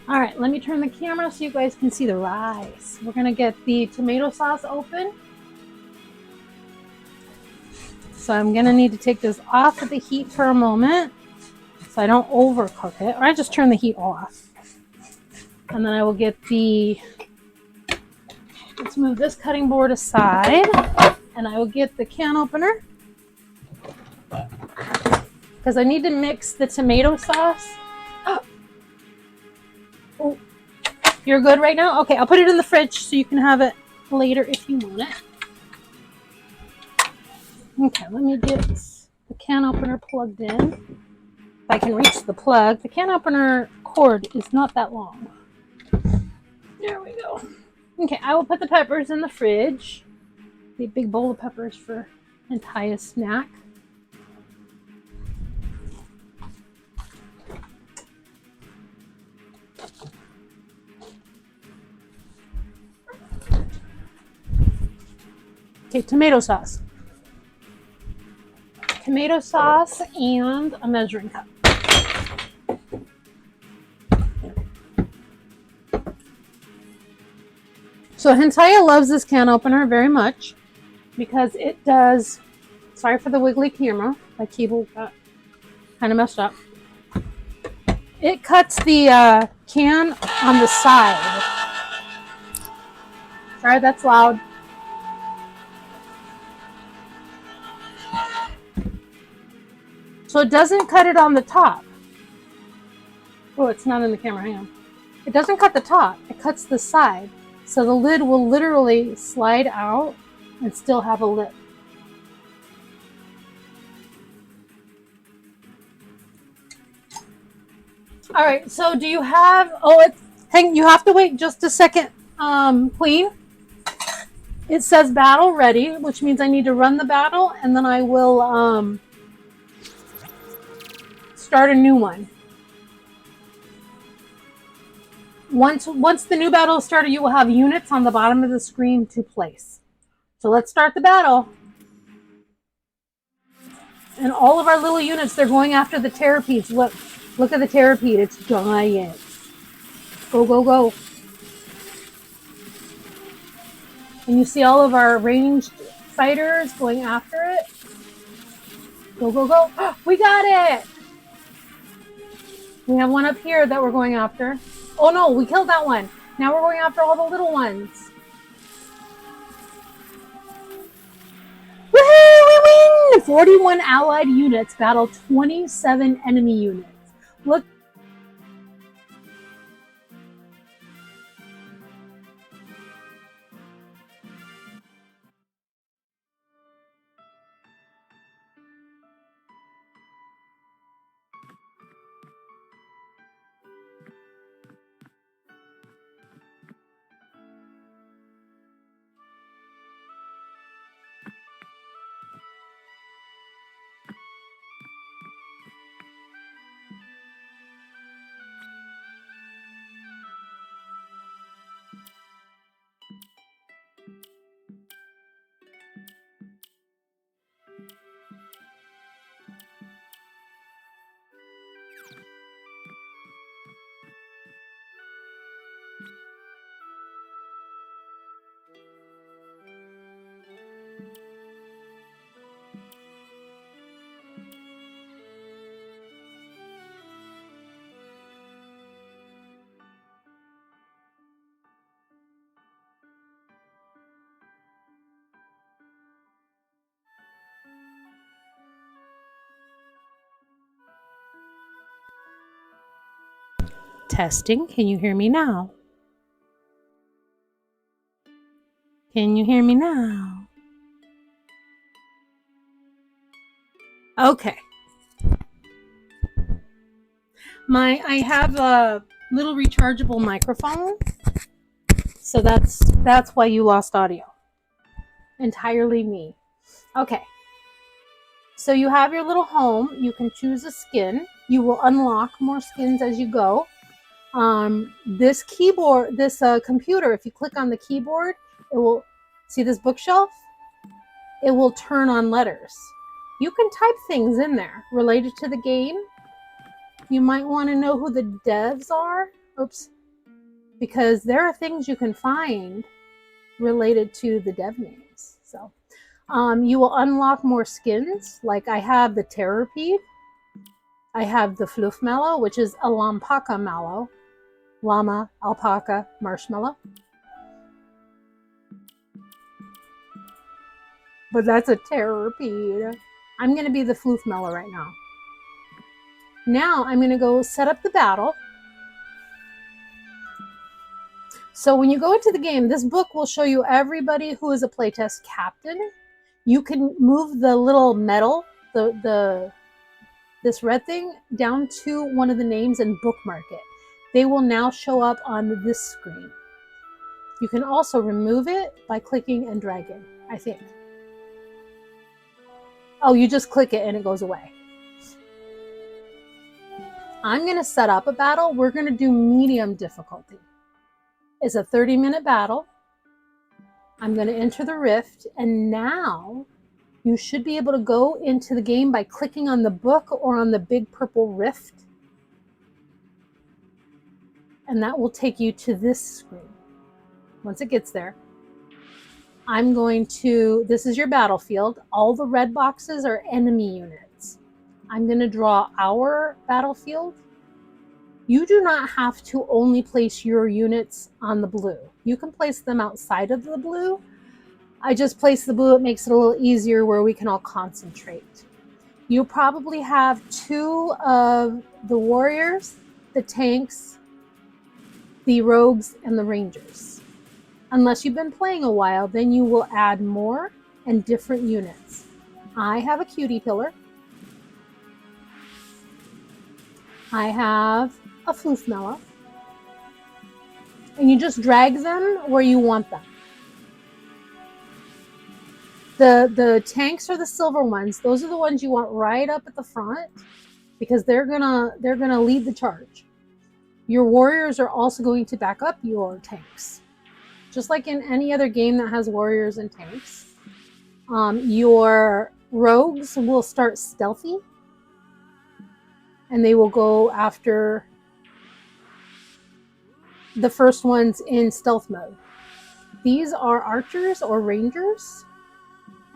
All right, let me turn the camera so you guys can see the rice. We're gonna get the tomato sauce open. So I'm gonna need to take this off of the heat for a moment so I don't overcook it, or I just turn the heat off. And then I will get the, let's move this cutting board aside, and I will get the can opener because I need to mix the tomato sauce. Oh, you're good right now? Okay, I'll put it in the fridge so you can have it later if you want it. Okay, let me get the can opener plugged in. If I can reach the plug. The can opener cord is not that long. There we go. Okay, I will put the peppers in the fridge. The big bowl of peppers for Taya's snack. Okay, tomato sauce. Tomato sauce and a measuring cup. So Hentaya loves this can opener very much because it does, sorry for the wiggly camera, my keyboard got kind of messed up. It cuts the can on the side. Sorry, that's loud. So it doesn't cut it on the top. Oh, it's not in the camera, hang on. It doesn't cut the top, it cuts the side. So the lid will literally slide out and still have a lid. All right. So do you have? Oh, hang. You have to wait just a second, Queen. It says battle ready, which means I need to run the battle, and then I will start a new one. Once the new battle is started, you will have units on the bottom of the screen to place. So let's start the battle. And all of our little units, they're going after the Terrapedes. Look at the Terrapede. It's giant. Go, go, go. And you see all of our ranged fighters going after it. Go, go, go. We got it! We have one up here that we're going after. Oh no, we killed that one. Now we're going after all the little ones. Woohoo! We win! 41 allied units battle 27 enemy units. Look. Testing. Can you hear me now? Can you hear me now? Okay. I have a little rechargeable microphone, so that's why you lost audio. Entirely me. Okay. So you have your little home. You can choose a skin. You will unlock more skins as you go. This keyboard, this computer, if you click on the keyboard, it will, see this bookshelf? It will turn on letters. You can type things in there related to the game. You might want to know who the devs are. Oops. Because there are things you can find related to the dev names. So you will unlock more skins. Like I have the Terrapede. I have the Fluffmallow, which is a Lampaka mallow. Llama, alpaca, marshmallow. But that's a Terrapede. I'm going to be the Fluffmallow right now. Now I'm going to go set up the battle. So when you go into the game, this book will show you everybody who is a playtest captain. You can move the little medal, this red thing, down to one of the names and bookmark it. They will now show up on this screen. You can also remove it by clicking and dragging, I think. Oh, you just click it and it goes away. I'm going to set up a battle. We're going to do medium difficulty. It's a 30-minute battle. I'm going to enter the Rift, and now you should be able to go into the game by clicking on the book or on the big purple Rift. And that will take you to this screen. Once it gets there, I'm going to, this is your battlefield. All the red boxes are enemy units. I'm going to draw our battlefield. You do not have to only place your units on the blue. You can place them outside of the blue. I just place the blue. It makes it a little easier where we can all concentrate. You probably have 2 of the warriors, the tanks, the rogues, and the rangers. Unless you've been playing a while, then you will add more and different units. I have a cutie pillar. I have a floofmella, and you just drag them where you want them. The tanks are the silver ones. Those are the ones you want right up at the front because they're gonna lead the charge. Your warriors are also going to back up your tanks. Just like in any other game that has warriors and tanks. Your rogues will start stealthy and they will go after the first ones in stealth mode. These are archers or rangers,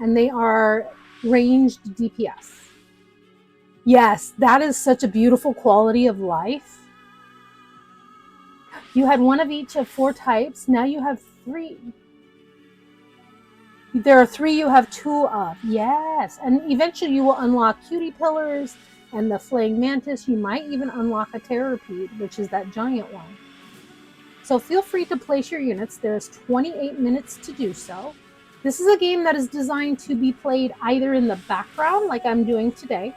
and they are ranged DPS. Yes, that is such a beautiful quality of life. You had one of each of 4 types. Now you have 3. There are 3 you have 2 of. Yes. And eventually you will unlock cutie pillars and the flaying mantis. You might even unlock a terrapede, which is that giant one. So feel free to place your units. There's 28 minutes to do so. This is a game that is designed to be played either in the background, like I'm doing today,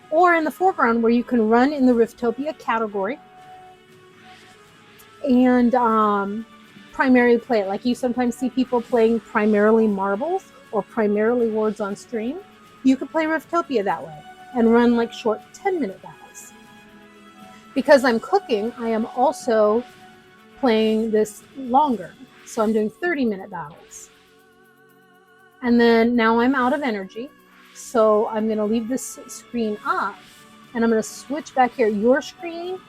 or in the foreground where you can run in the Riftopia category and primarily play it. Like you sometimes see people playing primarily marbles or primarily words on stream. You could play Riftopia that way and run like short 10-minute battles. Because I'm cooking, I am also playing this longer. So I'm doing 30-minute battles. And then now I'm out of energy. So I'm going to leave this screen up and I'm going to switch back here. Your screen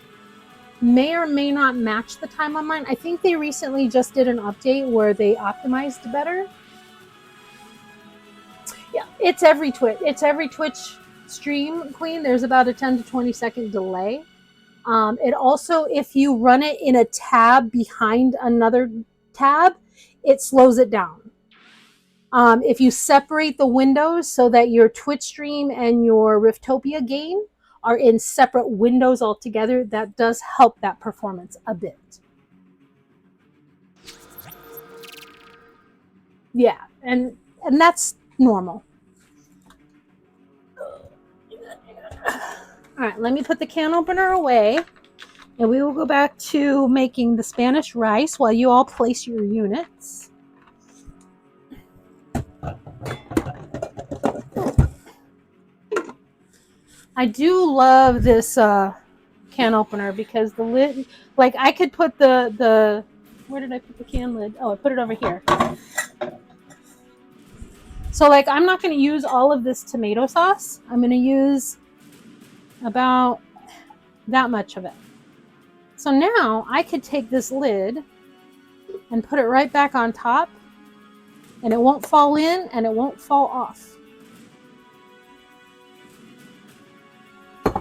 may or may not match the time on mine. I think they recently just did an update where they optimized better. Yeah, it's every Twitch stream, Queen. There's about a 10 to 20 second delay. It also, if you run it in a tab behind another tab, it slows it down. If you separate the windows so that your Twitch stream and your Riftopia game are in separate windows altogether, that does help that performance a bit. Yeah, and that's normal. All right, let me put the can opener away, and we will go back to making the Spanish rice while you all place your units. I do love this can opener because the lid, like I could put the where did I put the can lid? Oh, I put it over here. So like I'm not going to use all of this tomato sauce. I'm going to use about that much of it. So now I could take this lid and put it right back on top, and it won't fall in and it won't fall off.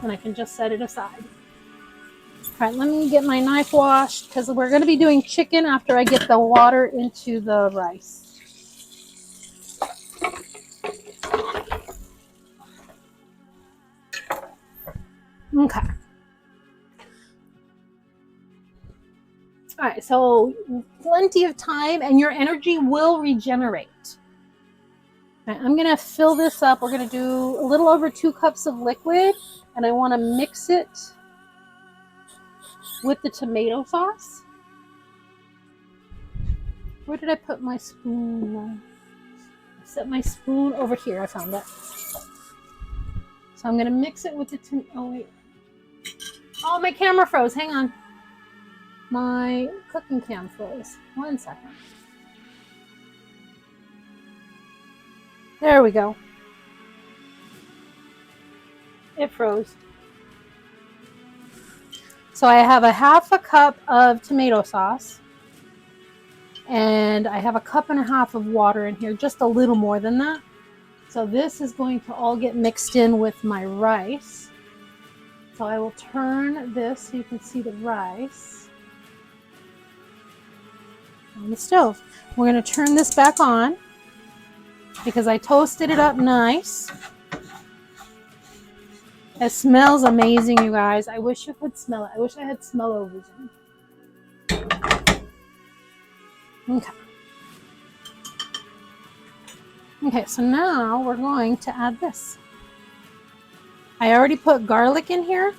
And I can just set it aside. All right, let me get my knife washed because we're going to be doing chicken after I get the water into the rice. Okay. All right, so plenty of time and your energy will regenerate. All right, I'm going to fill this up. We're going to do a little over 2 cups of liquid. And I want to mix it with the tomato sauce. Where did I put my spoon? I set my spoon over here. I found it. So I'm going to mix it with the tomato. Oh, wait. Oh, my camera froze. Hang on. My cooking cam froze. 1 second. There we go. It froze. So I have a 1/2 cup of tomato sauce. And I have a 1.5 cups of water in here, just a little more than that. So this is going to all get mixed in with my rice. So I will turn this so you can see the rice on the stove. We're going to turn this back on because I toasted it up nice. It smells amazing, you guys. I wish you could smell it. I wish I had smell-o-vision. Okay. Okay, so now we're going to add this. I already put garlic in here.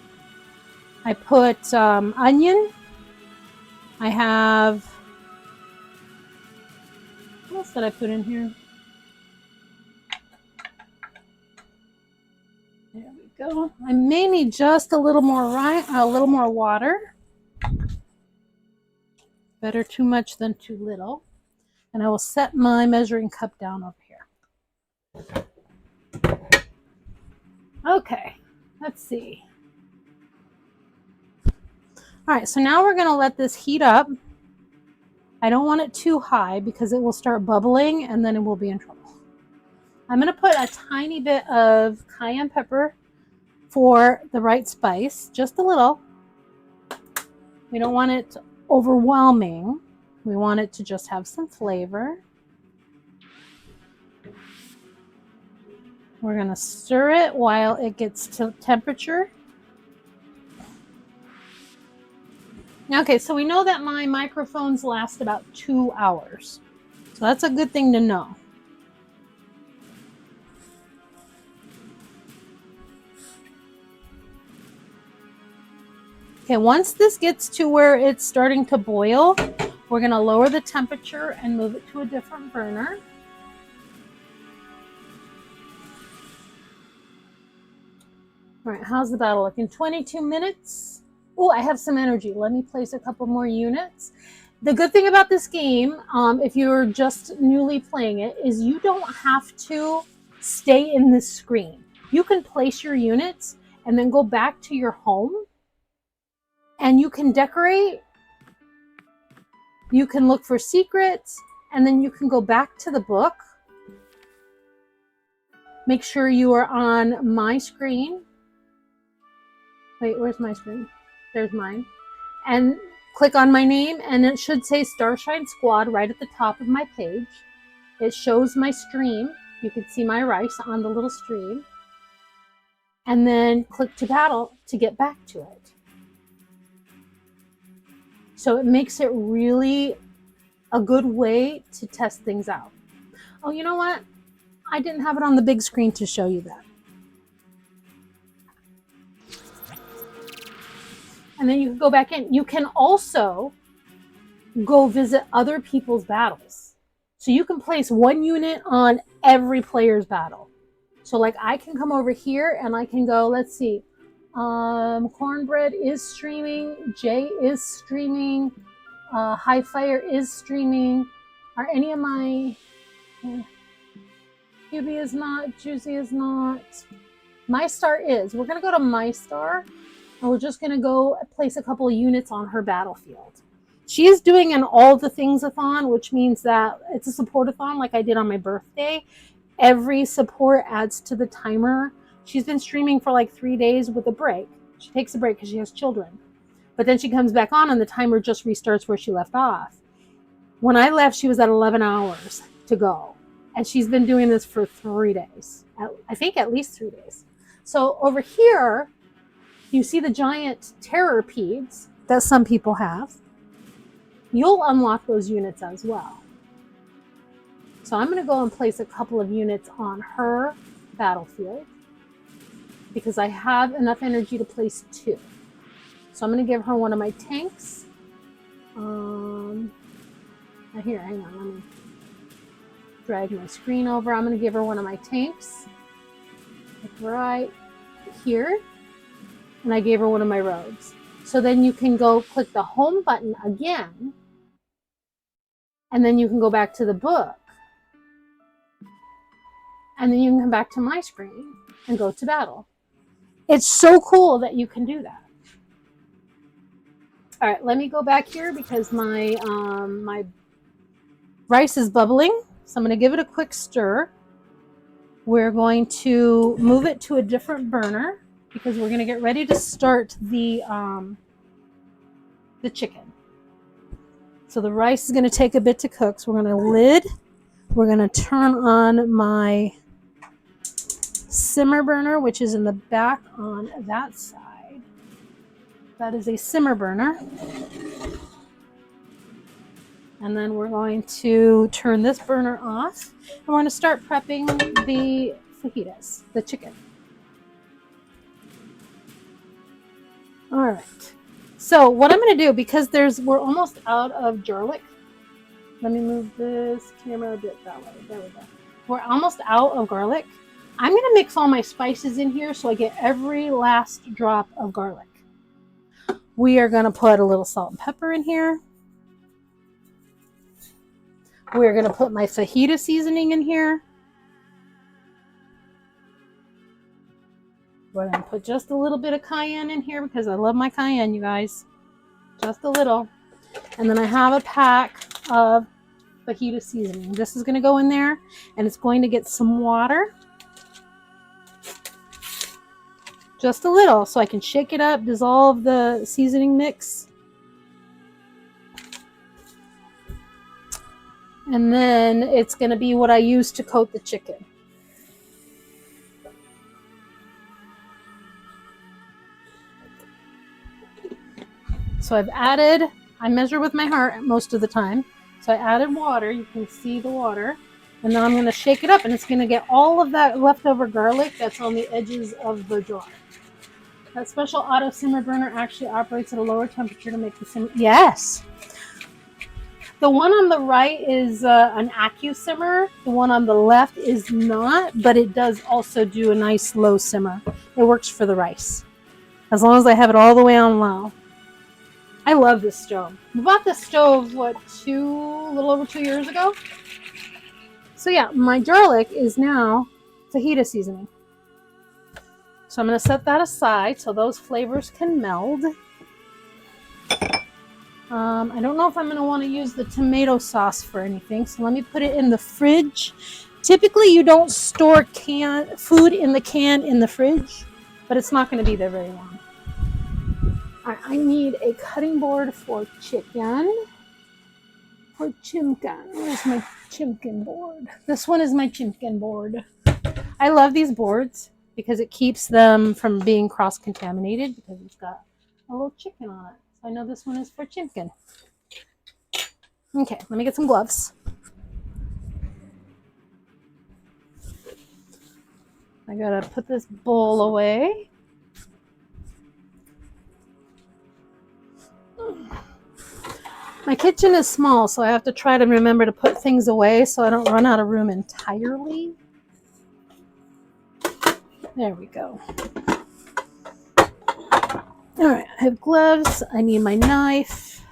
I put onion. I have, what else did I put in here? There we go. I may need just a little more water. Better too much than too little. And I will set my measuring cup down over here. Okay, let's see. All right, so now we're going to let this heat up. I don't want it too high because it will start bubbling and then it will be in trouble. I'm going to put a tiny bit of cayenne pepper for the right spice, just a little. We don't want it overwhelming. We want it to just have some flavor. We're going to stir it while it gets to temperature. Okay, so we know that my microphones last about 2 hours. So that's a good thing to know. Okay, once this gets to where it's starting to boil, we're going to lower the temperature and move it to a different burner. All right, how's the battle looking? 22 minutes. Oh, I have some energy. Let me place a couple more units. The good thing about this game, if you're just newly playing it, is you don't have to stay in this screen. You can place your units and then go back to your home and you can decorate. You can look for secrets and then you can go back to the book. Make sure you are on my screen. Wait, where's my screen? There's mine. And click on my name and it should say Starshine Squad right at the top of my page. It shows my stream. You can see my rice on the little stream. And then click to battle to get back to it. So it makes it really a good way to test things out. Oh, you know what? I didn't have it on the big screen to show you that. And then you can go back in. You can also go visit other people's battles. So you can place one unit on every player's battle. So like I can come over here and I can go, let's see. Cornbread is streaming. Jay is streaming. High Fire is streaming. Are any of my... QB is not. Juicy is not. My Star is. We're going to go to My Star. And we're just going to go place a couple of units on her battlefield. She is doing an all the things-a-thon, which means that it's a support-a-thon like I did on my birthday. Every support adds to the timer. She's been streaming for like 3 days with a break. She takes a break because she has children. But then she comes back on and the timer just restarts where she left off. When I left, she was at 11 hours to go. And she's been doing this for 3 days. I think at least 3 days. So over here... you see the giant terror peds that some people have. You'll unlock those units as well. So I'm going to go and place a couple of units on her battlefield because I have enough energy to place 2. So I'm going to give her one of my tanks. Here, hang on. Let me drag my screen over. I'm going to give her one of my tanks. Like right here. And I gave her one of my rogues. So then you can go click the home button again. And then you can go back to the book. And then you can come back to my screen and go to battle. It's so cool that you can do that. All right, let me go back here because my my rice is bubbling. So I'm going to give it a quick stir. We're going to move it to a different burner, because we're going to get ready to start the chicken. So the rice is going to take a bit to cook. So we're going to lid. We're going to turn on my simmer burner, which is in the back on that side. That is a simmer burner. And then we're going to turn this burner off. And we're going to start prepping the fajitas, the chicken. All right. So what I'm going to do, because we're almost out of garlic. Let me move this camera a bit that way. There we go. We're almost out of garlic. I'm going to mix all my spices in here so I get every last drop of garlic. We are going to put a little salt and pepper in here. We're going to put my fajita seasoning in here. We're going to put just a little bit of cayenne in here because I love my cayenne, you guys. Just a little. And then I have a pack of fajita seasoning. This is going to go in there, and it's going to get some water. Just a little, so I can shake it up, dissolve the seasoning mix. And then it's going to be what I use to coat the chicken. So I measure with my heart most of the time. So I added water, you can see the water. And then I'm going to shake it up, and it's going to get all of that leftover garlic that's on the edges of the jar. That special auto simmer burner actually operates at a lower temperature to make the simmer. Yes! The one on the right is an AccuSimmer. The one on the left is not, but it does also do a nice low simmer. It works for the rice. As long as I have it all the way on low. I love this stove. We bought this stove, a little over 2 years ago? So yeah, my garlic is now fajita seasoning. So I'm going to set that aside so those flavors can meld. I don't know if I'm going to want to use the tomato sauce for anything, so let me put it in the fridge. Typically, you don't store food in the can in the fridge, but it's not going to be there very long. I need a cutting board for chicken. For chimkin. Where's my chimkin board? This one is my chimkin board. I love these boards because it keeps them from being cross-contaminated because it's got a little chicken on it. So I know this one is for chimkin. Okay, let me get some gloves. I gotta put this bowl away. My kitchen is small, so I have to try to remember to put things away so I don't run out of room entirely. There we go. All right, I have gloves. I need my knife.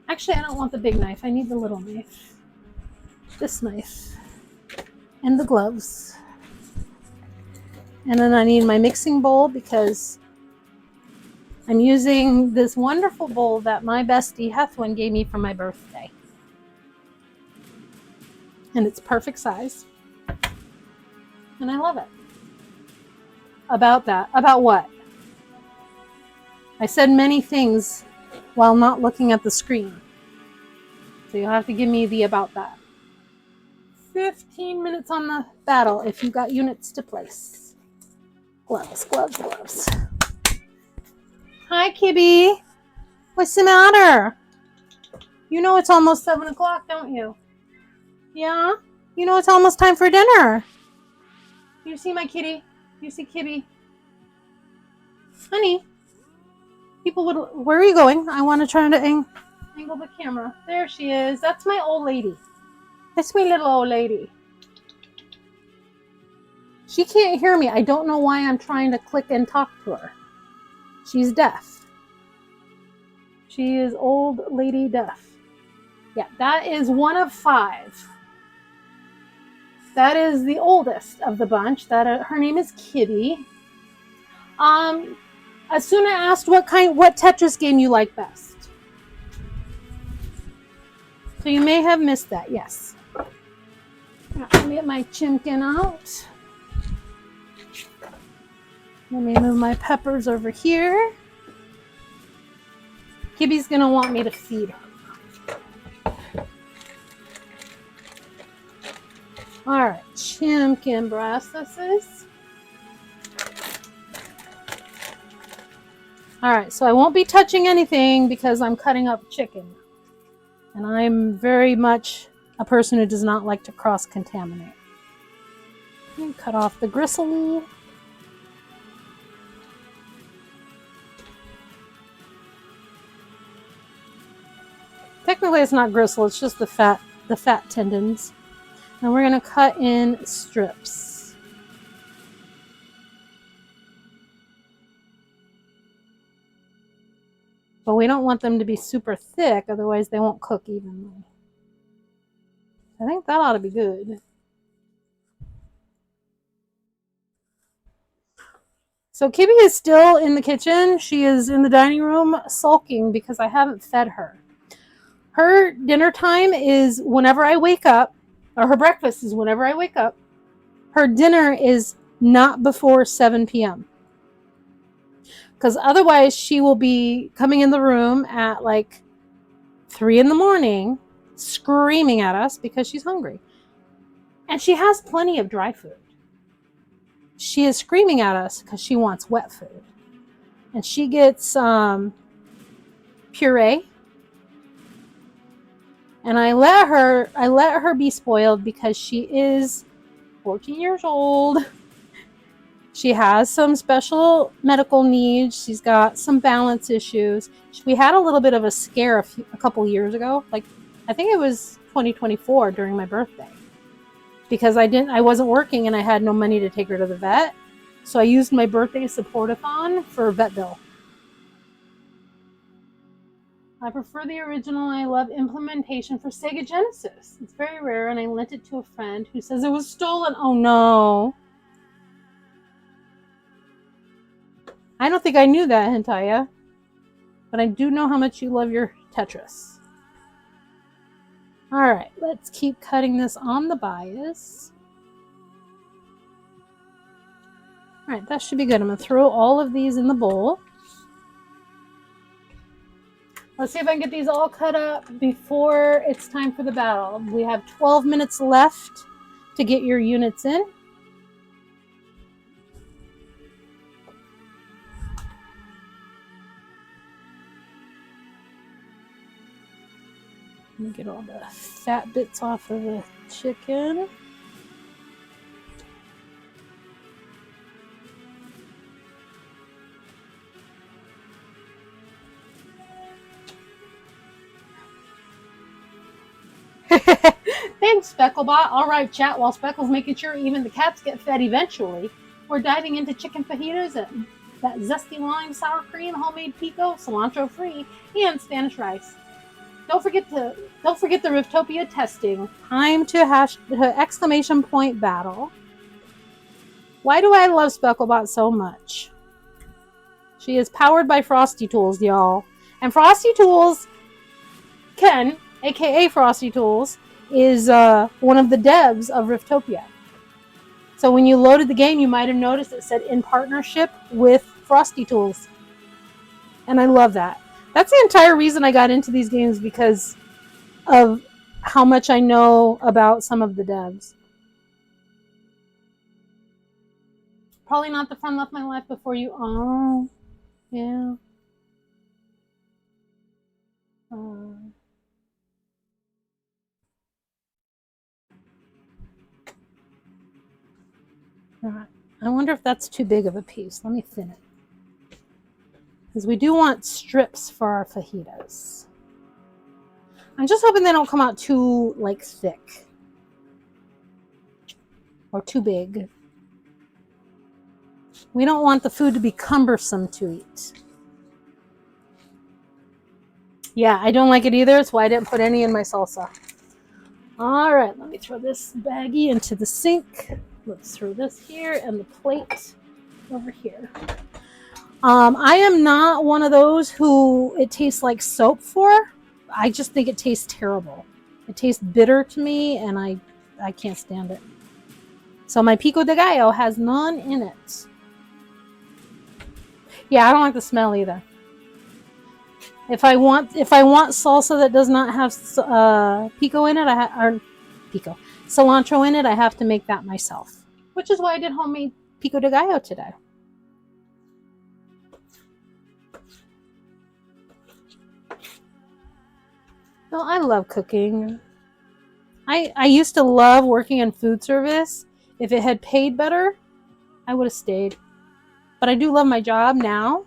Actually, I don't want the big knife. I need the little knife. This knife. And the gloves. And then I need my mixing bowl because I'm using this wonderful bowl that my bestie Hethwin gave me for my birthday. And it's perfect size. And I love it. About that. About what? I said many things while not looking at the screen. So you'll have to give me the about that. 15 minutes on the battle if you've got units to place. Gloves, gloves, gloves. Hi, Kibby. What's the matter? You know it's almost 7 o'clock, don't you? Yeah? You know it's almost time for dinner. You see my kitty? You see Kibby? Honey. People would... Where are you going? I want to try to angle the camera. There she is. That's my old lady. That's my little old lady. She can't hear me. I don't know why I'm trying to click and talk to her. She's deaf. She is old lady deaf. Yeah, that is one of 5. That is the oldest of the bunch. Her name is Kibby. Asuna asked what Tetris game you like best. So you may have missed that, yes. Let me get my chimkin out. Let me move my peppers over here. Kibby's gonna want me to feed her. Alright, chimkin breast this is. Alright, so I won't be touching anything because I'm cutting up chicken. And I'm very much a person who does not like to cross-contaminate. Cut off the gristle. Technically, it's not gristle. It's just the fat tendons. And we're going to cut in strips. But we don't want them to be super thick, otherwise they won't cook evenly. I think that ought to be good. So Kibby is still in the kitchen. She is in the dining room sulking because I haven't fed her. Her dinner time is whenever I wake up, or her breakfast is whenever I wake up. Her dinner is not before 7 p.m. Because otherwise she will be coming in the room at like 3 in the morning screaming at us because she's hungry. And she has plenty of dry food. She is screaming at us because she wants wet food. And she gets puree. And I let her be spoiled because she is 14 years old. She has some special medical needs. She's got some balance issues. We had a little bit of a scare a couple years ago. Like, I think it was 2024 during my birthday. Because I wasn't working and I had no money to take her to the vet. So I used my birthday support-a-thon for vet bill. I prefer the original. I love implementation for Sega Genesis. It's very rare and I lent it to a friend who says it was stolen. Oh no. I don't think I knew that, Hentaya. But I do know how much you love your Tetris. Alright, let's keep cutting this on the bias. Alright, that should be good. I'm going to throw all of these in the bowl. Let's see if I can get these all cut up before it's time for the battle. We have 12 minutes left to get your units in. Let me get all the fat bits off of the chicken. Thanks, Specklebot. All right, chat. While Speckle's making sure even the cats get fed eventually, we're diving into chicken fajitas and that zesty lime sour cream, homemade pico, cilantro free, and Spanish rice. Don't forget the Riftopia testing. Time to exclamation point battle. Why do I love Specklebot so much? She is powered by Frosty Tools, y'all. And Frosty Tools, Ken, aka Frosty Tools, is one of the devs of Riftopia. So when you loaded the game, you might have noticed it said in partnership with Frosty Tools. And I love that. That's the entire reason I got into these games, because of how much I know about some of the devs. Probably not the fun left my life before you. Oh, yeah. Alright. I wonder if that's too big of a piece. Let me thin it. Because we do want strips for our fajitas. I'm just hoping they don't come out too, like, thick. Or too big. We don't want the food to be cumbersome to eat. Yeah, I don't like it either. That's why I didn't put any in my salsa. Alright, let me throw this baggie into the sink. Let's throw this here and the plate over here. I am not one of those who it tastes like soap for. I just think it tastes terrible. It tastes bitter to me, and I can't stand it. So my pico de gallo has none in it. Yeah, I don't like the smell either. If I want salsa that does not have pico in it, cilantro in it, I have to make that myself. Which is why I did homemade pico de gallo today. Well, I love cooking. I used to love working in food service. If it had paid better, I would have stayed. But I do love my job now.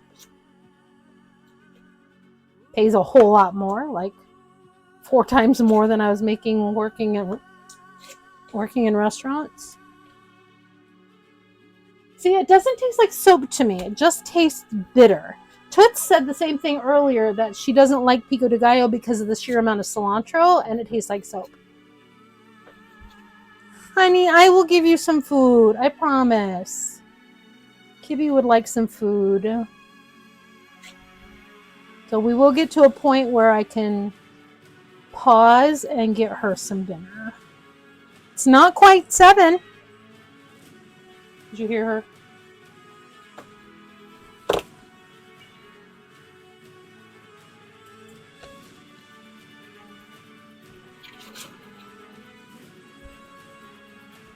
Pays a whole lot more. Like, 4 times more than I was making working in restaurants. See, it doesn't taste like soap to me. It just tastes bitter. Toots said the same thing earlier, that she doesn't like pico de gallo because of the sheer amount of cilantro, and it tastes like soap. Honey, I will give you some food. I promise. Kibby would like some food. So we will get to a point where I can pause and get her some dinner. It's not quite 7. Did you hear her?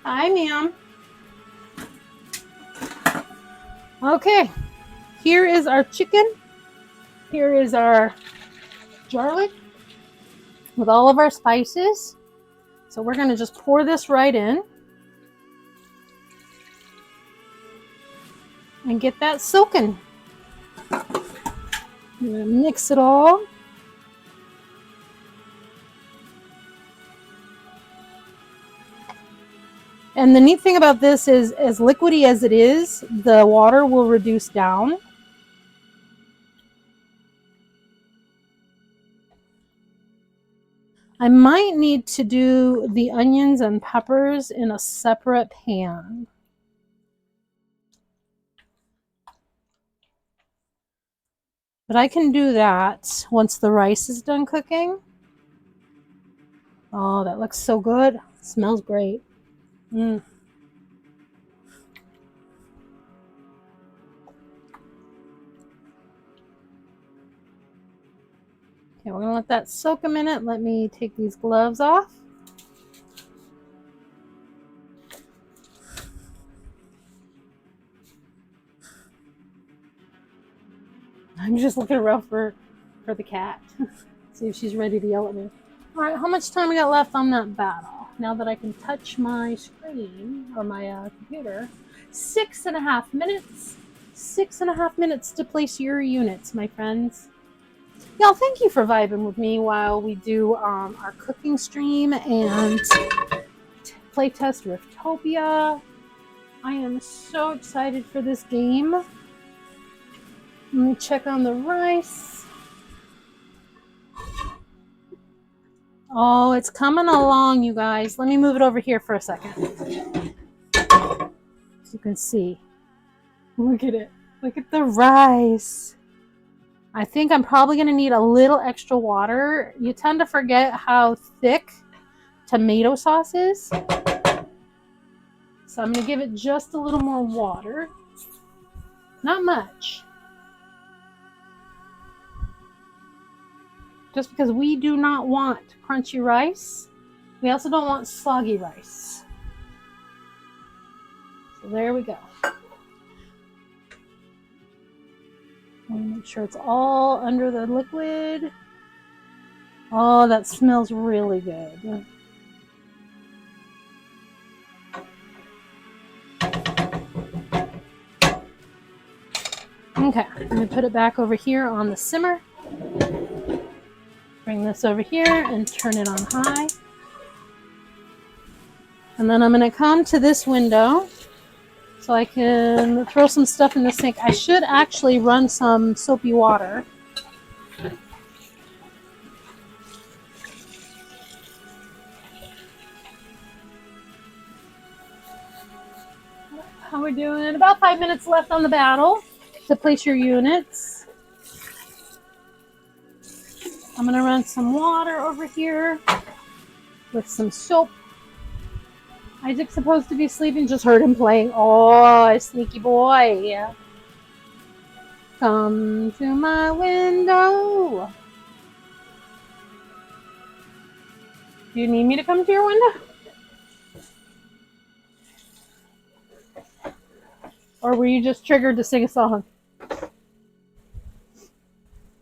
Hi, ma'am. Okay, here is our chicken. Here is our garlic with all of our spices. So we're going to just pour this right in and get that soaking. I'm going to mix it all. And the neat thing about this is, as liquidy as it is, the water will reduce down. I might need to do the onions and peppers in a separate pan. But I can do that once the rice is done cooking. Oh, that looks so good. It smells great. Okay, we're going to let that soak a minute. Let me take these gloves off. I'm just looking around for the cat. See if she's ready to yell at me. All right, how much time we got left on that battle? Now that I can touch my screen or my computer, 6.5 minutes. 6.5 minutes to place your units, my friends. Y'all, thank you for vibing with me while we do our cooking stream and playtest Riftopia. I am so excited for this game. Let me check on the rice. Oh, it's coming along, you guys. Let me move it over here for a second. So you can see. Look at it. Look at the rice. I think I'm probably going to need a little extra water. You tend to forget how thick tomato sauce is. So I'm going to give it just a little more water. Not much. Just because we do not want crunchy rice. We also don't want soggy rice. So there we go. Make sure it's all under the liquid. Oh, that smells really good. Okay, I'm going to put it back over here on the simmer. Bring this over here and turn it on high. And then I'm going to come to this window so I can throw some stuff in the sink. I should actually run some soapy water. How we doing? About 5 minutes left on the battle to place your units. I'm going to run some water over here with some soap. Isaac's supposed to be sleeping. Just heard him playing. Oh, sneaky boy. Come to my window. Do you need me to come to your window? Or were you just triggered to sing a song?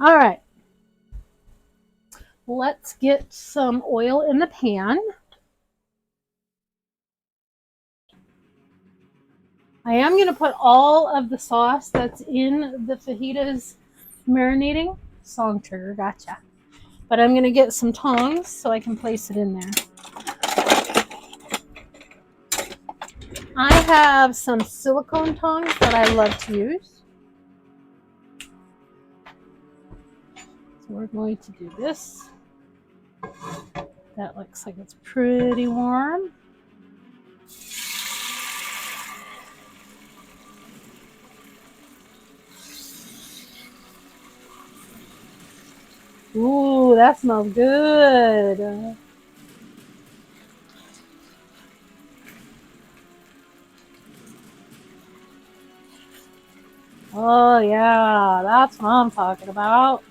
All right. Let's get some oil in the pan. I am going to put all of the sauce that's in the fajitas marinating. Song trigger, gotcha. But I'm going to get some tongs so I can place it in there. I have some silicone tongs that I love to use. So we're going to do this. That looks like it's pretty warm. Ooh, that smells good. Oh yeah, that's what I'm talking about.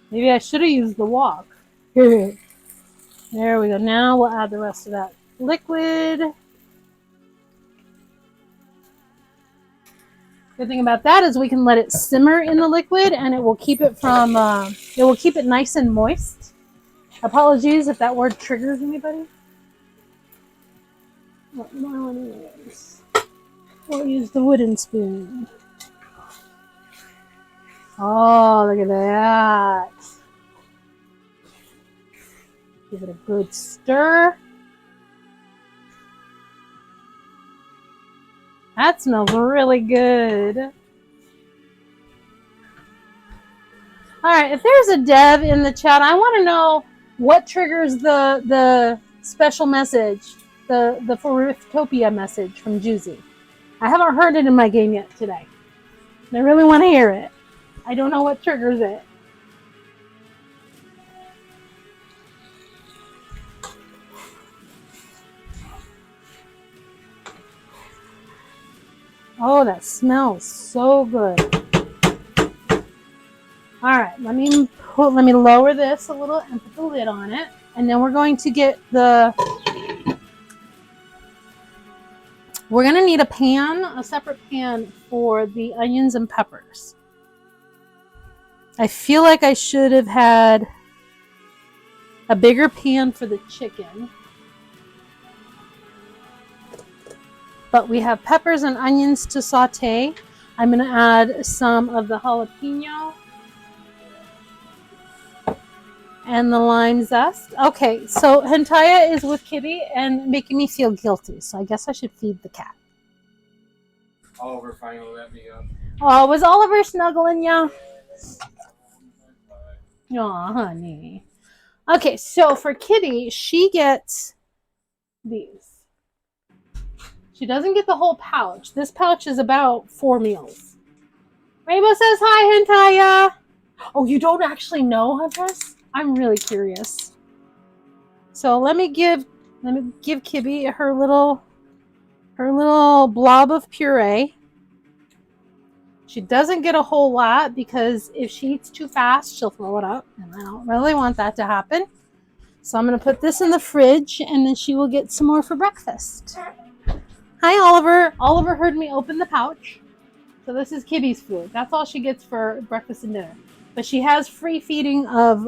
Maybe I should have used the wok. There we go. Now we'll add the rest of that liquid. Good thing about that is we can let it simmer in the liquid, and it will keep it from. It will keep it nice and moist. Apologies if that word triggers anybody. What more one is? We'll use the wooden spoon. Oh, look at that. Give it a good stir. That smells really good. All right, if there's a dev in the chat, I want to know what triggers the special message, the Riftopia message from Juicy. I haven't heard it in my game yet today. I really want to hear it. I don't know what triggers it. Oh, that smells so good. All right, let me lower this a little and put the lid on it, and then we're going to get the. We're going to need a separate pan for the onions and peppers. I feel like I should have had a bigger pan for the chicken. But we have peppers and onions to saute. I'm going to add some of the jalapeno and the lime zest. Okay, so Hentaya is with Kitty and making me feel guilty, so I guess I should feed the cat. Oliver finally let me up. Oh, was Oliver snuggling ya? Aw, honey. Okay, so for Kitty, she gets these. She doesn't get the whole pouch. This pouch is about 4 meals. Rainbow says hi, Hentaya. Oh, you don't actually know, Huntress? I'm really curious. So let me give Kibby her little blob of puree. She doesn't get a whole lot because if she eats too fast, she'll throw it up, and I don't really want that to happen. So I'm going to put this in the fridge, and then she will get some more for breakfast. Hi, Oliver. Oliver heard me open the pouch. So this is Kibby's food. That's all she gets for breakfast and dinner. But she has free feeding of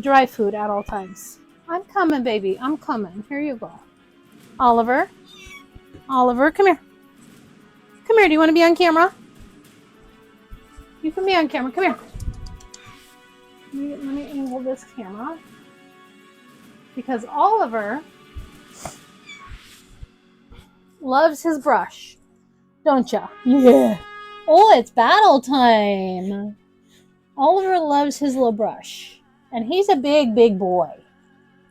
dry food at all times. I'm coming, baby. I'm coming. Here you go. Oliver. Oliver, come here. Come here. Do you want to be on camera? You can be on camera. Come here. Let me angle this camera. Because Oliver loves his brush. Don't ya? Yeah. Oh, it's battle time. Oliver loves his little brush. And he's a big, big boy.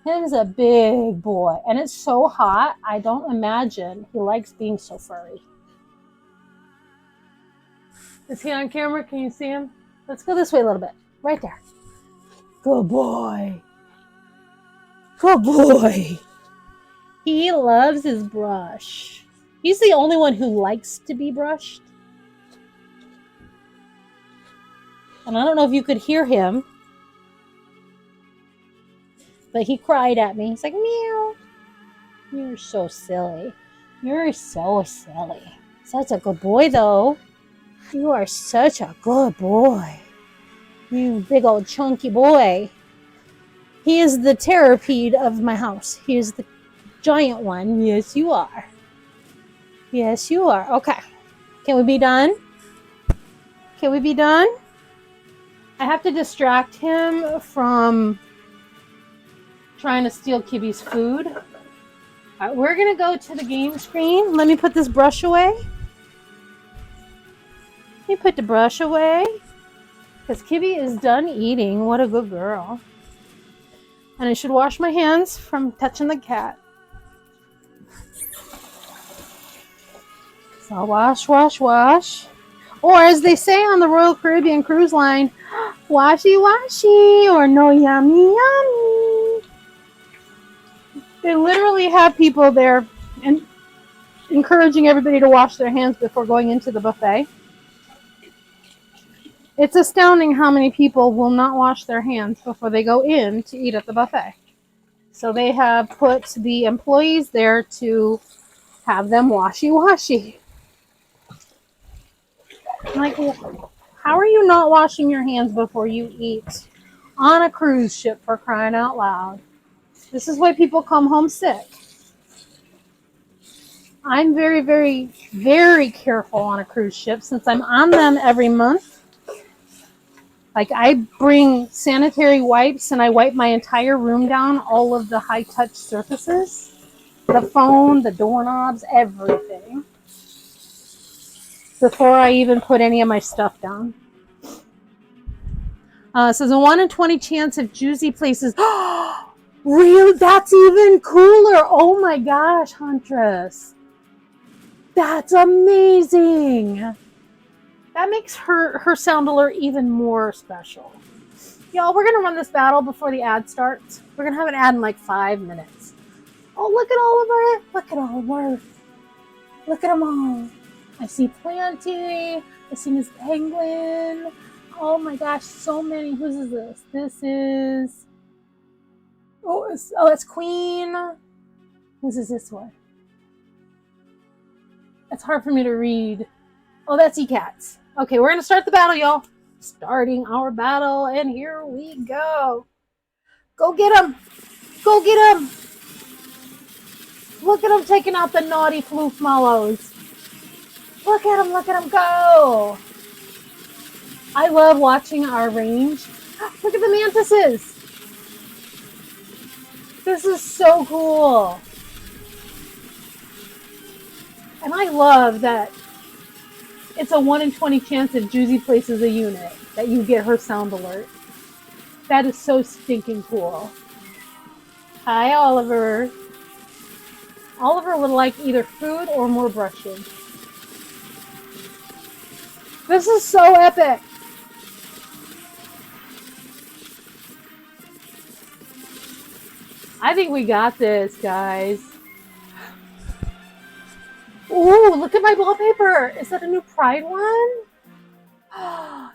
He's a big boy. And it's so hot, I don't imagine he likes being so furry. Is he on camera? Can you see him? Let's go this way a little bit. Right there. Good boy. Good boy. He loves his brush. He's the only one who likes to be brushed. And I don't know if you could hear him, but he cried at me. He's like, meow. You're so silly. You're so silly. Such a good boy, though. You are such a good boy. You big old chunky boy. He is the terrapede of my house. He is giant one. Yes, you are. Yes, you are. Okay. Can we be done? Can we be done? I have to distract him from trying to steal Kibby's food. All right, we're going to go to the game screen. Let me put this brush away. Let me put the brush away. Because Kibby is done eating. What a good girl. And I should wash my hands from touching the cat. So wash, wash, wash. Or as they say on the Royal Caribbean Cruise Line, washy, washy, or no yummy, yummy. They literally have people there and encouraging everybody to wash their hands before going into the buffet. It's astounding how many people will not wash their hands before they go in to eat at the buffet. So they have put the employees there to have them washy-washy. Like, how are you not washing your hands before you eat on a cruise ship, for crying out loud? This is why people come home sick. I'm very, very, very careful on a cruise ship since I'm on them every month. Like, I bring sanitary wipes and I wipe my entire room down, all of the high-touch surfaces, the phone, the doorknobs, everything, before I even put any of my stuff down. So there's a 1 in 20 chance of juicy places. Really? That's even cooler. Oh my gosh, Huntress. That's amazing. That makes her sound alert even more special. Y'all, we're going to run this battle before the ad starts. We're going to have an ad in like 5 minutes. Oh, look at Oliver. Look at Oliver. Look at them all. I see Planty. I see Miss Penguin. Oh my gosh, so many. Whose is this? This is... Oh, it's Queen. Whose is this one? It's hard for me to read. Oh, that's E-Cats. Okay, we're going to start the battle, y'all. Starting our battle, and here we go. Go get him. Go get him. Look at him taking out the naughty floof mallows. Look at him go. I love watching our range. Look at the mantises. This is so cool. And I love that it's a 1 in 20 chance if Juicy places a unit that you get her sound alert. That is so stinking cool. Hi, Oliver. Oliver would like either food or more brushing. This is so epic. I think we got this, guys. Ooh, look at my wallpaper. Is that a new Pride one?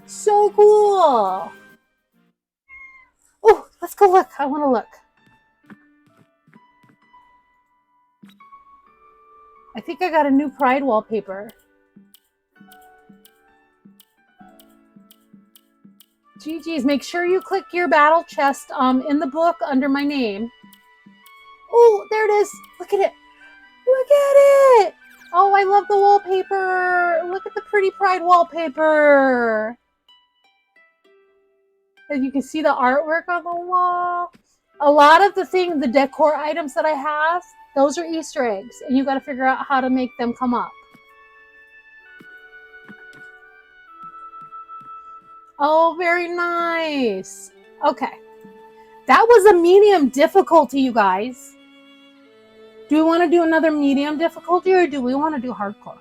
So cool. Oh, let's go look. I want to look. I think I got a new Pride wallpaper. GG's, make sure you click your battle chest in the book under my name. Oh, there it is. Look at it. Look at it. Oh, I love the wallpaper. Look at the pretty Pride wallpaper. And you can see the artwork on the wall. A lot of the decor items that I have, those are Easter eggs. And you got to figure out how to make them come up. Oh, very nice. Okay. That was a medium difficulty, you guys. Do we want to do another medium difficulty or do we want to do hardcore?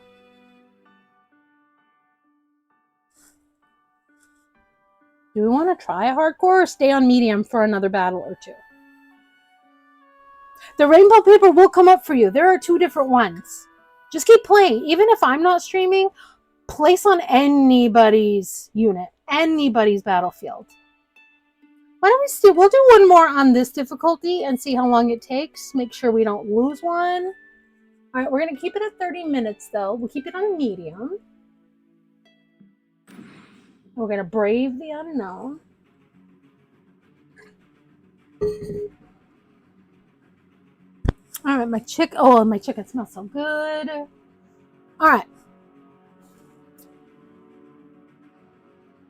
Do we want to try hardcore or stay on medium for another battle or two? The rainbow paper will come up for you. There are 2 different ones. Just keep playing. Even if I'm not streaming, place on anybody's unit, anybody's battlefield. Why don't we'll do one more on this difficulty and see how long it takes. Make sure we don't lose one. All right, we're going to keep it at 30 minutes, though. We'll keep it on medium. We're going to brave the unknown. All right, my chicken smells so good. All right.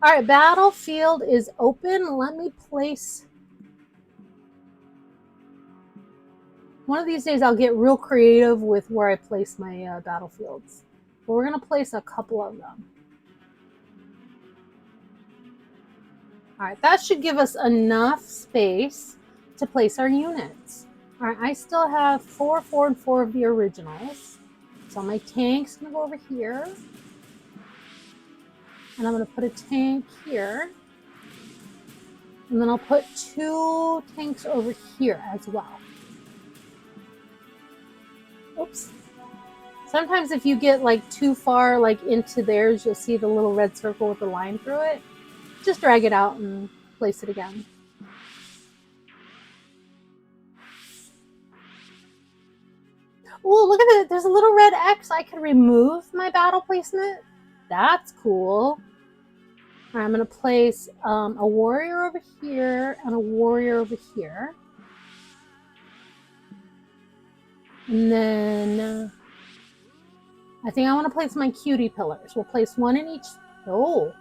All right, battlefield is open. Let me place. One of these days I'll get real creative with where I place my battlefields. But we're going to place a couple of them. All right, that should give us enough space to place our units. All right, I still have 4, 4, and 4 of the originals. So my tank's going to go over here. And I'm going to put a tank here. And then I'll put 2 tanks over here as well. Oops. Sometimes if you get like too far like into theirs, you'll see the little red circle with the line through it. Just drag it out and place it again. Oh, look at it. There's a little red X. I can remove my battle placement. That's cool. All right, I'm going to place a warrior over here and a warrior over here. And then I think I want to place my cutie pillars. We'll place 1 in each. Oh,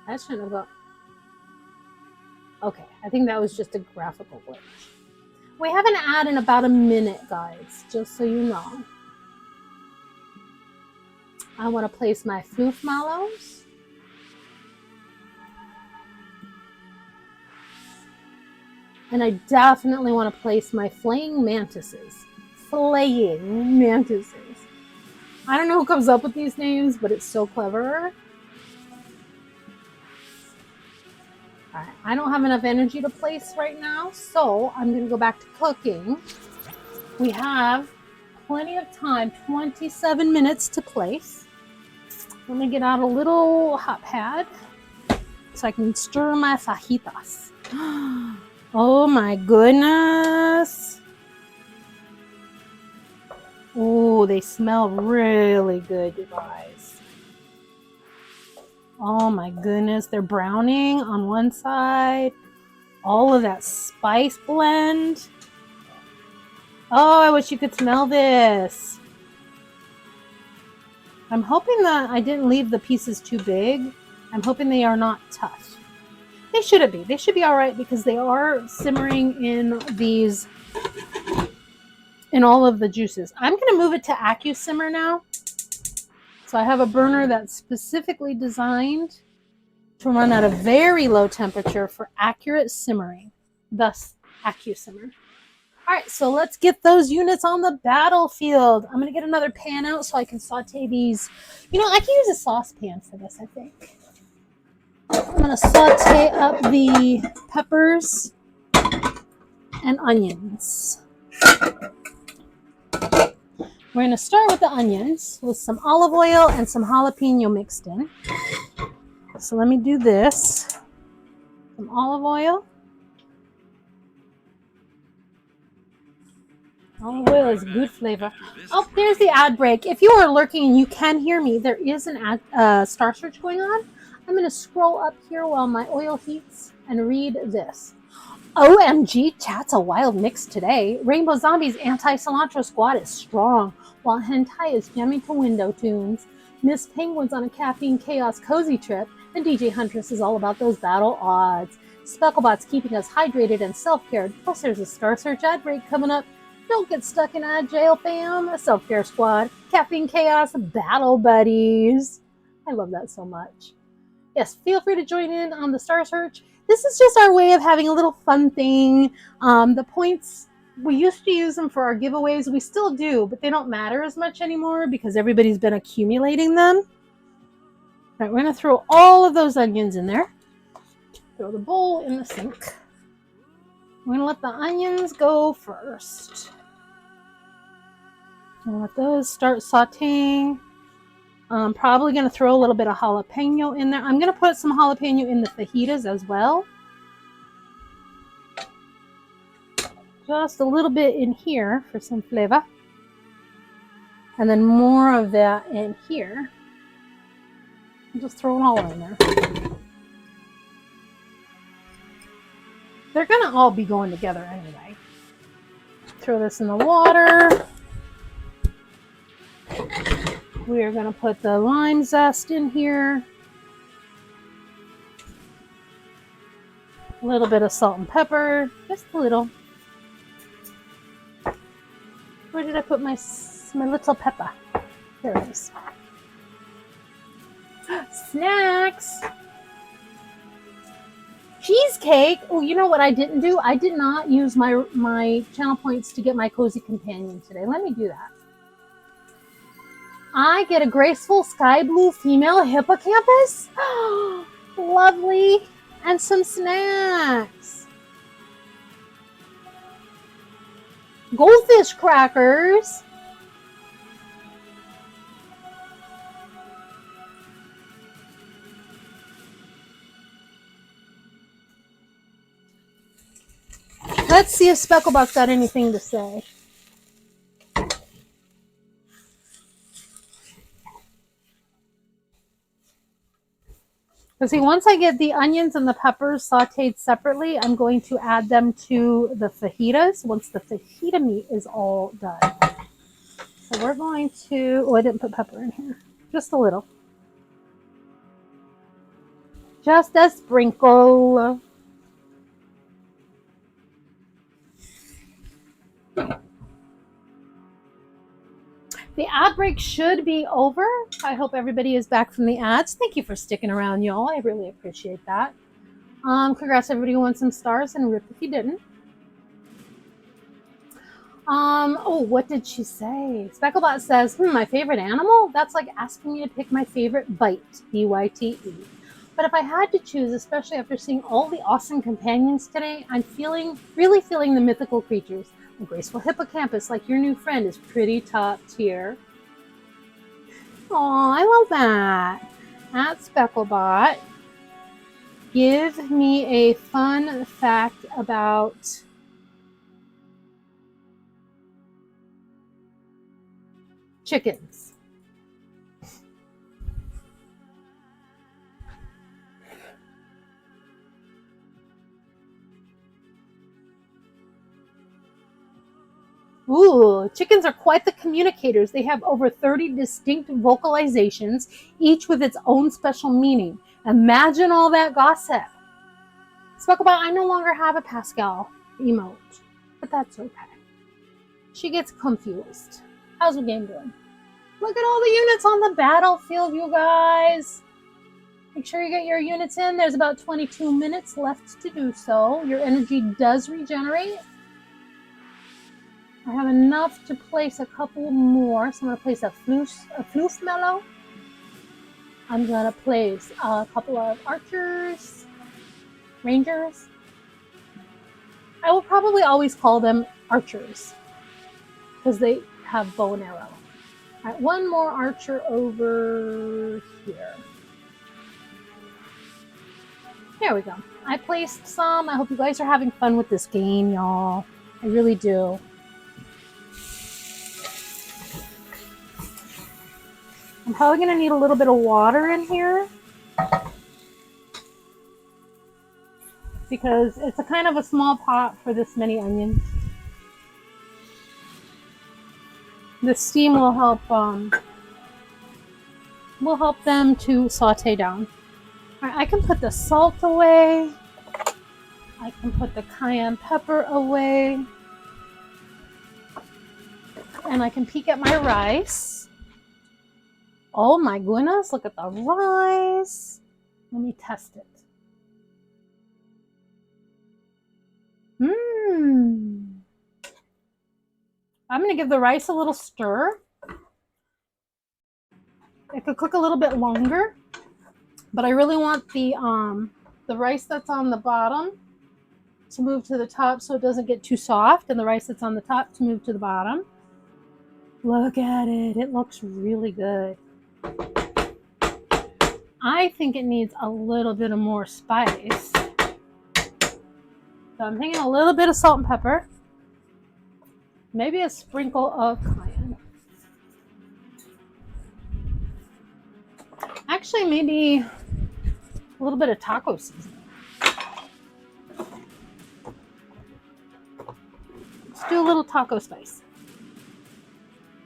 that shouldn't have gone. Okay, I think that was just a graphical glitch. We have an ad in about a minute, guys, just so you know. I want to place my floof mallows. And I definitely want to place my flaying mantises. Flaying mantises. I don't know who comes up with these names, but it's so clever. Alright, I don't have enough energy to place right now, so I'm going to go back to cooking. We have plenty of time, 27 minutes to place. Let me get out a little hot pad so I can stir my fajitas. Oh my goodness. Oh, they smell really good, you guys. Oh my goodness, they're browning on one side. All of that spice blend. Oh, I wish you could smell this. I'm hoping that I didn't leave the pieces too big. I'm hoping they are not tough. They shouldn't be. They should be all right because they are simmering in these, in all of the juices. I'm going to move it to AccuSimmer now. So I have a burner that's specifically designed to run at a very low temperature for accurate simmering, thus AccuSimmer. All right, so let's get those units on the battlefield. I'm going to get another pan out so I can saute these. You know, I can use a saucepan for this, I think. I'm going to saute up the peppers and onions. We're going to start with the onions with some olive oil and some jalapeno mixed in. So let me do this. Some olive oil. Olive oil is good flavor. Oh, there's the ad break. If you are lurking and you can hear me, there is an ad, star search going on. I'm going to scroll up here while my oil heats and read this. OMG, chat's a wild mix today. Rainbow Zombie's anti-cilantro squad is strong, while Hentai is jamming to window tunes. Miss Penguin's on a caffeine chaos cozy trip, and DJ Huntress is all about those battle odds. Specklebot's keeping us hydrated and self-cared, plus there's a Star Search ad break coming up. Don't get stuck in ad jail, fam. A self-care squad, caffeine chaos, battle buddies. I love that so much. Yes, feel free to join in on the Star Search. This is just our way of having a little fun thing. The points, we used to use them for our giveaways. We still do, but they don't matter as much anymore because everybody's been accumulating them. All right, we're going to throw all of those onions in there. Throw the bowl in the sink. We're going to let the onions go first. And let those start sauteing. I'm probably going to throw a little bit of jalapeno in there. I'm going to put some jalapeno in the fajitas as well. Just a little bit in here for some flavor. And then more of that in here. I'm just throwing all in there. They're going to all be going together anyway. throw this in the water. We are going to put the lime zest in here. A little bit of salt and pepper, just a little. Where did I put my little pepper? There it is. Snacks! Cheesecake! Oh, you know what I didn't do? I did not use my channel points to get my cozy companion today. Let me do that. I get a graceful sky blue female hippocampus. Lovely. And some snacks. Goldfish crackers. Let's see if Specklebox got anything to say. Because see, once I get the onions and the peppers sauteed separately, I'm going to add them to the fajitas once the fajita meat is all done. So we're going to, oh, I didn't put pepper in here. Just a little. Just a sprinkle. The ad break should be over. I hope everybody is back from the ads. Thank you for sticking around, y'all. I really appreciate that. Congrats everybody who won some stars and rip if you didn't. Oh, what did she say? Specklebot says, my favorite animal? That's like asking me to pick my favorite bite, B-Y-T-E. But if I had to choose, especially after seeing all the awesome companions today, I'm really feeling the mythical creatures. A graceful hippocampus, like your new friend, is pretty top tier. Aw, I love that. At Specklebot, give me a fun fact about chickens. Ooh, chickens are quite the communicators. They have over 30 distinct vocalizations, each with its own special meaning. Imagine all that gossip. Spoke about, I no longer have a Pascal emote, but that's okay. She gets confused. How's the game doing? Look at all the units on the battlefield, you guys. Make sure you get your units in. There's about 22 minutes left to do so. Your energy does regenerate. I have enough to place a couple more. So I'm going to place a floof mellow. I'm going to place a couple of archers, rangers. I will probably always call them archers because they have bow and arrow. All right, one more archer over here. There we go. I placed some. I hope you guys are having fun with this game, y'all. I really do. I'm probably going to need a little bit of water in here because it's a kind of a small pot for this many onions. The steam will help them to saute down. All right, I can put the salt away. I can put the cayenne pepper away. And I can peek at my rice. Oh my goodness, look at the rice. Let me test it. I'm going to give the rice a little stir. It could cook a little bit longer, but I really want the rice that's on the bottom to move to the top so it doesn't get too soft, and the rice that's on the top to move to the bottom. Look at it. It looks really good. I think it needs a little bit of more spice. So I'm thinking a little bit of salt and pepper. Maybe a sprinkle of cayenne. Actually, maybe a little bit of taco seasoning. Let's do a little taco spice.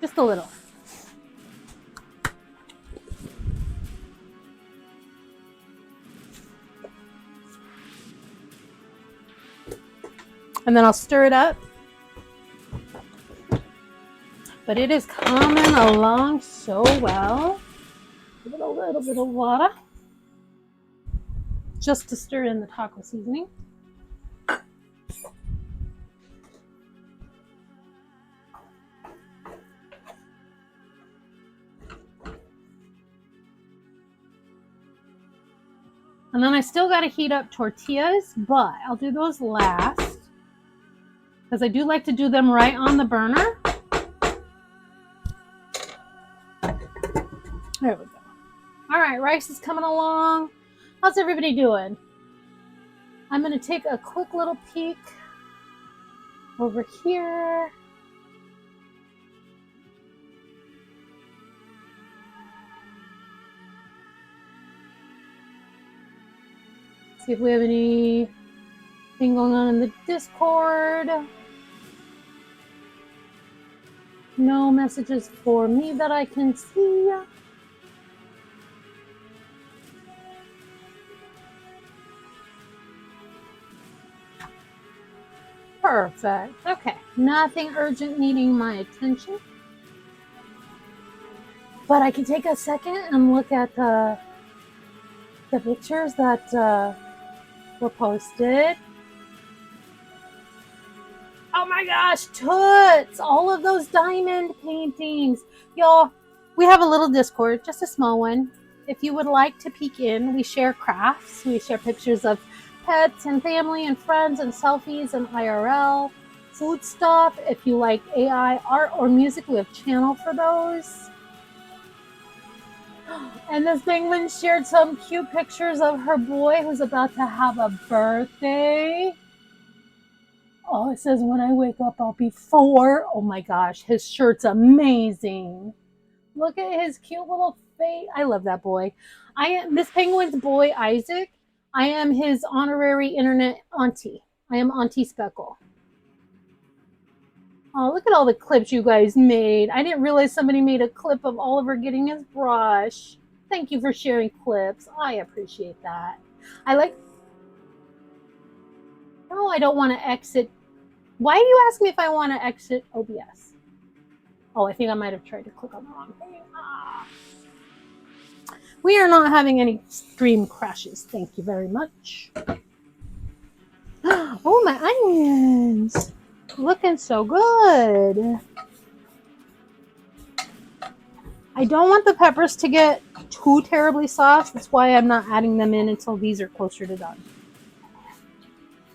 Just a little. And then I'll stir it up. But it is coming along so well. Give it a little bit of water. Just to stir in the taco seasoning. And then I still got to heat up tortillas, but I'll do those last. Because I do like to do them right on the burner. There we go. All right, rice is coming along. How's everybody doing? I'm going to take a quick little peek over here. See if we have anything going on in the Discord. No messages for me that I can see. Perfect. Okay. Nothing urgent needing my attention. But I can take a second and look at the pictures that were posted. Oh my gosh, toots! All of those diamond paintings. Y'all, we have a little Discord, just a small one. If you would like to peek in, we share crafts. We share pictures of pets and family and friends and selfies and IRL. Food stuff. If you like AI, art, or music, we have a channel for those. And this penguin shared some cute pictures of her boy who's about to have a birthday. Oh, it says, when I wake up, I'll be 4. Oh my gosh, his shirt's amazing. Look at his cute little face. I love that boy. This penguin's boy, Isaac. I am his honorary internet auntie. I am Auntie Speckle. Oh, look at all the clips you guys made. I didn't realize somebody made a clip of Oliver getting his brush. Thank you for sharing clips. I appreciate that. No, I don't want to exit. Why do you ask me if I want to exit OBS? Oh, I think I might have tried to click on the wrong thing. We are not having any stream crashes. Thank you very much. Oh, my onions. Looking so good. I don't want the peppers to get too terribly soft. That's why I'm not adding them in until these are closer to done.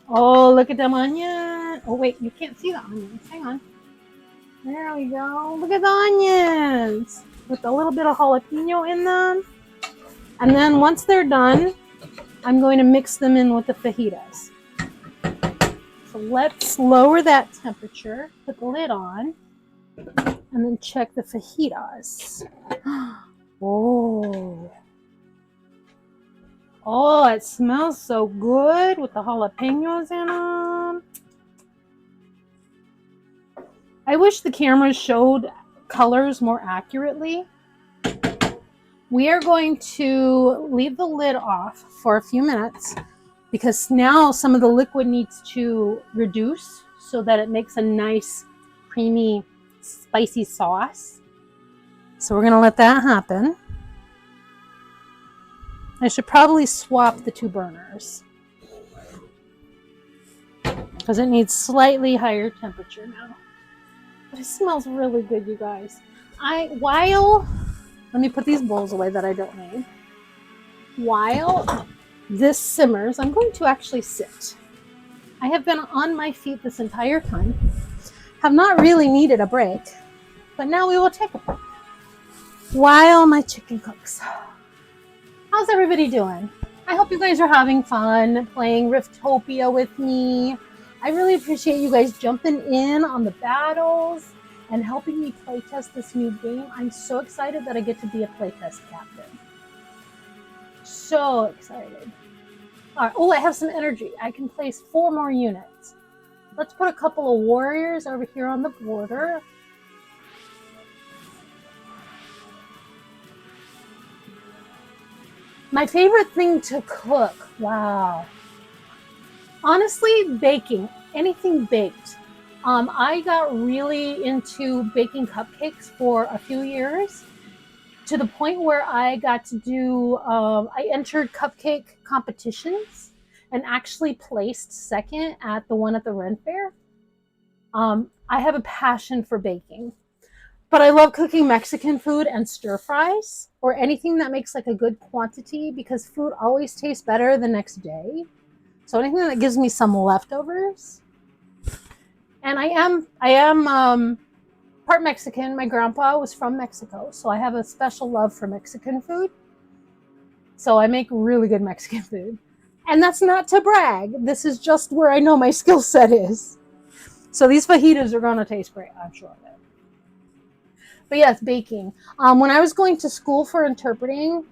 Oh, look at them onions. Oh, wait, you can't see the onions. Hang on. There we go. Look at the onions with a little bit of jalapeno in them. And then once they're done, I'm going to mix them in with the fajitas. So let's lower that temperature, put the lid on, and then check the fajitas. Oh. Oh, it smells so good with the jalapenos in them. I wish the cameras showed colors more accurately. We are going to leave the lid off for a few minutes because now some of the liquid needs to reduce so that it makes a nice, creamy, spicy sauce. So we're going to let that happen. I should probably swap the 2 burners because it needs slightly higher temperature now. But it smells really good, you guys. Let me put these bowls away that I don't need. While this simmers, I'm going to actually sit. I have been on my feet this entire time. Have not really needed a break, but now we will take a break while my chicken cooks. How's everybody doing? I hope you guys are having fun playing Riftopia with me. I really appreciate you guys jumping in on the battles and helping me playtest this new game. I'm so excited that I get to be a playtest captain. So excited. All right. Oh, I have some energy. I can place 4 more units. Let's put a couple of warriors over here on the border. My favorite thing to cook. Wow. Honestly, baking. Anything baked. I got really into baking cupcakes for a few years, to the point where I got to do, I entered cupcake competitions and actually placed second at the one at the Ren Fair. I have a passion for baking, but I love cooking Mexican food and stir fries or anything that makes like a good quantity, because food always tastes better the next day. So anything that gives me some leftovers. And I am part Mexican. My grandpa was from Mexico, so I have a special love for Mexican food. So I make really good Mexican food. And that's not to brag. This is just where I know my skill set is. So these fajitas are going to taste great, I'm sure of it. But yes, baking. When I was going to school for interpreting,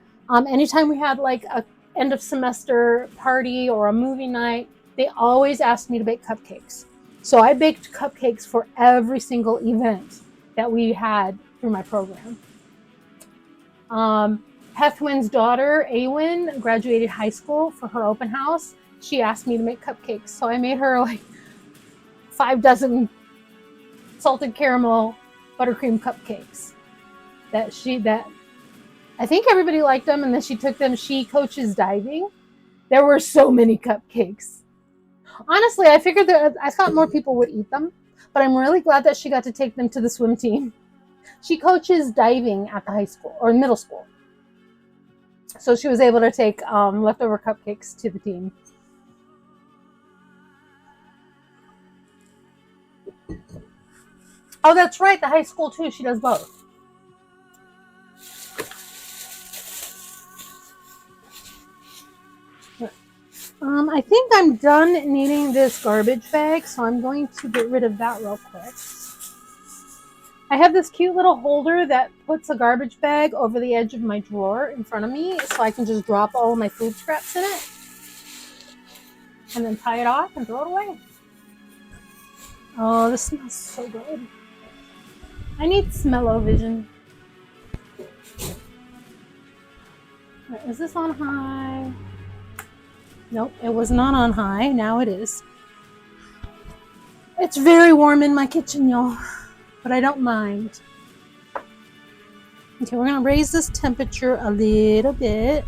anytime we had like a end of semester party or a movie night, they always asked me to bake cupcakes. So I baked cupcakes for every single event that we had through my program. Hethwin's daughter, Awen, graduated high school. For her open house, she asked me to make cupcakes. So I made her like 5 dozen salted caramel buttercream cupcakes that I think everybody liked them, and then she took them. She coaches diving. There were so many cupcakes. Honestly, I figured that I thought more people would eat them, but I'm really glad that she got to take them to the swim team. She coaches diving at the high school or middle school, so she was able to take leftover cupcakes to the team. Oh, that's right, the high school too. She does both. I think I'm done needing this garbage bag, so I'm going to get rid of that real quick. I have this cute little holder that puts a garbage bag over the edge of my drawer in front of me, so I can just drop all of my food scraps in it and then tie it off and throw it away. Oh, this smells so good. I need smell-o-vision. Is this on high? Nope, it was not on high. Now it is. It's very warm in my kitchen, y'all, but I don't mind. Okay, we're going to raise this temperature a little bit.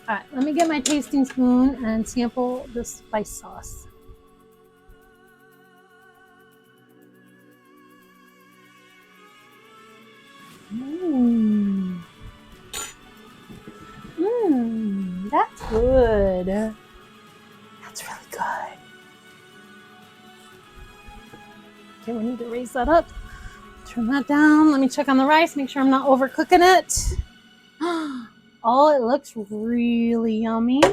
Alright, let me get my tasting spoon and sample the spice sauce. That's good. That's really good. Okay, we need to raise that up. Turn that down. Let me check on the rice, make sure I'm not overcooking it. Oh, it looks really yummy. All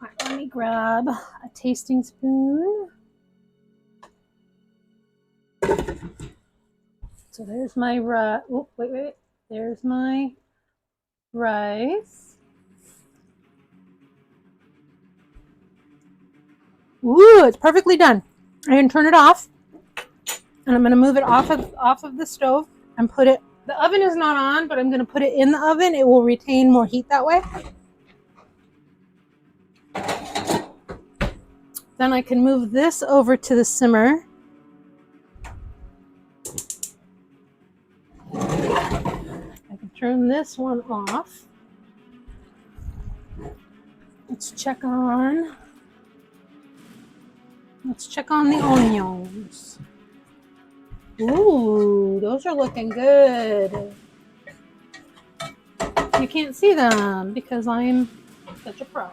right, let me grab a tasting spoon. So there's my rice. Oh, wait. There's my rice. Ooh, it's perfectly done. I can turn it off, and I'm going to move it off of the stove and put it. The oven is not on, but I'm going to put it in the oven. It will retain more heat that way. Then I can move this over to the simmer. I can turn this one off. Let's check on the onions. Ooh, those are looking good. You can't see them because I'm such a pro.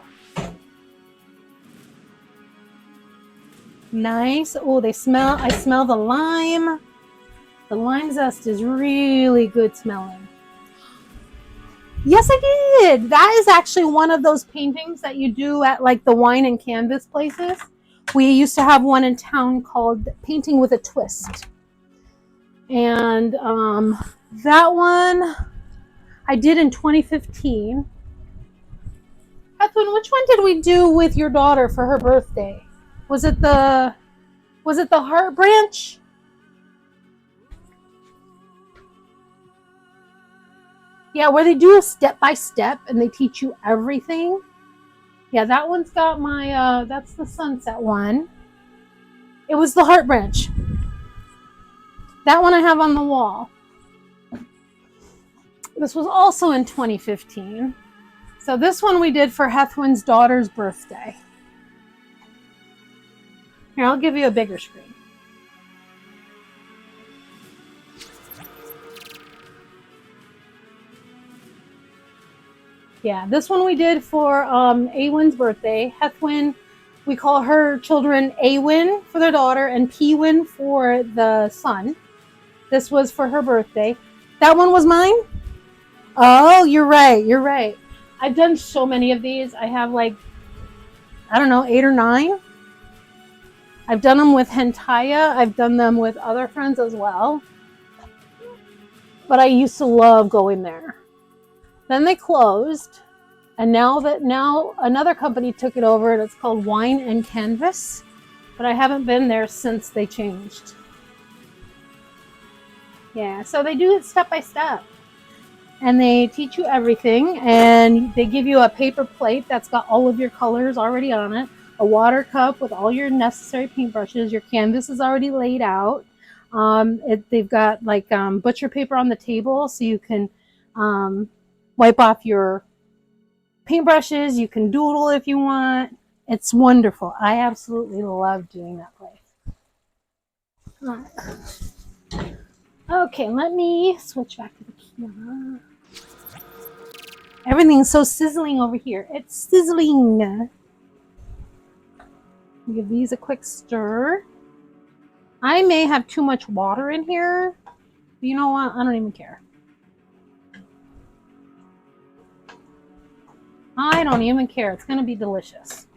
Nice. Oh, I smell the lime. The lime zest is really good smelling. Yes, I did. That is actually one of those paintings that you do at like the wine and canvas places. We used to have one in town called Painting with a Twist. And that one, I did in 2015. Edwin, which one did we do with your daughter for her birthday? Was it the heart branch? Yeah, where they do a step by step and they teach you everything. Yeah, that one's got my that's the sunset one. It was the heart branch. That one I have on the wall. This was also in 2015. So this one we did for Hethwin's daughter's birthday. Here, I'll give you a bigger screen. Yeah, this one we did for Awin's birthday. Hethwin, we call her children Awin for their daughter and Pewin for the son. This was for her birthday. That one was mine? Oh, you're right. You're right. I've done so many of these. I have like, I don't know, 8 or 9. I've done them with Hentaya. I've done them with other friends as well. But I used to love going there. Then they closed. And now another company took it over and it's called Wine and Canvas. But I haven't been there since they changed. Yeah, so they do it step by step. And they teach you everything. And they give you a paper plate that's got all of your colors already on it. A water cup with all your necessary paintbrushes. Your canvas is already laid out. They've got like butcher paper on the table so you can wipe off your paintbrushes. You can doodle if you want. It's wonderful. I absolutely love doing that place. Okay, let me switch back to the camera. Everything's so sizzling over here. It's sizzling. Give these a quick stir. I may have too much water in here. But you know what? I don't even care. I don't even care. It's going to be delicious.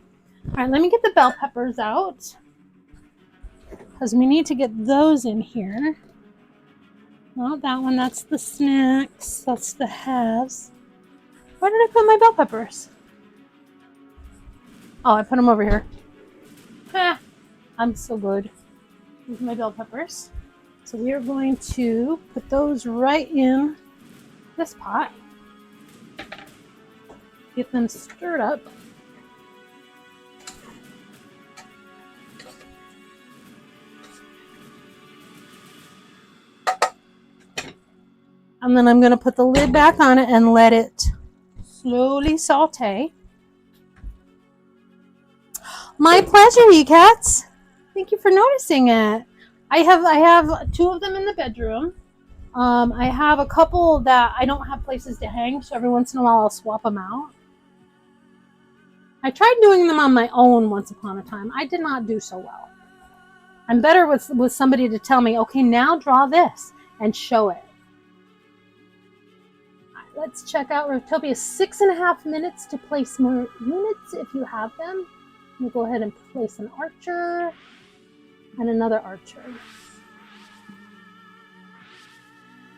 All right, let me get the bell peppers out. Because we need to get those in here. Not that one. That's the snacks. That's the halves. Where did I put my bell peppers? Oh, I put them over here. I'm so good. Here's my bell peppers. So we are going to put those right in this pot. Get them stirred up. And then I'm going to put the lid back on it and let it slowly saute. My pleasure, you cats. Thank you for noticing it. I have 2 of them in the bedroom. I have a couple that I don't have places to hang, so every once in a while I'll swap them out. I tried doing them on my own once upon a time. I did not do so well. I'm better with somebody to tell me, okay, now draw this and show it. Let's check out Riftopia. 6.5 minutes to place more units if you have them. We'll go ahead and place an archer and another archer.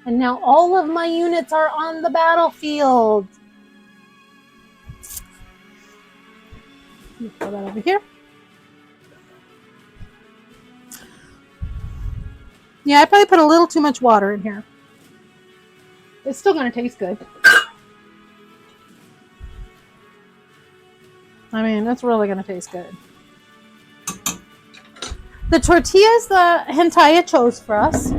And now all of my units are on the battlefield. Let me throw that over here. Yeah, I probably put a little too much water in here. It's still going to taste good. I mean, it's really going to taste good. The tortillas that Hentaya chose for us,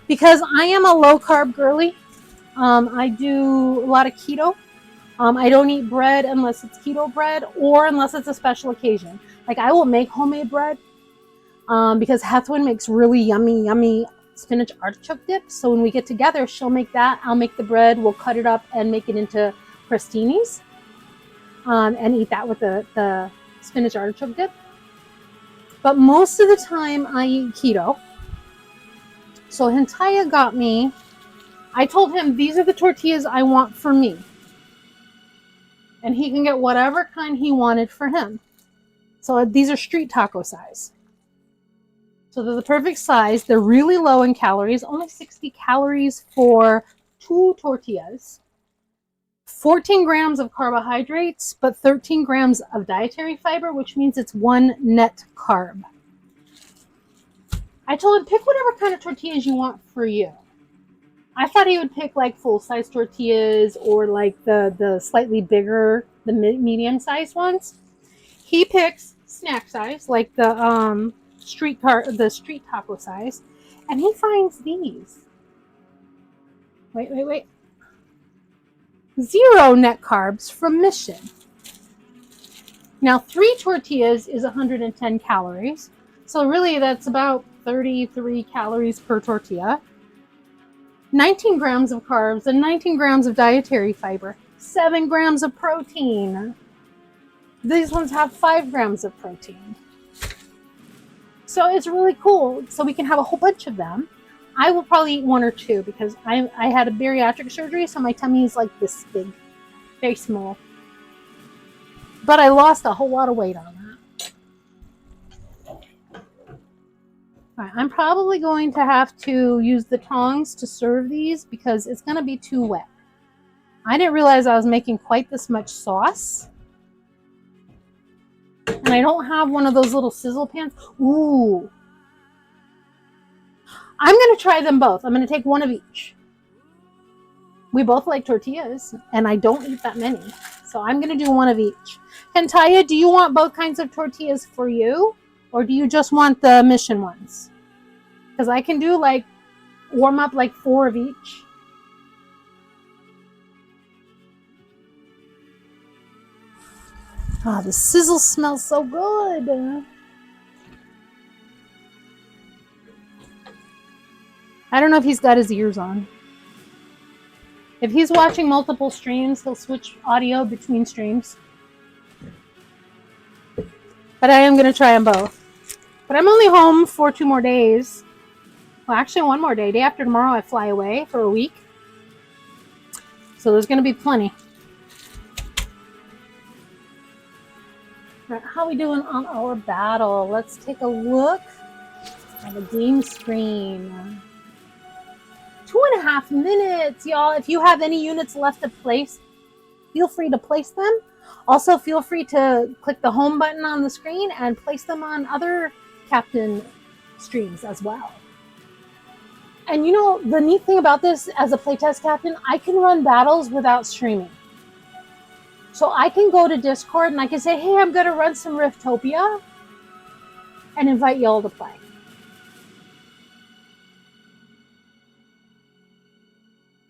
because I am a low-carb girly. I do a lot of keto. I don't eat bread unless it's keto bread or unless it's a special occasion. Like, I will make homemade bread because Hethwin makes really yummy spinach artichoke dip. So when we get together, she'll make that. I'll make the bread. We'll cut it up and make it into crostinis and eat that with the spinach artichoke dip. But most of the time, I eat keto. So Hentaya got me. I told him these are the tortillas I want for me. And he can get whatever kind he wanted for him. So these are street taco size. So they're the perfect size. They're really low in calories. Only 60 calories for 2 tortillas. 14 grams of carbohydrates, but 13 grams of dietary fiber, which means it's 1 net carb. I told him, pick whatever kind of tortillas you want for you. I thought he would pick like full-size tortillas or like the slightly bigger, the medium-sized ones. He picks snack size, like the street taco size, and he finds these. Wait. 0 net carbs from Mission. Now, 3 tortillas is 110 calories. So really that's about 33 calories per tortilla. 19 grams of carbs and 19 grams of dietary fiber. 7 grams of protein. These ones have 5 grams of protein. So it's really cool. So we can have a whole bunch of them. I will probably eat 1 or 2 because I had a bariatric surgery, so my tummy is like this big, very small. But I lost a whole lot of weight on that. All right, I'm probably going to have to use the tongs to serve these because it's going to be too wet. I didn't realize I was making quite this much sauce. And I don't have one of those little sizzle pans. Ooh. I'm going to try them both. I'm going to take 1 of each. We both like tortillas, and I don't eat that many. So I'm going to do 1 of each. Kentaya, do you want both kinds of tortillas for you? Or do you just want the Mission ones? Because I can do like, warm up like 4 of each. Ah, the sizzle smells so good. I don't know if he's got his ears on. If he's watching multiple streams, he'll switch audio between streams. But I am going to try them both. But I'm only home for 2 more days. Well, actually 1 more day. Day after tomorrow, I fly away for a week. So there's going to be plenty. All right, how are we doing on our battle? Let's take a look at the game screen. 2.5 minutes, y'all. If you have any units left to place, feel free to place them. Also, feel free to click the home button on the screen and place them on other captain streams as well. And you know, the neat thing about this as a playtest captain, I can run battles without streaming. So I can go to Discord and I can say, hey, I'm going to run some Riftopia and invite y'all to play.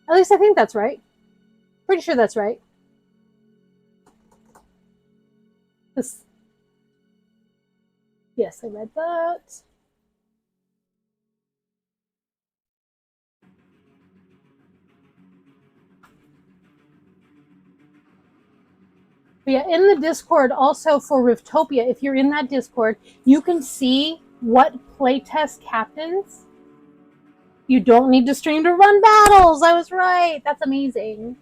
At least I think that's right. Pretty sure that's right. Yes, I read that. But yeah, in the Discord, also for Riftopia, if you're in that Discord, you can see what playtest captains. You don't need to stream to run battles. I was right. That's amazing.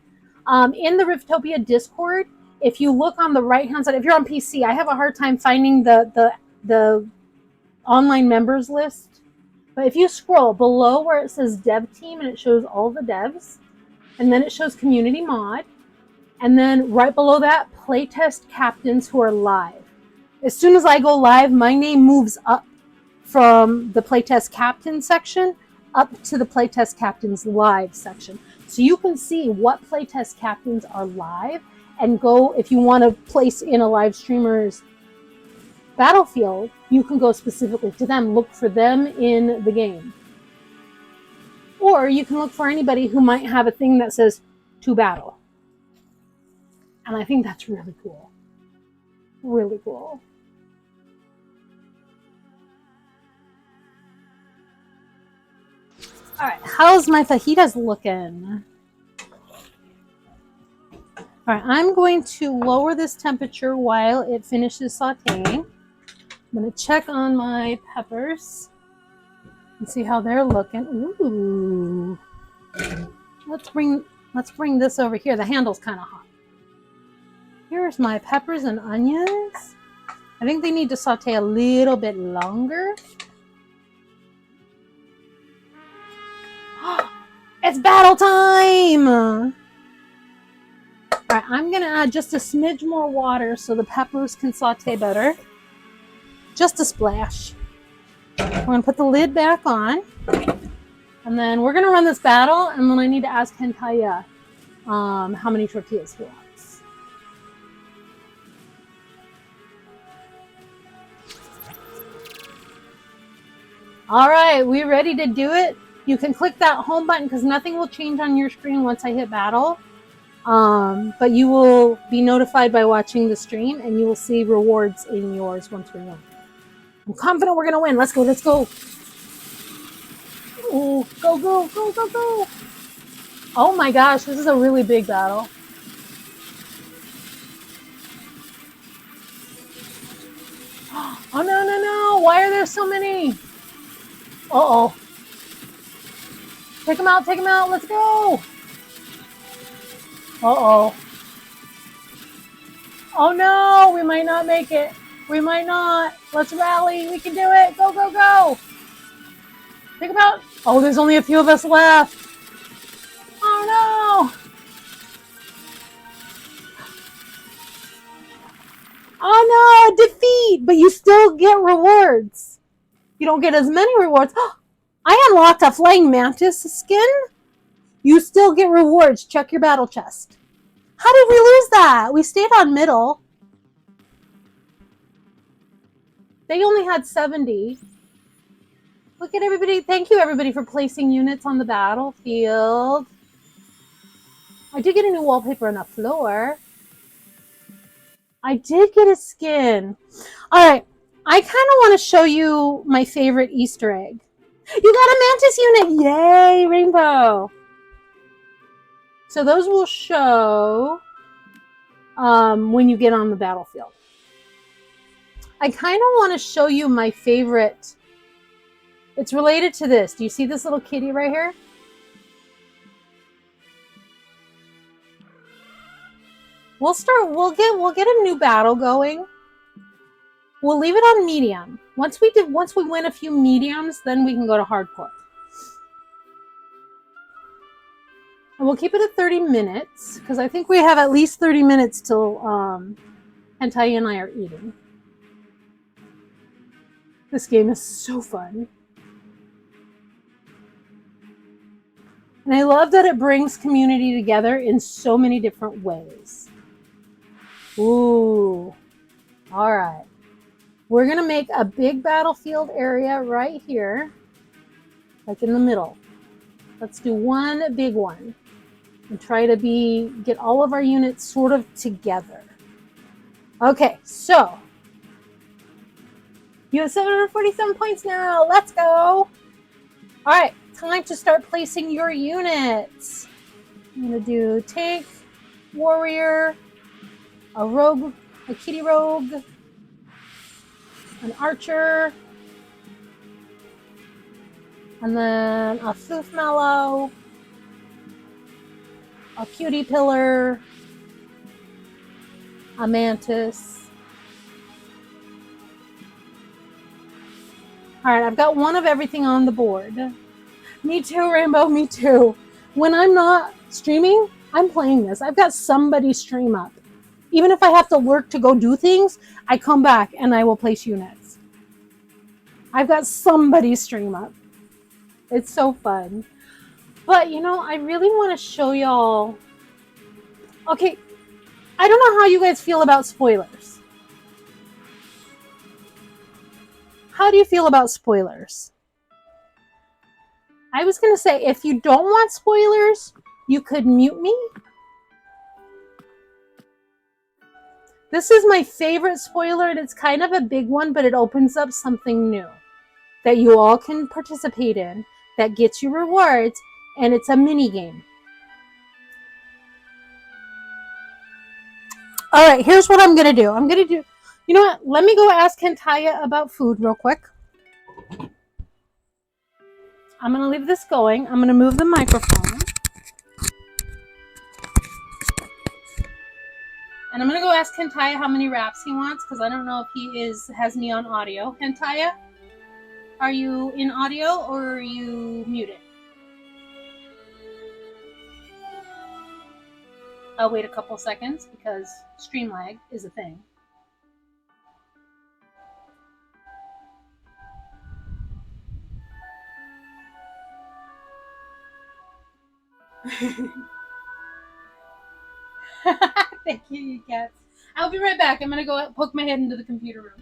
In the Riftopia Discord, if you look on the right-hand side, if you're on PC, I have a hard time finding the online members list. But if you scroll below where it says Dev Team and it shows all the devs, and then it shows Community Mod, and then right below that, playtest captains who are live. As soon as I go live, my name moves up from the playtest captain section up to the playtest captains live section. So you can see what playtest captains are live and go, if you want to place in a live streamer's battlefield, you can go specifically to them, look for them in the game. Or you can look for anybody who might have a thing that says to battle. And I think that's really cool. Really cool. All right, how's my fajitas looking? All right, I'm going to lower this temperature while it finishes sauteing. I'm going to check on my peppers and see how they're looking. Ooh. Let's bring this over here. The handle's kind of hot. Here's my peppers and onions. I think they need to saute a little bit longer. It's battle time! All right, I'm gonna add just a smidge more water so the peppers can saute better. Just a splash. We're gonna put the lid back on, and then we're gonna run this battle, and then I need to ask Hentaya how many tortillas he wants. All right, we ready to do it? You can click that home button because nothing will change on your screen once I hit battle. But you will be notified by watching the stream, and you will see rewards in yours once we win. I'm confident we're gonna win. Let's go, let's go. Oh, go, go, go, go, go. Oh my gosh, this is a really big battle. Oh no, no, no. Why are there so many? Uh-oh. Take them out, take them out. Let's go. Uh-oh. Oh no, we might not make it. We might not. Let's rally. We can do it. Go, go, go. Think about. Oh, there's only a few of us left. Oh no. Oh no, defeat. But you still get rewards. You don't get as many rewards. I unlocked a flying mantis skin. You still get rewards. Check your battle chest. How did we lose that? We stayed on middle. They only had 70. Look at everybody. Thank you, everybody, for placing units on the battlefield. I did get a new wallpaper on the floor. I did get a skin. All right. I kind of want to show you my favorite Easter egg. You got a mantis unit. Yay, rainbow. So those will show when you get on the battlefield. I kind of want to show you my favorite. It's related to this. Do you see this little kitty right here? We'll get a new battle going. We'll leave it on medium. Once we win a few mediums, then we can go to hardcore. And we'll keep it at 30 minutes, because I think we have at least 30 minutes till Hentai and I are eating. This game is so fun. And I love that it brings community together in so many different ways. Ooh. All right. We're going to make a big battlefield area right here, like in the middle. Let's do one big one and try to get all of our units sort of together. Okay, so you have 747 points now. Let's go. All right, time to start placing your units. I'm going to do tank, warrior, a rogue, a kitty rogue, an archer, and then a floof mallow, a cutie pillar, a mantis. All right, I've got one of everything on the board. Me too, Rainbow, me too. When I'm not streaming, I'm playing this. I've got somebody stream up. Even if I have to work to go do things, I come back and I will place units. I've got somebody stream up. It's so fun. But, you know, I really want to show y'all. Okay, I don't know how you guys feel about spoilers. How do you feel about spoilers? I was going to say, if you don't want spoilers, you could mute me. This is my favorite spoiler, and it's kind of a big one, but it opens up something new that you all can participate in that gets you rewards, and it's a mini game. All right, here's what I'm going to do. You know what? Let me go ask Hentaya about food real quick. I'm going to leave this going. I'm going to move the microphone. And I'm going to go ask Hentaya how many wraps he wants, because I don't know if he has me on audio. Hentaya, are you in audio or are you muted? I'll wait a couple seconds because stream lag is a thing. Thank you, you cats. I'll be right back. I'm gonna go poke my head into the computer room.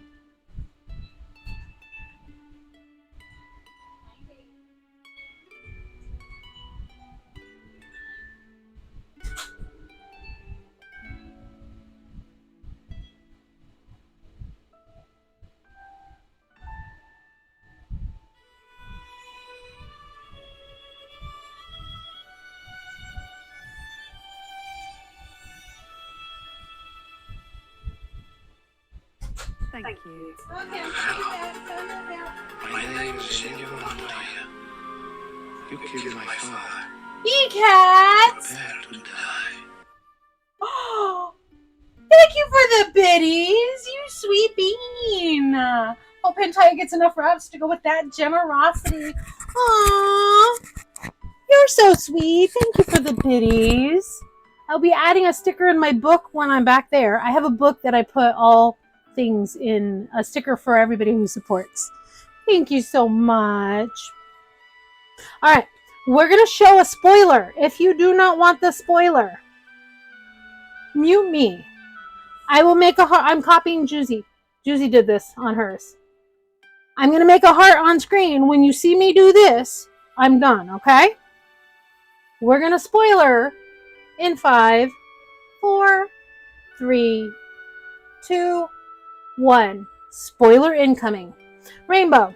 Thank you. Okay. My name is Montoya. You killed my father. You cats! Prepare to die. Oh, thank you for the biddies, you sweet bean. Hope Hentai gets enough raps to go with that generosity. Aww, you're so sweet. Thank you for the biddies. I'll be adding a sticker in my book when I'm back there. I have a book that I put all things in, a sticker for everybody who supports. Thank you so much. All right, we're going to show a spoiler. If you do not want the spoiler, mute me. I will make a heart. I'm copying Juicy. Juicy did this on hers. I'm going to make a heart on screen. When you see me do this, I'm done, okay? We're going to spoiler in 5, 4, 3, 2, 1. Spoiler incoming. Rainbow,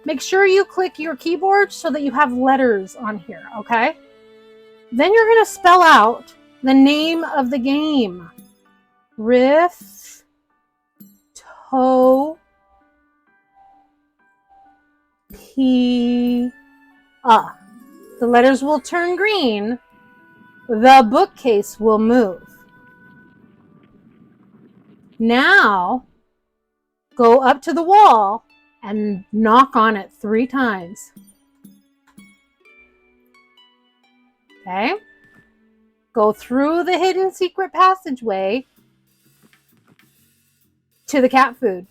make sure you click your keyboard so that you have letters on here, okay? Then you're going to spell out the name of the game. Rift Topia. The letters will turn green. The bookcase will move. Now, go up to the wall and knock on it 3 times. Okay? Go through the hidden secret passageway to the cat food.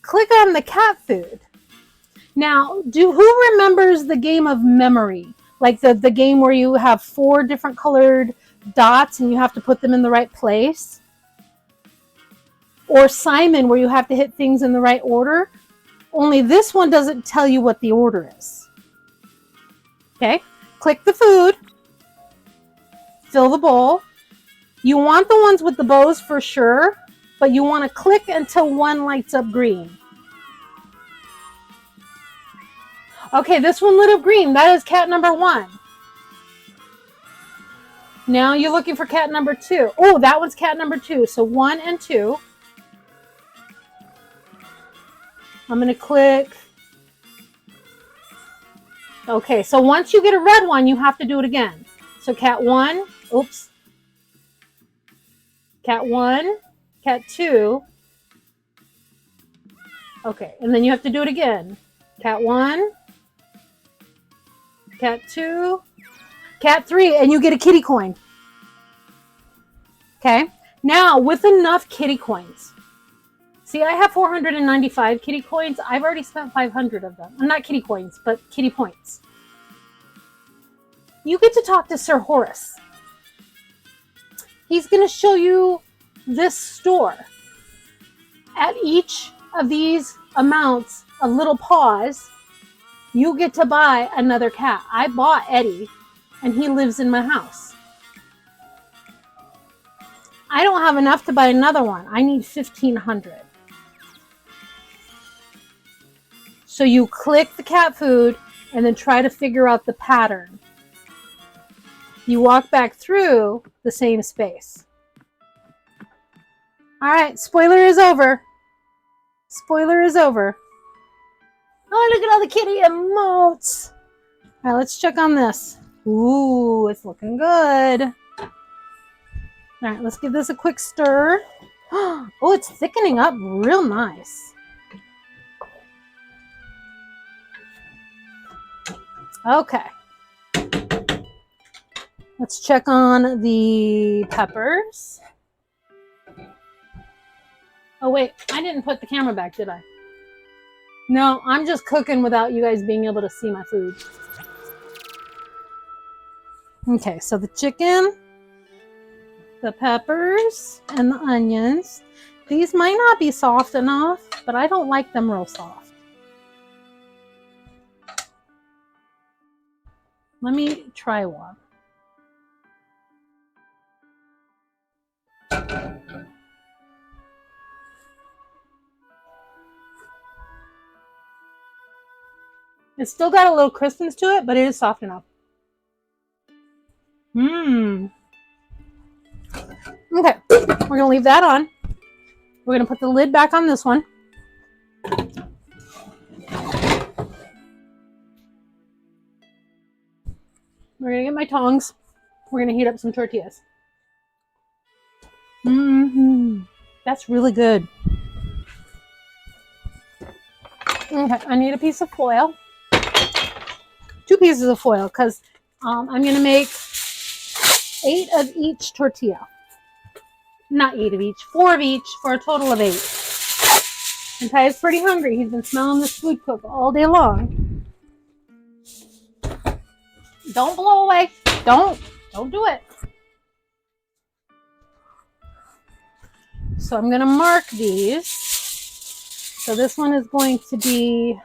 Click on the cat food. Now, who remembers the game of memory? Like the game where you have 4 different colored dots and you have to put them in the right place? Or Simon, where you have to hit things in the right order? Only this one doesn't tell you what the order is. Okay? Click the food. Fill the bowl. You want the ones with the bows for sure, but you want to click until one lights up green. Okay, this one lit up green. That is cat number 1. Now you're looking for cat number 2. Oh, that one's cat number 2. So 1 and 2. I'm going to click. Okay, so once you get a red one, you have to do it again. So cat 1, oops. Cat 1, cat 2. Okay, and then you have to do it again. Cat 1, cat 2, cat 3, and you get a kitty coin. Okay, now with enough kitty coins. See, I have 495 kitty coins. I've already spent 500 of them. Not kitty coins, but kitty points. You get to talk to Sir Horace. He's going to show you this store. At each of these amounts of little paws, you get to buy another cat. I bought Eddie, and he lives in my house. I don't have enough to buy another one. I need 1,500. So you click the cat food and then try to figure out the pattern. You walk back through the same space. All right, spoiler is over. Spoiler is over. Oh, look at all the kitty emotes. All right, let's check on this. Ooh, it's looking good. All right, let's give this a quick stir. Oh, it's thickening up real nice. Okay. Let's check on the peppers. Oh wait, I didn't put the camera back, did I? No, I'm just cooking without you guys being able to see my food. Okay, so the chicken, the peppers, and the onions. These might not be soft enough, but I don't like them real soft. Let me try one. It's still got a little crispness to it, but it is soft enough. Mmm. Okay, we're gonna leave that on. We're gonna put the lid back on this one. We're gonna get my tongs. We're gonna heat up some tortillas. That's really good. Okay, I need a piece of foil. 2 pieces of foil, because I'm gonna make 8 of each tortilla. Not 8 of each, 4 of each for a total of 8. And Ty is pretty hungry. He's been smelling this food cook all day long. Don't blow away. Don't do it. So I'm gonna mark these. So this one is going to be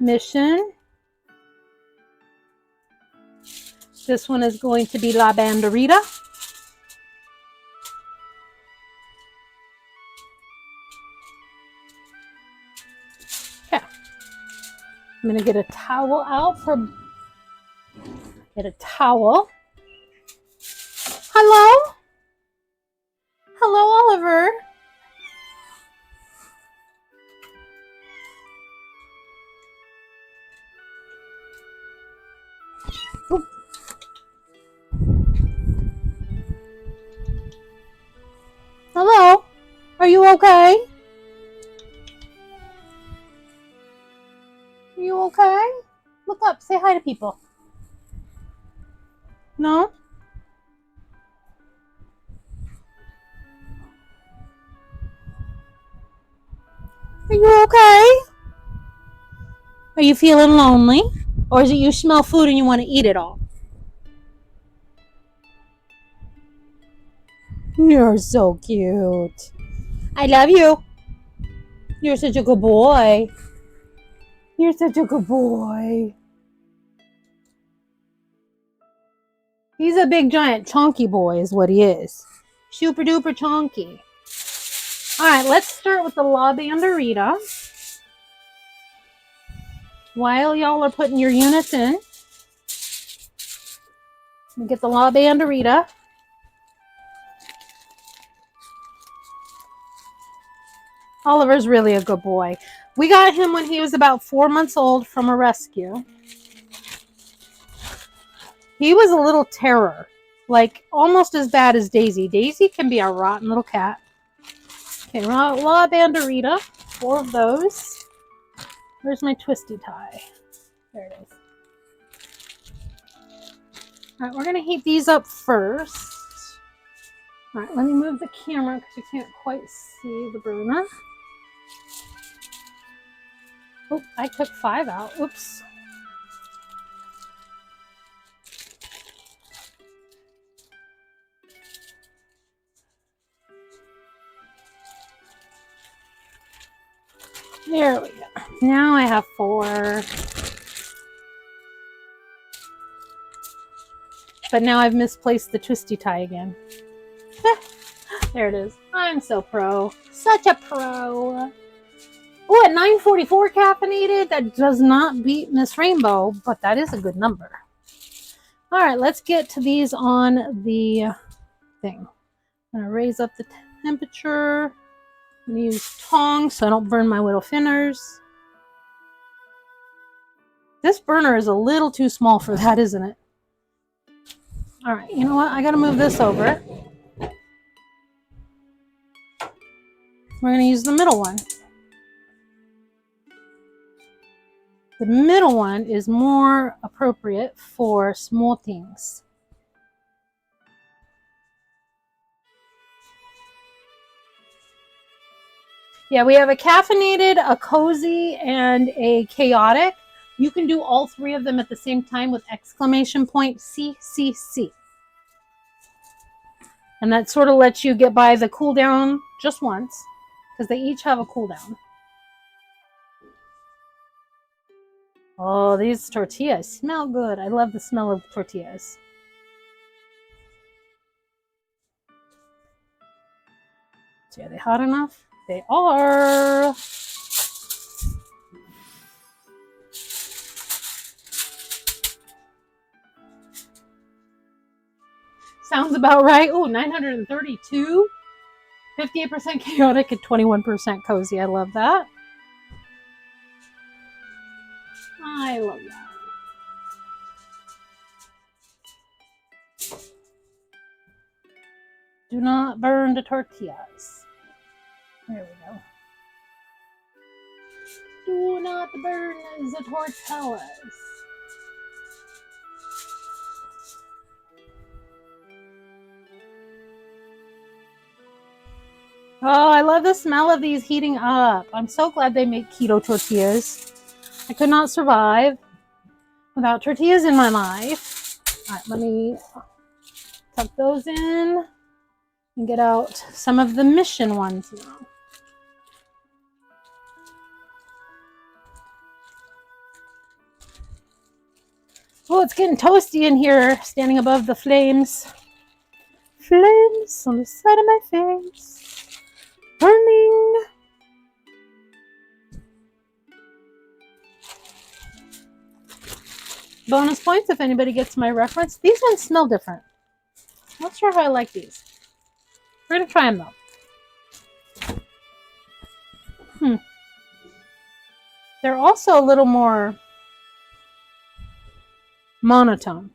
Mission. This one is going to be La Banderita. Okay. I'm going to get a towel out for... Get a towel. Hello? Hello, Oliver. Oop. Hello? Are you okay? Are you okay? Look up. Say hi to people. No? Are you okay? Are you feeling lonely? Or is it you smell food and you want to eat it all? You're so cute. I love you. You're such a good boy. You're such a good boy. He's a big, giant, chunky boy is what he is. Super duper chunky. Alright, let's start with the La Banderita. While y'all are putting your units in, we get the La Banderita. Oliver's really a good boy. We got him when he was about 4 months old from a rescue. He was a little terror. Like, almost as bad as Daisy. Daisy can be a rotten little cat. Okay, La Banderita. 4 of those. Where's my twisty tie? There it is. Alright, we're going to heat these up first. Alright, let me move the camera because you can't quite see the burner. Oh, I took 5 out. Oops. There we go. Now I have 4. But now I've misplaced the twisty tie again. There it is. I'm so pro. Such a pro. Oh, at 9:44 caffeinated. That does not beat Miss Rainbow, but that is a good number. All right, let's get to these on the thing. I'm going to raise up the temperature. I'm going to use tongs so I don't burn my little fingers. This burner is a little too small for that, isn't it? All right, you know what? I got to move this over. We're going to use the middle one. The middle one is more appropriate for small things. Yeah, we have a caffeinated, a cozy, and a chaotic. You can do all three of them at the same time with exclamation point CCC. And that sort of lets you get by the cooldown just once, because they each have a cooldown. Oh, these tortillas smell good. I love the smell of tortillas. So are they hot enough? They are. Sounds about right. Oh, 932. 58% chaotic and 21% cozy. I love that. I love that. Do not burn the tortillas. There we go. Do not burn the tortillas. Oh, I love the smell of these heating up. I'm so glad they make keto tortillas. I could not survive without tortillas in my life. All right, let me tuck those in and get out some of the mission ones now. Oh, it's getting toasty in here, standing above the flames. Flames on the side of my face. Burning. Bonus points if anybody gets my reference. These ones smell different. I'm not sure if I like these. We're going to try them though. They're also a little more monotone.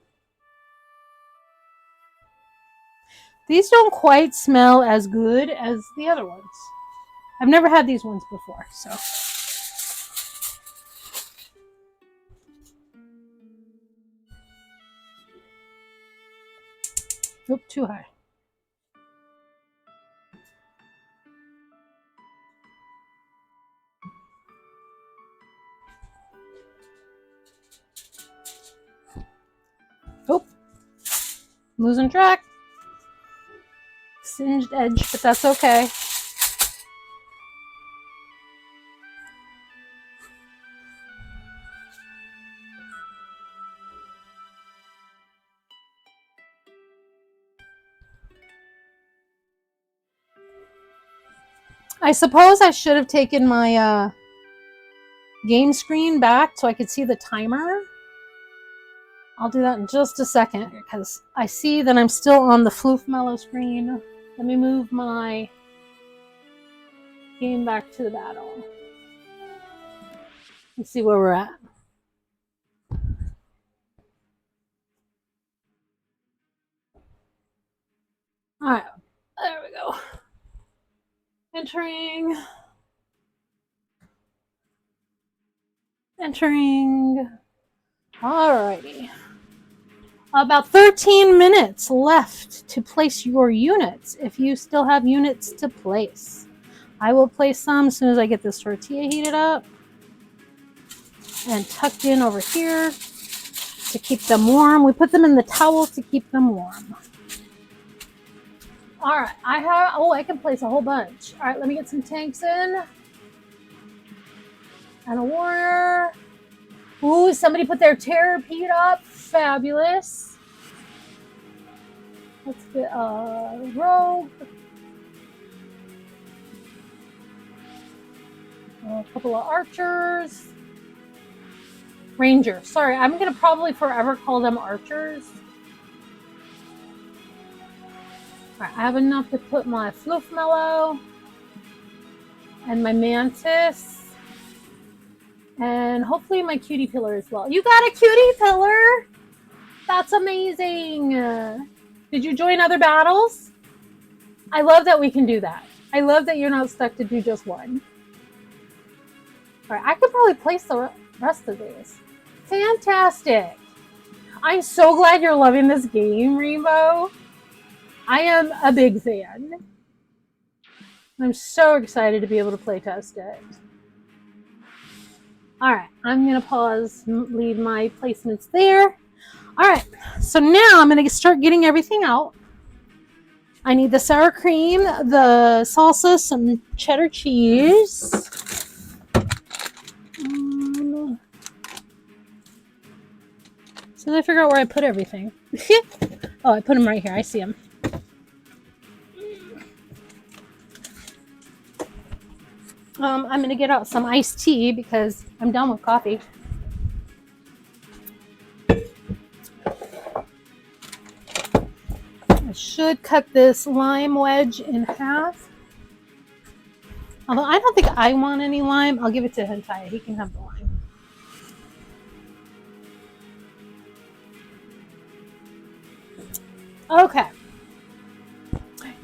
These don't quite smell as good as the other ones. I've never had these ones before, so. Oop, too high. Oop. Losing track. Singed edge, but that's okay. I suppose I should have taken my game screen back so I could see the timer. I'll do that in just a second because I see that I'm still on the Floofmellow screen. Let me move my game back to the battle. Let's see where we're at. All right, there we go. Entering. Alrighty. About 13 minutes left to place your units, if you still have units to place. I will place some as soon as I get this tortilla heated up and tucked in over here to keep them warm. We put them in the towel to keep them warm. All right, I can place a whole bunch. All right, let me get some tanks in. And a warrior. Ooh, somebody put their Terrapede up. Fabulous. Let's get a rogue. A couple of archers. Ranger. Sorry, I'm going to probably forever call them archers. Alright, I have enough to put my Floofmellow and my Mantis. And hopefully my cutie pillar as well. You got a cutie pillar? That's amazing. Did you join other battles? I love that we can do that. I love that you're not stuck to do just one. Alright, I could probably place the rest of these. Fantastic. I'm so glad you're loving this game, Rainbow. I am a big fan. I'm so excited to be able to play test it. All right, I'm gonna pause, leave my placements there. All right, so now I'm gonna start getting everything out. I need the sour cream, the salsa, some cheddar cheese. So I figure out where I put everything. Oh, I put them right here. I see them. I'm going to get out some iced tea because I'm done with coffee. I should cut this lime wedge in half. Although I don't think I want any lime. I'll give it to Hentai. He can have the lime. Okay.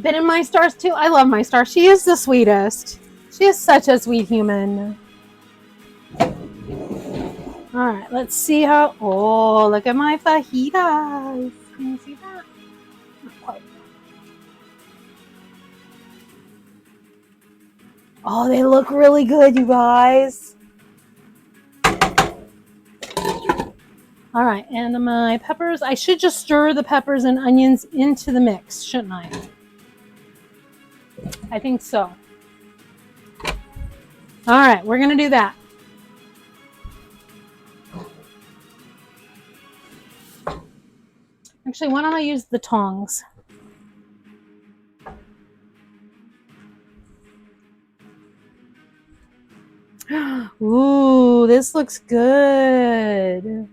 Been in my stars too. I love my star. She is the sweetest. She is such a sweet human. All right, let's see how. Oh, look at my fajitas. Can you see that? Not quite. Oh, they look really good, you guys. All right, and my peppers. I should just stir the peppers and onions into the mix, shouldn't I? I think so. All right, we're going to do that. Actually, why don't I use the tongs? Ooh, this looks good.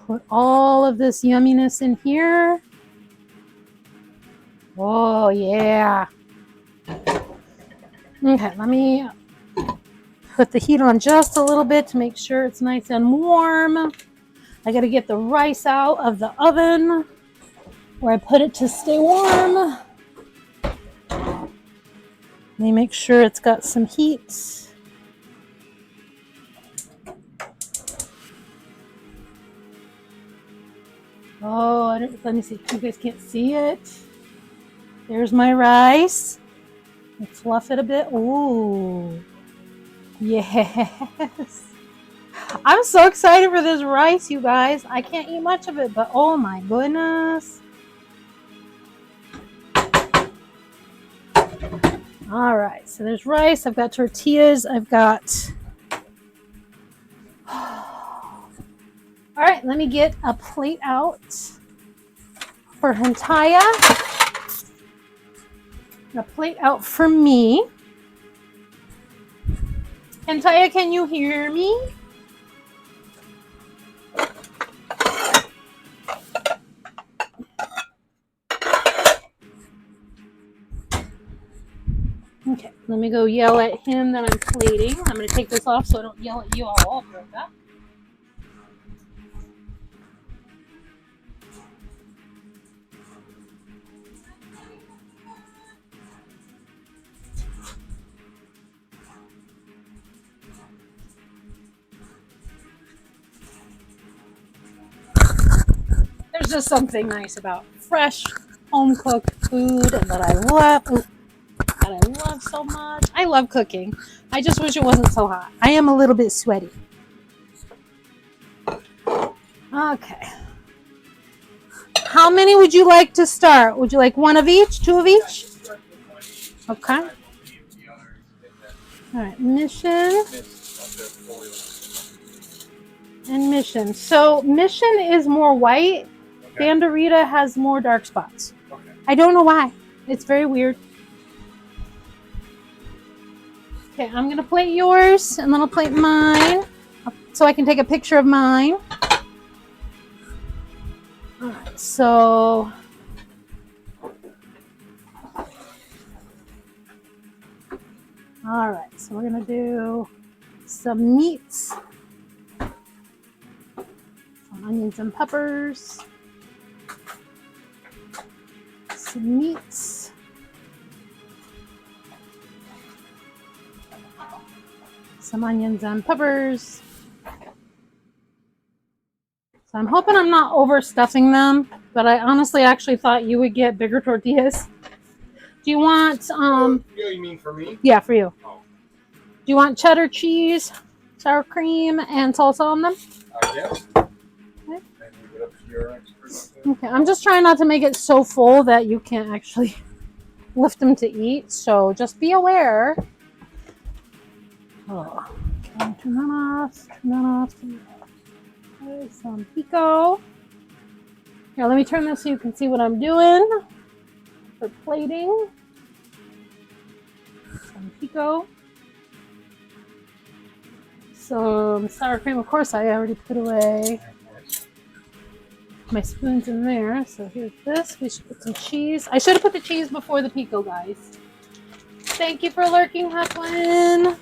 Put all of this yumminess in here. Oh, yeah. Okay, let me put the heat on just a little bit to make sure it's nice and warm. I got to get the rice out of the oven where I put it to stay warm. Let me make sure it's got some heat. Oh, let me see. You guys can't see it. There's my rice. Let's fluff it a bit. Ooh. Yes. I'm so excited for this rice, you guys. I can't eat much of it, but oh my goodness. All right, so there's rice. I've got tortillas. I've got... All right, let me get a plate out for Hentaya. A plate out for me. Hentaya, can you hear me? Okay, let me go yell at him that I'm plating. I'm going to take this off so I don't yell at you all over that. There's just something nice about fresh, home-cooked food and that I love so much. I love cooking. I just wish it wasn't so hot. I am a little bit sweaty. Okay. How many would you like to start? Would you like one of each? Two of each? Okay. All right. Mission. And mission. So mission is more white. Okay. Banderita has more dark spots. Okay. I don't know why. It's very weird. Okay, I'm going to plate yours and then I'll plate mine so I can take a picture of mine. All right, so all right, so we're going to do some meats. Onions and peppers, some meats, some onions and peppers, So I'm hoping I'm not overstuffing them, but I honestly actually thought you would get bigger tortillas. Do you want, You mean for me? yeah, for you. Oh. Do you want cheddar cheese, sour cream, and salsa on them? Yeah. Okay. And leave it up to your experts. Okay, I'm just trying not to make it so full that you can't actually lift them to eat, so just be aware. Oh, okay, turn that off, turn that off, turn that off. Okay, some pico. Here, let me turn this so you can see what I'm doing for plating. Some pico. Some sour cream, of course I already put away my spoons in there. So here's this. We should put some cheese. I should have put the cheese before the pico, guys. Thank you for lurking, Hucklin.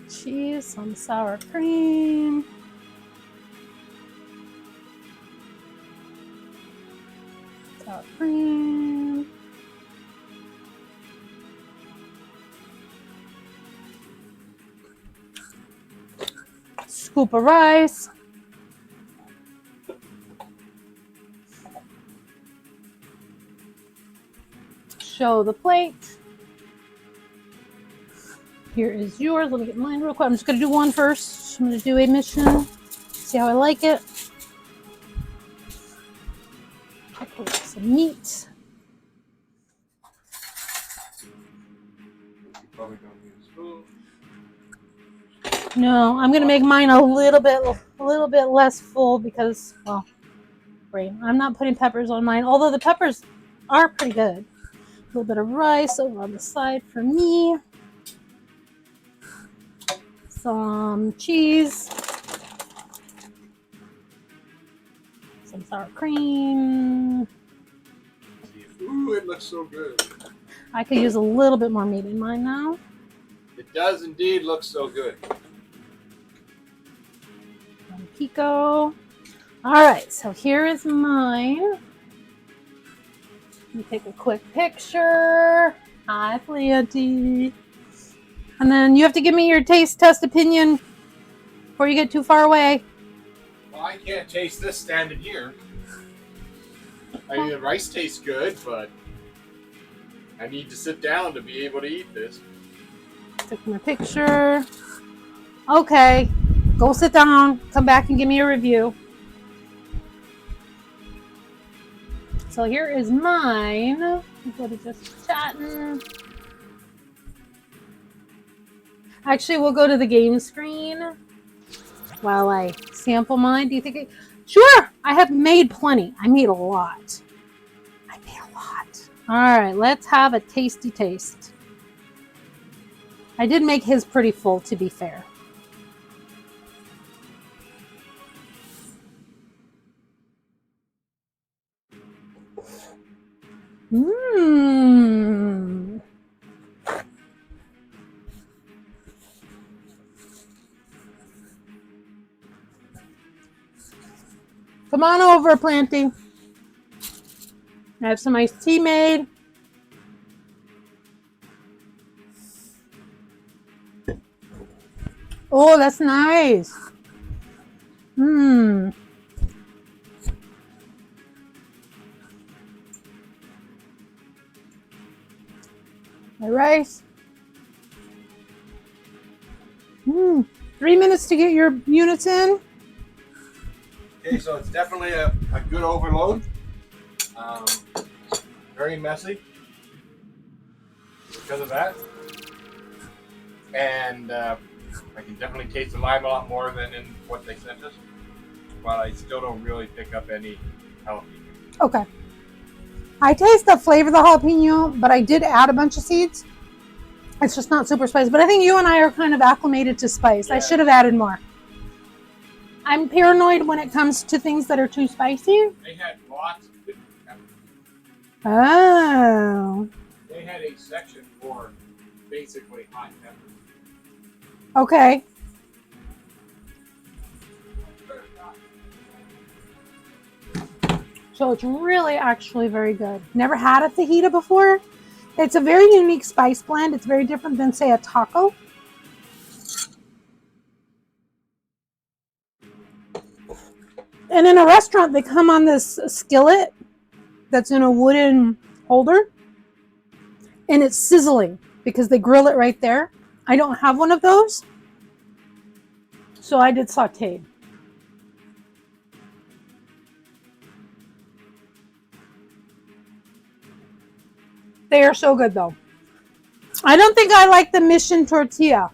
Cheese, some sour cream. Sour cream. Scoop of rice. Show the plate. Here is yours. Let me get mine real quick. I'm just going to do one first. I'm going to do a mission. See how I like it. I'll put some meat. You probably don't need a spoon. No, I'm going to make mine a little bit less full because, well, great. I'm not putting peppers on mine, although the peppers are pretty good. A little bit of rice over on the side for me. Some cheese. Some sour cream. Ooh, it looks so good. I could use a little bit more meat in mine now. It does indeed look so good. Some pico. Alright, so here is mine. Let me take a quick picture. Hi, Plenty. And then you have to give me your taste test opinion before you get too far away. Well, I can't taste this standing here. I mean, the rice tastes good, but I need to sit down to be able to eat this. Took my picture. Okay, go sit down. Come back and give me a review. So here is mine. Everybody just chatting. Actually, we'll go to the game screen while I sample mine. Do you think Sure! I have made plenty. I made a lot. All right, let's have a tasty taste. I did make his pretty full, to be fair. Mmm. Come on over, Planty. I have some iced tea made. Oh, that's nice. Mmm. My rice. Mmm. 3 minutes to get your units in. Okay, so it's definitely a good overload. Very messy because of that. And I can definitely taste the lime a lot more than in what they sent us. But I still don't really pick up any jalapeno. Okay. I taste the flavor of the jalapeno, but I did add a bunch of seeds. It's just not super spicy. But I think you and I are kind of acclimated to spice. Yeah. I should have added more. I'm paranoid when it comes to things that are too spicy. They had lots of different peppers. Oh. They had a section for basically hot peppers. Okay. So it's really actually very good. Never had a fajita before. It's a very unique spice blend. It's very different than, say, a taco. And in a restaurant, they come on this skillet that's in a wooden holder, and it's sizzling because they grill it right there. I don't have one of those, so I did sauteed. They are so good, though. I don't think I like the Mission tortilla.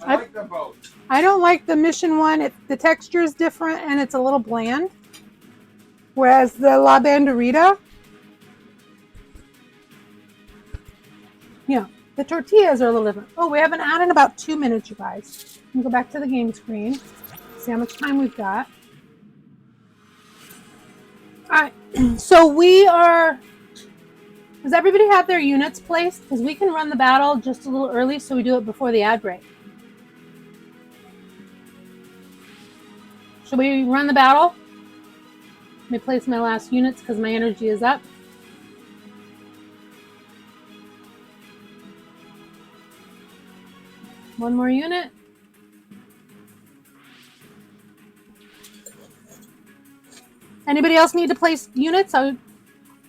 I like them both. I don't like the Mission one. The texture is different and it's a little bland. Whereas the La Banderita, yeah, the tortillas are a little different. Oh, we have an ad in about 2 minutes, you guys. We'll go back to the game screen. See how much time we've got. All right, so we are... Does everybody have their units placed? Because we can run the battle just a little early, so we do it before the ad break. Should we run the battle? Let me place my last units because my energy is up. One more unit. Anybody else need to place units?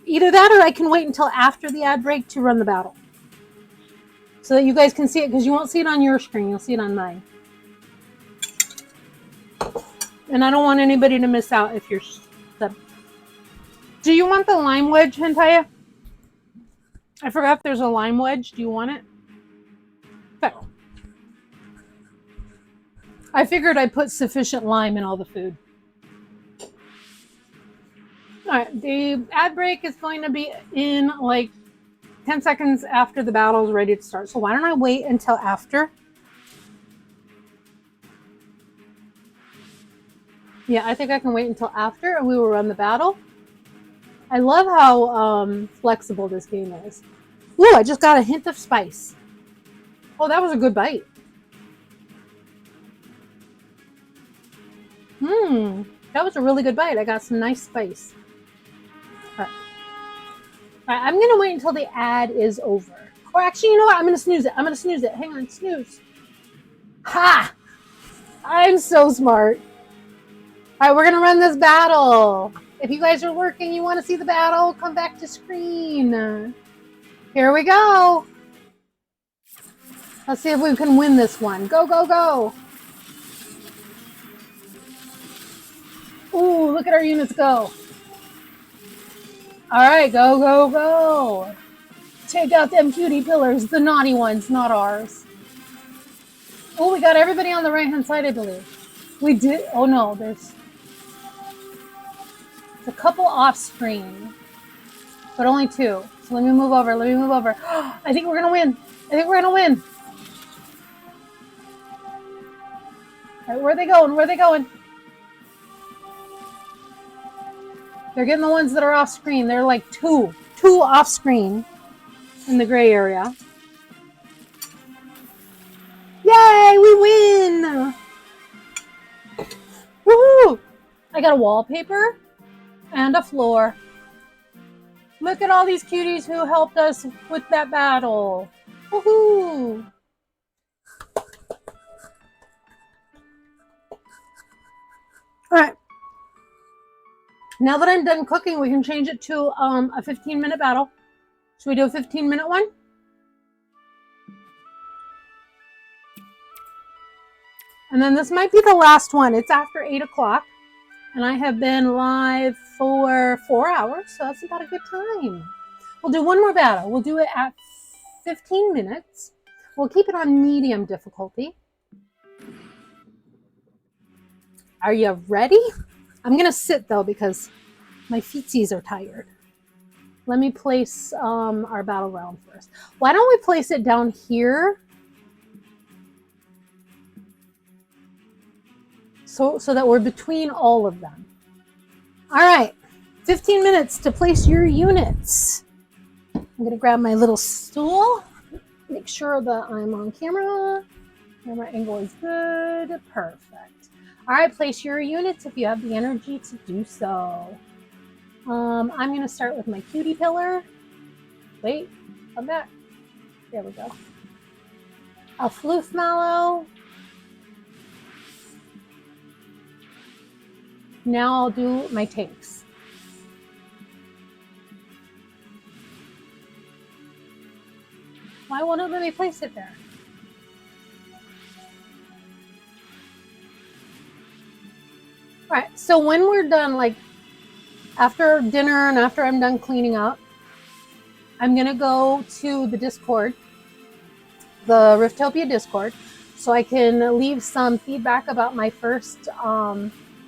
Either that or I can wait until after the ad break to run the battle. So that you guys can see it, because you won't see it on your screen. You'll see it on mine. And I don't want anybody to miss out if you're sub. Do you want the lime wedge, Hentaya? I forgot if there's a lime wedge. Do you want it? Okay. I figured I'd put sufficient lime in all the food. All right, the ad break is going to be in like 10 seconds after the battle is ready to start. So why don't I wait until after? Yeah, I think I can wait until after and we will run the battle. I love how flexible this game is. Ooh, I just got a hint of spice. Oh, that was a good bite. That was a really good bite. I got some nice spice. All right, I'm going to wait until the ad is over. Or actually, you know what? I'm going to snooze it. I'm going to snooze it. Hang on, snooze. Ha! I'm so smart. All right, we're going to run this battle. If you guys are working, you want to see the battle, come back to screen. Here we go. Let's see if we can win this one. Go, go, go. Ooh, look at our units go. All right, go, go, go. Take out them cutie pillars, the naughty ones, not ours. Oh, we got everybody on the right-hand side, I believe. We did. Oh, no, there's a couple off screen, but only 2. So let me move over. Let me move over. I think we're going to win. I think we're going to win. All right, where are they going? Where are they going? They're getting the ones that are off screen. They're like two off screen in the gray area. Yay, we win! Woohoo! I got a wallpaper and a floor. Look at all these cuties who helped us with that battle. Woohoo! All right. Now that I'm done cooking, we can change it to a 15-minute battle. Should we do a 15-minute one? And then this might be the last one. It's after 8 o'clock. And I have been live for 4 hours, so that's about a good time. We'll do one more battle. We'll do it at 15 minutes. We'll keep it on medium difficulty. Are you ready? I'm going to sit, though, because my feetsies are tired. Let me place our battleground first. Why don't we place it down here? So that we're between all of them. All right. 15 minutes to place your units. I'm going to grab my little stool. Make sure that I'm on camera. Camera angle is good. Perfect. All right, place your units if you have the energy to do so. I'm going to start with my cutie pillar. Wait, come back. There we go. A floof mallow. Now I'll do my takes. Why won't it let me place it there? Alright, so when we're done, like after dinner and after I'm done cleaning up, I'm gonna go to the Discord, the Riftopia Discord, so I can leave some feedback about my first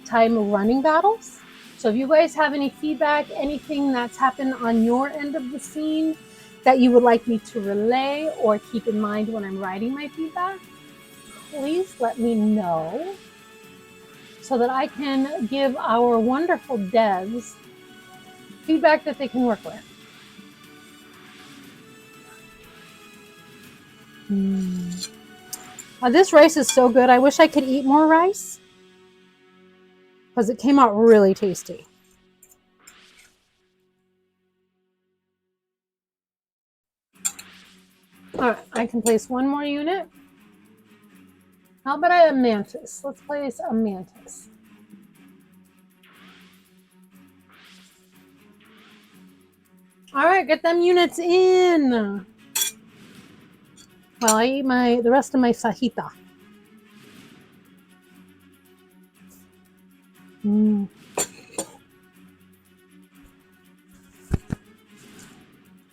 time running battles. So if you guys have any feedback, anything that's happened on your end of the scene that you would like me to relay or keep in mind when I'm writing my feedback, please let me know so that I can give our wonderful devs feedback that they can work with. This rice is so good. I wish I could eat more rice because it came out really tasty. All right, I can place one more unit. How about a mantis? Let's place a mantis. All right, get them units in. Well, I eat the rest of my fajita.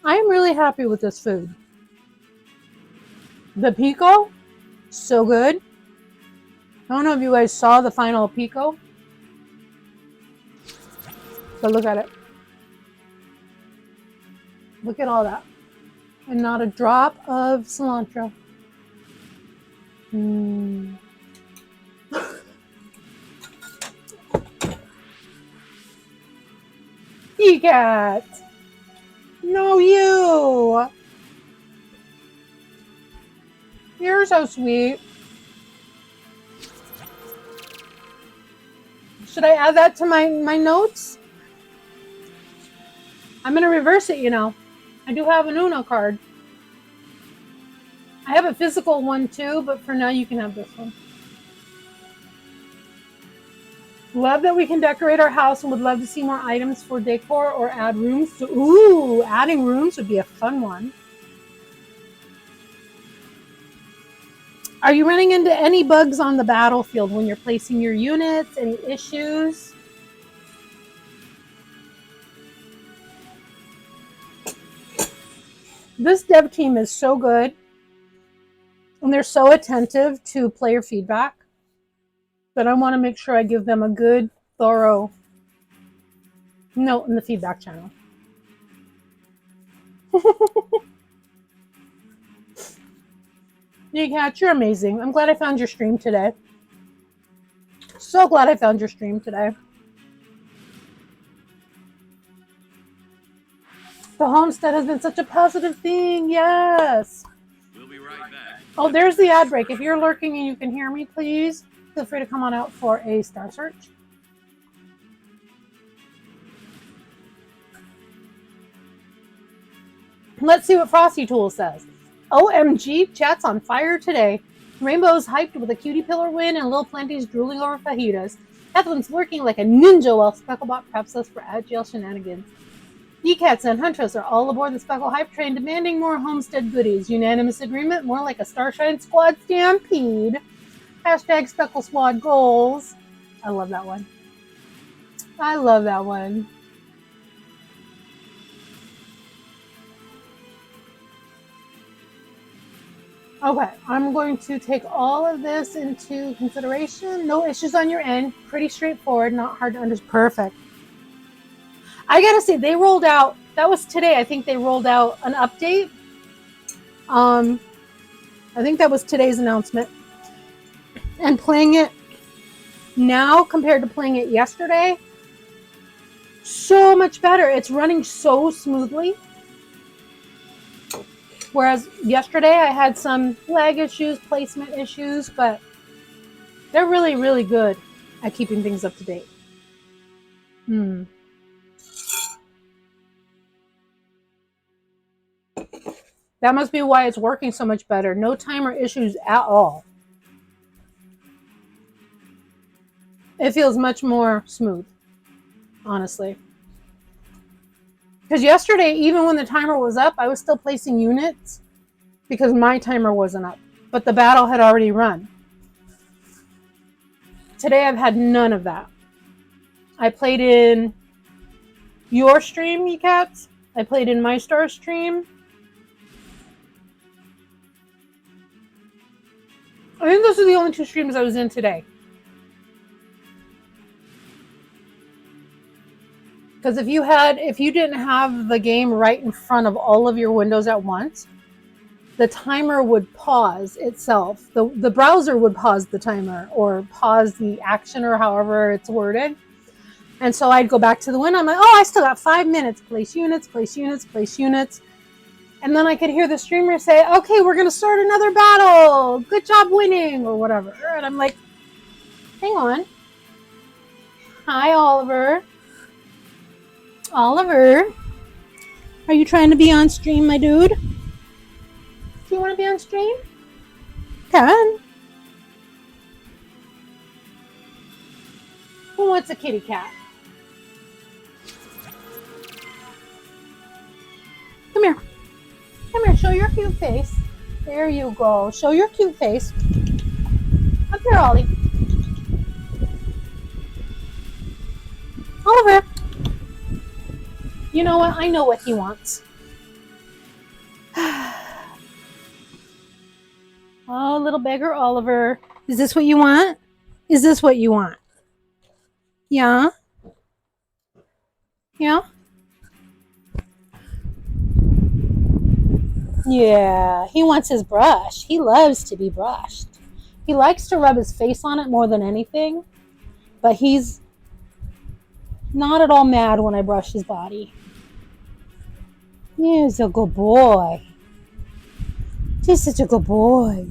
I am really happy with this food. The pico, so good. I don't know if you guys saw the final pico, but look at it. Look at all that. And not a drop of cilantro. Cat. No, you. You're so sweet. Should I add that to my notes? I'm going to reverse it, you know. I do have an Uno card. I have a physical one too, but for now you can have this one. Love that we can decorate our house and would love to see more items for decor or add rooms. Ooh, adding rooms would be a fun one. Are you running into any bugs on the battlefield when you're placing your units? Any issues? This dev team is so good, and they're so attentive to player feedback that I want to make sure I give them a good, thorough note in the feedback channel. Cat, you're amazing. I'm glad I found your stream today. So glad I found your stream today. The homestead has been such a positive thing. Yes. We'll be right back. Oh, there's the ad break. If you're lurking and you can hear me, please feel free to come on out for a star search. Let's see what Frosty Tool says. OMG, chat's on fire today. Rainbow's hyped with a cutie pillar win and Lil Plenty's drooling over fajitas. Ethlyn's lurking like a ninja while Specklebot preps us for agile shenanigans. Decats and Huntress are all aboard the Speckle hype train demanding more homestead goodies. Unanimous agreement, more like a Starshine Squad stampede. Hashtag Speckle Squad goals. I love that one. I love that one. Okay, I'm going to take all of this into consideration. No issues on your end. Pretty straightforward, not hard to understand. Perfect. I gotta say, they rolled out, that was today, I think they rolled out an update. I think that was today's announcement. And playing it now compared to playing it yesterday, so much better. It's running so smoothly. Whereas yesterday I had some lag issues, placement issues, but they're really, really good at keeping things up to date. That must be why it's working so much better. No timer issues at all. It feels much more smooth, honestly. Because yesterday, even when the timer was up, I was still placing units because my timer wasn't up. But the battle had already run. Today, I've had none of that. I played in your stream, you cats. I played in my star stream. I think those are the only 2 streams I was in today. Because if you didn't have the game right in front of all of your windows at once, the timer would pause itself. The browser would pause the timer or pause the action or however it's worded. And so I'd go back to the window. I'm like, oh, I still got 5 minutes. Place units, place units, place units. And then I could hear the streamer say, okay, we're going to start another battle. Good job winning or whatever. And I'm like, hang on. Hi, Oliver. Oliver, are you trying to be on stream, my dude? Do you want to be on stream? Can. Who wants a kitty cat? Come here. Come here, show your cute face. There you go. Show your cute face. Up here, Ollie. Oliver. You know what? I know what he wants. Oh, little beggar Oliver. Is this what you want? Is this what you want? Yeah? Yeah? Yeah, he wants his brush. He loves to be brushed. He likes to rub his face on it more than anything, but he's not at all mad when I brush his body. He's a good boy. He's such a good boy.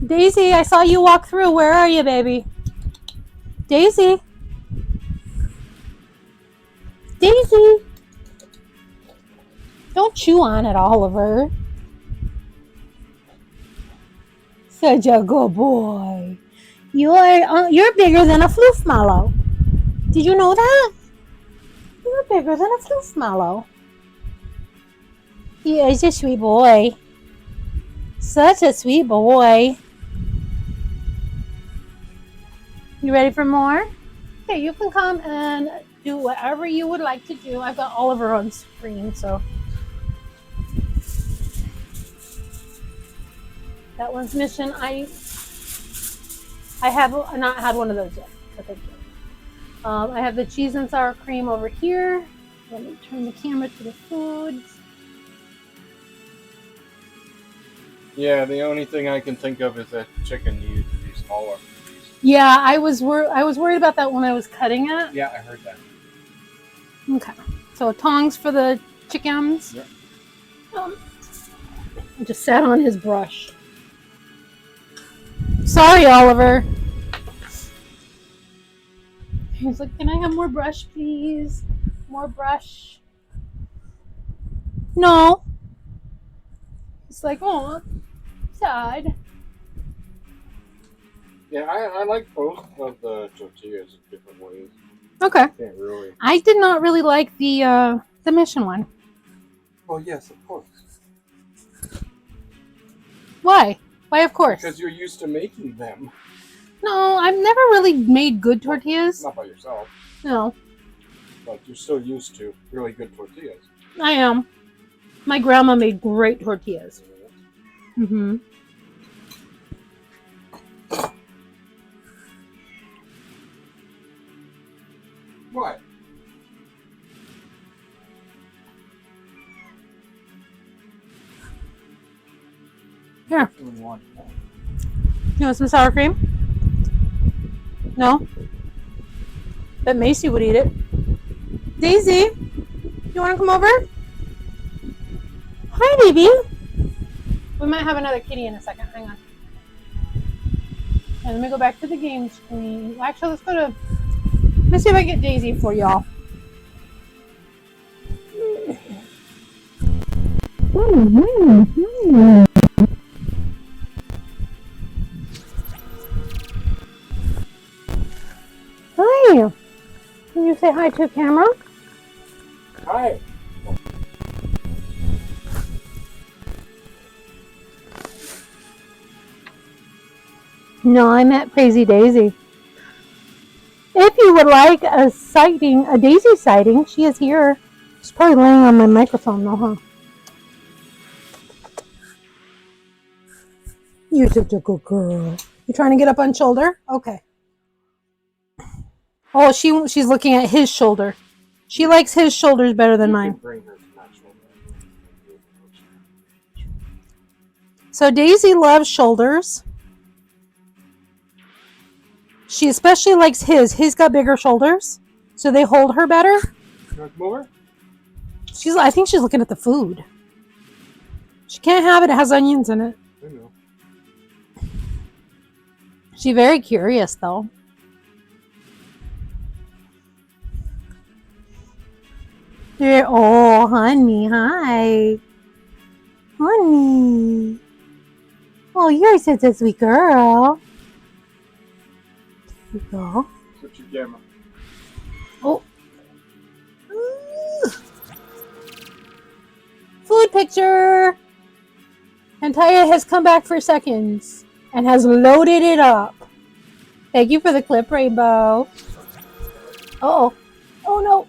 Daisy, I saw you walk through. Where are you, baby? Daisy. Daisy. Don't chew on it, Oliver. Such a good boy. You're bigger than a floof mallow. Did you know that? You're bigger than a floof mallow. He is a sweet boy. Such a sweet boy. You ready for more? Okay, you can come and do whatever you would like to do. I've got Oliver on screen, so. That one's mission. I have not had one of those yet, but thank you. I have the cheese and sour cream over here. Let me turn the camera to the foods. Yeah, the only thing I can think of is that chicken needed to be smaller. Yeah, I was worried about that when I was cutting it. Yeah, I heard that. Okay, so tongs for the chickens. Yep. I just sat on his brush. Sorry, Oliver. He's like, can I have more brush, please? More brush. No. It's like, oh, sad. Yeah, I like both of the tortillas in different ways. Okay. Can't really. I did not really like the mission one. Oh yes, of course. Why? Why, of course? Because you're used to making them. No, I've never really made good tortillas. Not by yourself, No, but you're still used to really good tortillas. I am. My grandma made great tortillas. Mm-hmm. What? Here. You want? You want some sour cream? No? Bet Macy would eat it. Daisy, you want to come over? Hi, baby. We might have another kitty in a second. Hang on. And let me go back to the game screen. Actually, let's go to... Let me see if I get Daisy for y'all. say hi to camera? Hi. No, I met Crazy Daisy. If you would like a sighting, a Daisy sighting, she is here. She's probably laying on my microphone though, huh? You're such a good girl. You trying to get up on shoulder? Okay. Oh, she's looking at his shoulder. She likes his shoulders better than mine. Bring her to my shoulder. So Daisy loves shoulders. She especially likes his. He's got bigger shoulders, so they hold her better. You want to come over? I think she's looking at the food. She can't have it. It has onions in it. I know. She's very curious, though. Oh, honey, hi. Honey. Oh, you're such a sweet girl. There you go. Switch your camera. Oh. Food picture. Hentaya has come back for seconds and has loaded it up. Thank you for the clip, Rainbow. Uh-oh. Oh, no.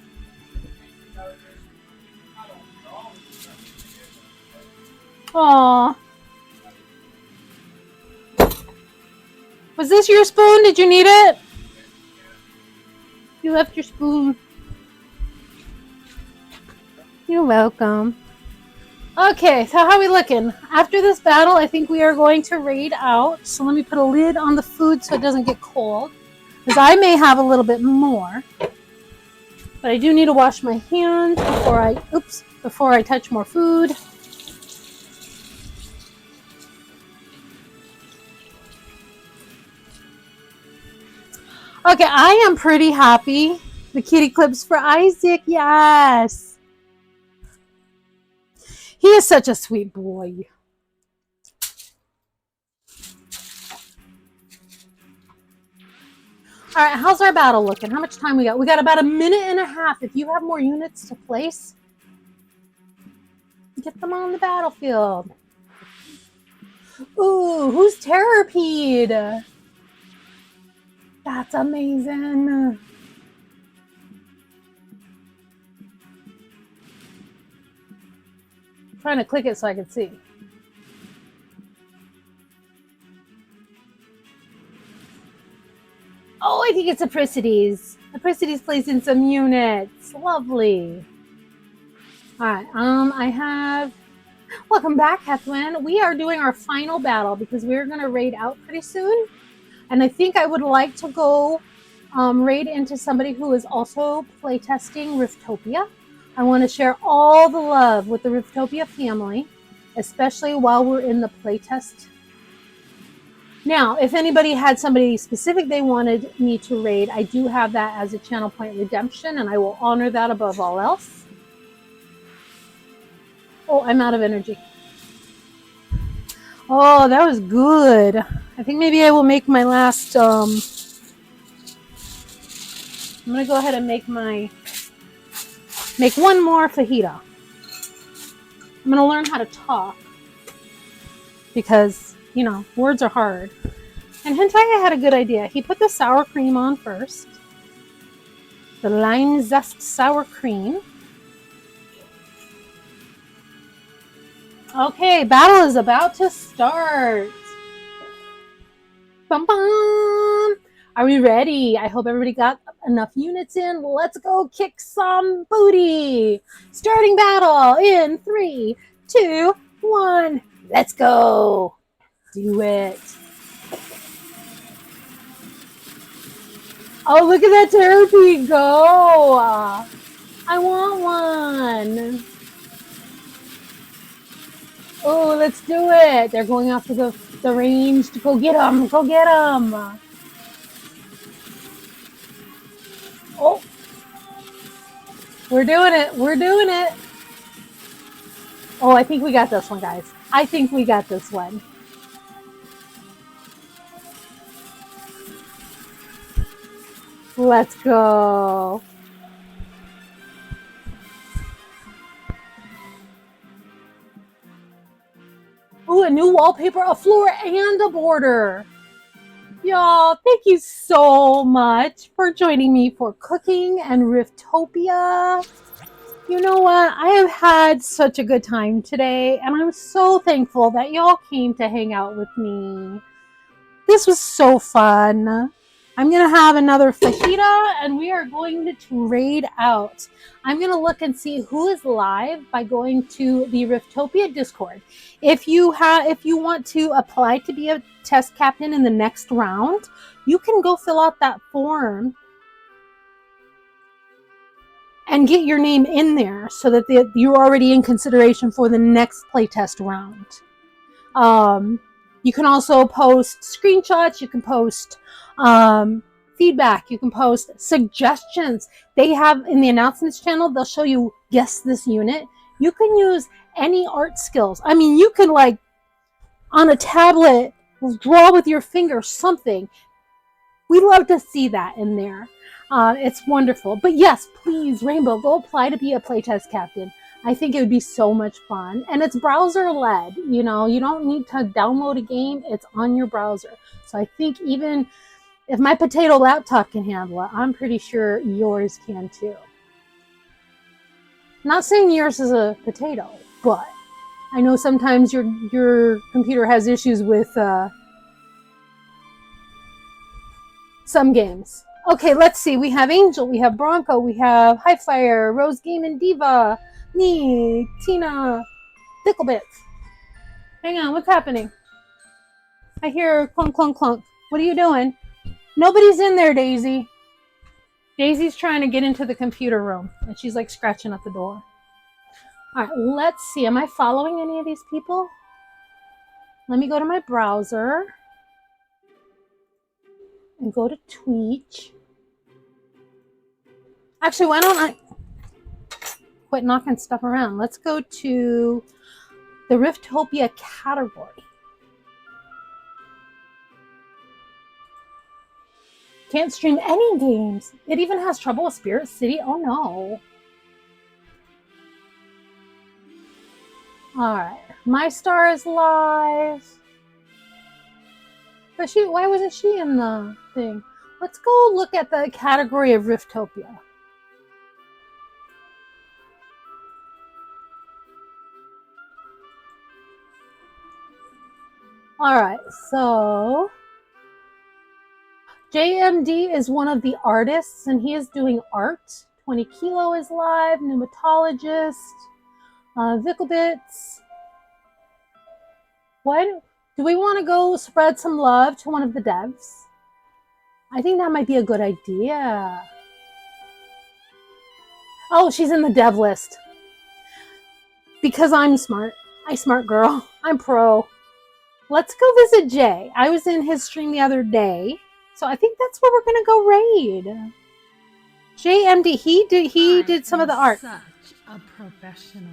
Aw. Was this your spoon? Did you need it? You left your spoon. You're welcome. Okay, so how are we looking? After this battle, I think we are going to raid out. So let me put a lid on the food so it doesn't get cold. Because I may have a little bit more. But I do need to wash my hands before I touch more food. Okay, I am pretty happy. The kitty clips for Isaac, yes. He is such a sweet boy. All right, how's our battle looking? How much time we got? We got about a minute and a half. If you have more units to place, get them on the battlefield. Ooh, who's Terrapede? That's amazing. I'm trying to click it so I can see. Oh, I think it's Apricides. Apricides plays in some units. Lovely. All right. I have. Welcome back, Hethwin. We are doing our final battle because we're going to raid out pretty soon. And I think I would like to go raid into somebody who is also playtesting Riftopia. I want to share all the love with the Riftopia family, especially while we're in the playtest. Now, if anybody had somebody specific they wanted me to raid, I do have that as a channel point redemption, and I will honor that above all else. Oh, I'm out of energy. Oh, that was good. I think maybe I will make my last, I'm going to go ahead and make one more fajita. I'm going to learn how to talk because, you know, words are hard. And Hentaya had a good idea. He put the sour cream on first. The lime zest sour cream. Okay, battle is about to start. Bum bum. Are we ready? I hope everybody got enough units in. Let's go kick some booty. Starting battle in 3, 2, 1. Let's go. Do it. Oh, look at that Terrapede go. I want one. Oh, let's do it. They're going after the range to go get them. Go get them. Oh. We're doing it. We're doing it. Oh, I think we got this one, guys. I think we got this one. Let's go. Ooh, a new wallpaper, a floor, and a border. Y'all, thank you so much for joining me for cooking and Riftopia. You know what? I have had such a good time today, and I'm so thankful that y'all came to hang out with me. This was so fun. I'm going to have another fajita, and we are going to raid out. I'm going to look and see who is live by going to the Riftopia Discord. If you want to apply to be a test captain in the next round, you can go fill out that form and get your name in there so that you're already in consideration for the next playtest round. You can also post screenshots. You can post feedback. You can post suggestions. They have in the announcements channel, they'll show you guess this unit. You can use any art skills. I mean, you can like on a tablet draw with your finger something. We love to see that in there. It's wonderful. But yes, please, Rainbow, go apply to be a playtest captain. I think it would be so much fun. And it's browser led. You know, you don't need to download a game. It's on your browser. So I think even if my potato laptop can handle it, I'm pretty sure yours can too. Not saying yours is a potato, but I know sometimes your computer has issues with some games. Okay, let's see. We have Angel, we have Bronco, we have Highfire, Rose Game and Diva, me, Tina, Picklebits. Hang on, what's happening? I hear clunk, clunk, clunk. What are you doing? Nobody's in there, Daisy. Daisy's trying to get into the computer room, and she's like scratching at the door. All right, let's see. Am I following any of these people? Let me go to my browser and go to Twitch. Actually, why don't I quit knocking stuff around? Let's go to the Riftopia category. Can't stream any games. It even has trouble with Spirit City. Oh no. Alright. My Star is live. But why wasn't she in the thing? Let's go look at the category of Riftopia. Alright, so JMD is one of the artists, and he is doing art. 20 Kilo is live, Pneumatologist, Vicklebits. What? Do we want to go spread some love to one of the devs? I think that might be a good idea. Oh, she's in the dev list. Because I'm smart. I'm smart girl. I'm pro. Let's go visit Jay. I was in his stream the other day. So I think that's where we're gonna go raid. JMD, he did some of the art. Such a professional.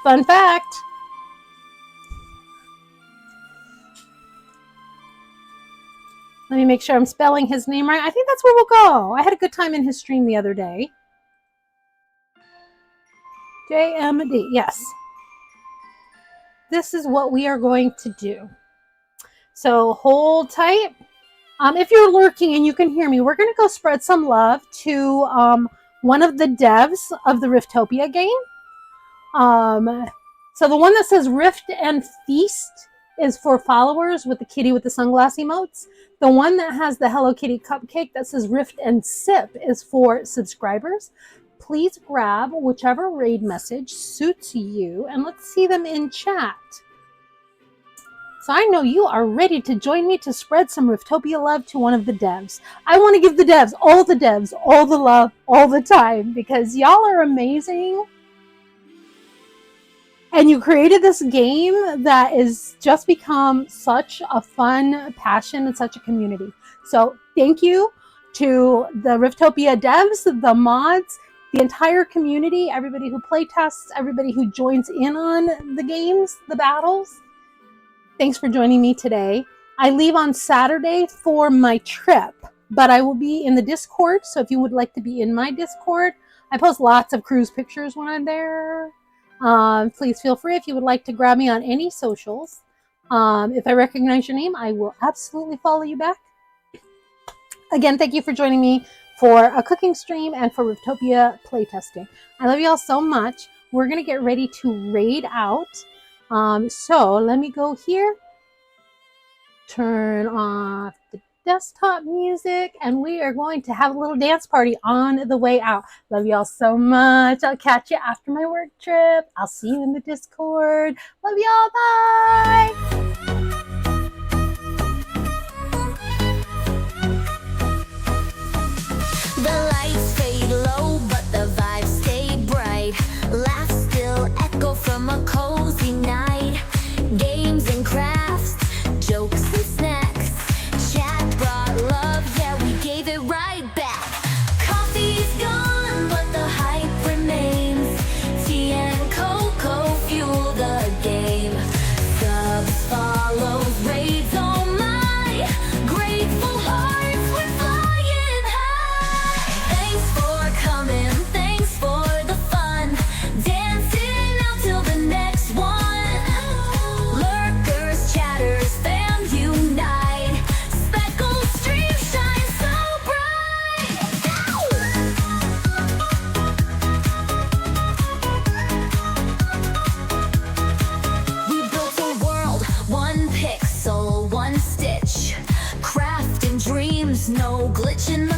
Fun fact. Let me make sure I'm spelling his name right. I think that's where we'll go. I had a good time in his stream the other day. JMD, yes. This is what we are going to do. So hold tight. If you're lurking and you can hear me, we're going to go spread some love to one of the devs of the Riftopia game. So the one that says Rift and Feast is for followers with the kitty with the sunglass emotes. The one that has the Hello Kitty cupcake that says Rift and Sip is for subscribers. Please grab whichever raid message suits you, and let's see them in chat. So I know you are ready to join me to spread some Riftopia love to one of the devs. I want to give the devs, all the love, all the time, because y'all are amazing. And you created this game that is just become such a fun passion and such a community. So thank you to the Riftopia devs, the mods, the entire community, everybody who playtests, everybody who joins in on the games, the battles. Thanks for joining me today. I leave on Saturday for my trip, but I will be in the Discord. So if you would like to be in my Discord, I post lots of cruise pictures when I'm there. Please feel free if you would like to grab me on any socials. If I recognize your name, I will absolutely follow you back. Again, thank you for joining me for a cooking stream and for Riftopia playtesting. I love you all so much. We're going to get ready to raid out. So let me go here, turn off the desktop music, and we are going to have a little dance party on the way out. Love you all so much. I'll catch you after my work trip. I'll see you in the Discord. Love you all. Bye. The lights fade low, but the vibes stay bright. Laughs still echo from a cozy night. Games and crafts, jokes and snacks. Chat brought love, yeah, we gave it right back. Coffee's gone, but the hype remains. Tea and cocoa fuel the game. Subs follows, raids on my grateful hearts. We're flying high. Thanks for coming, thanks for the fun. Dancing out till the next one. Lurkers, chatters, fam unite. Speckled stream shine so bright. We built a world, one pixel, one stitch. Crafting dreams, no glitch in the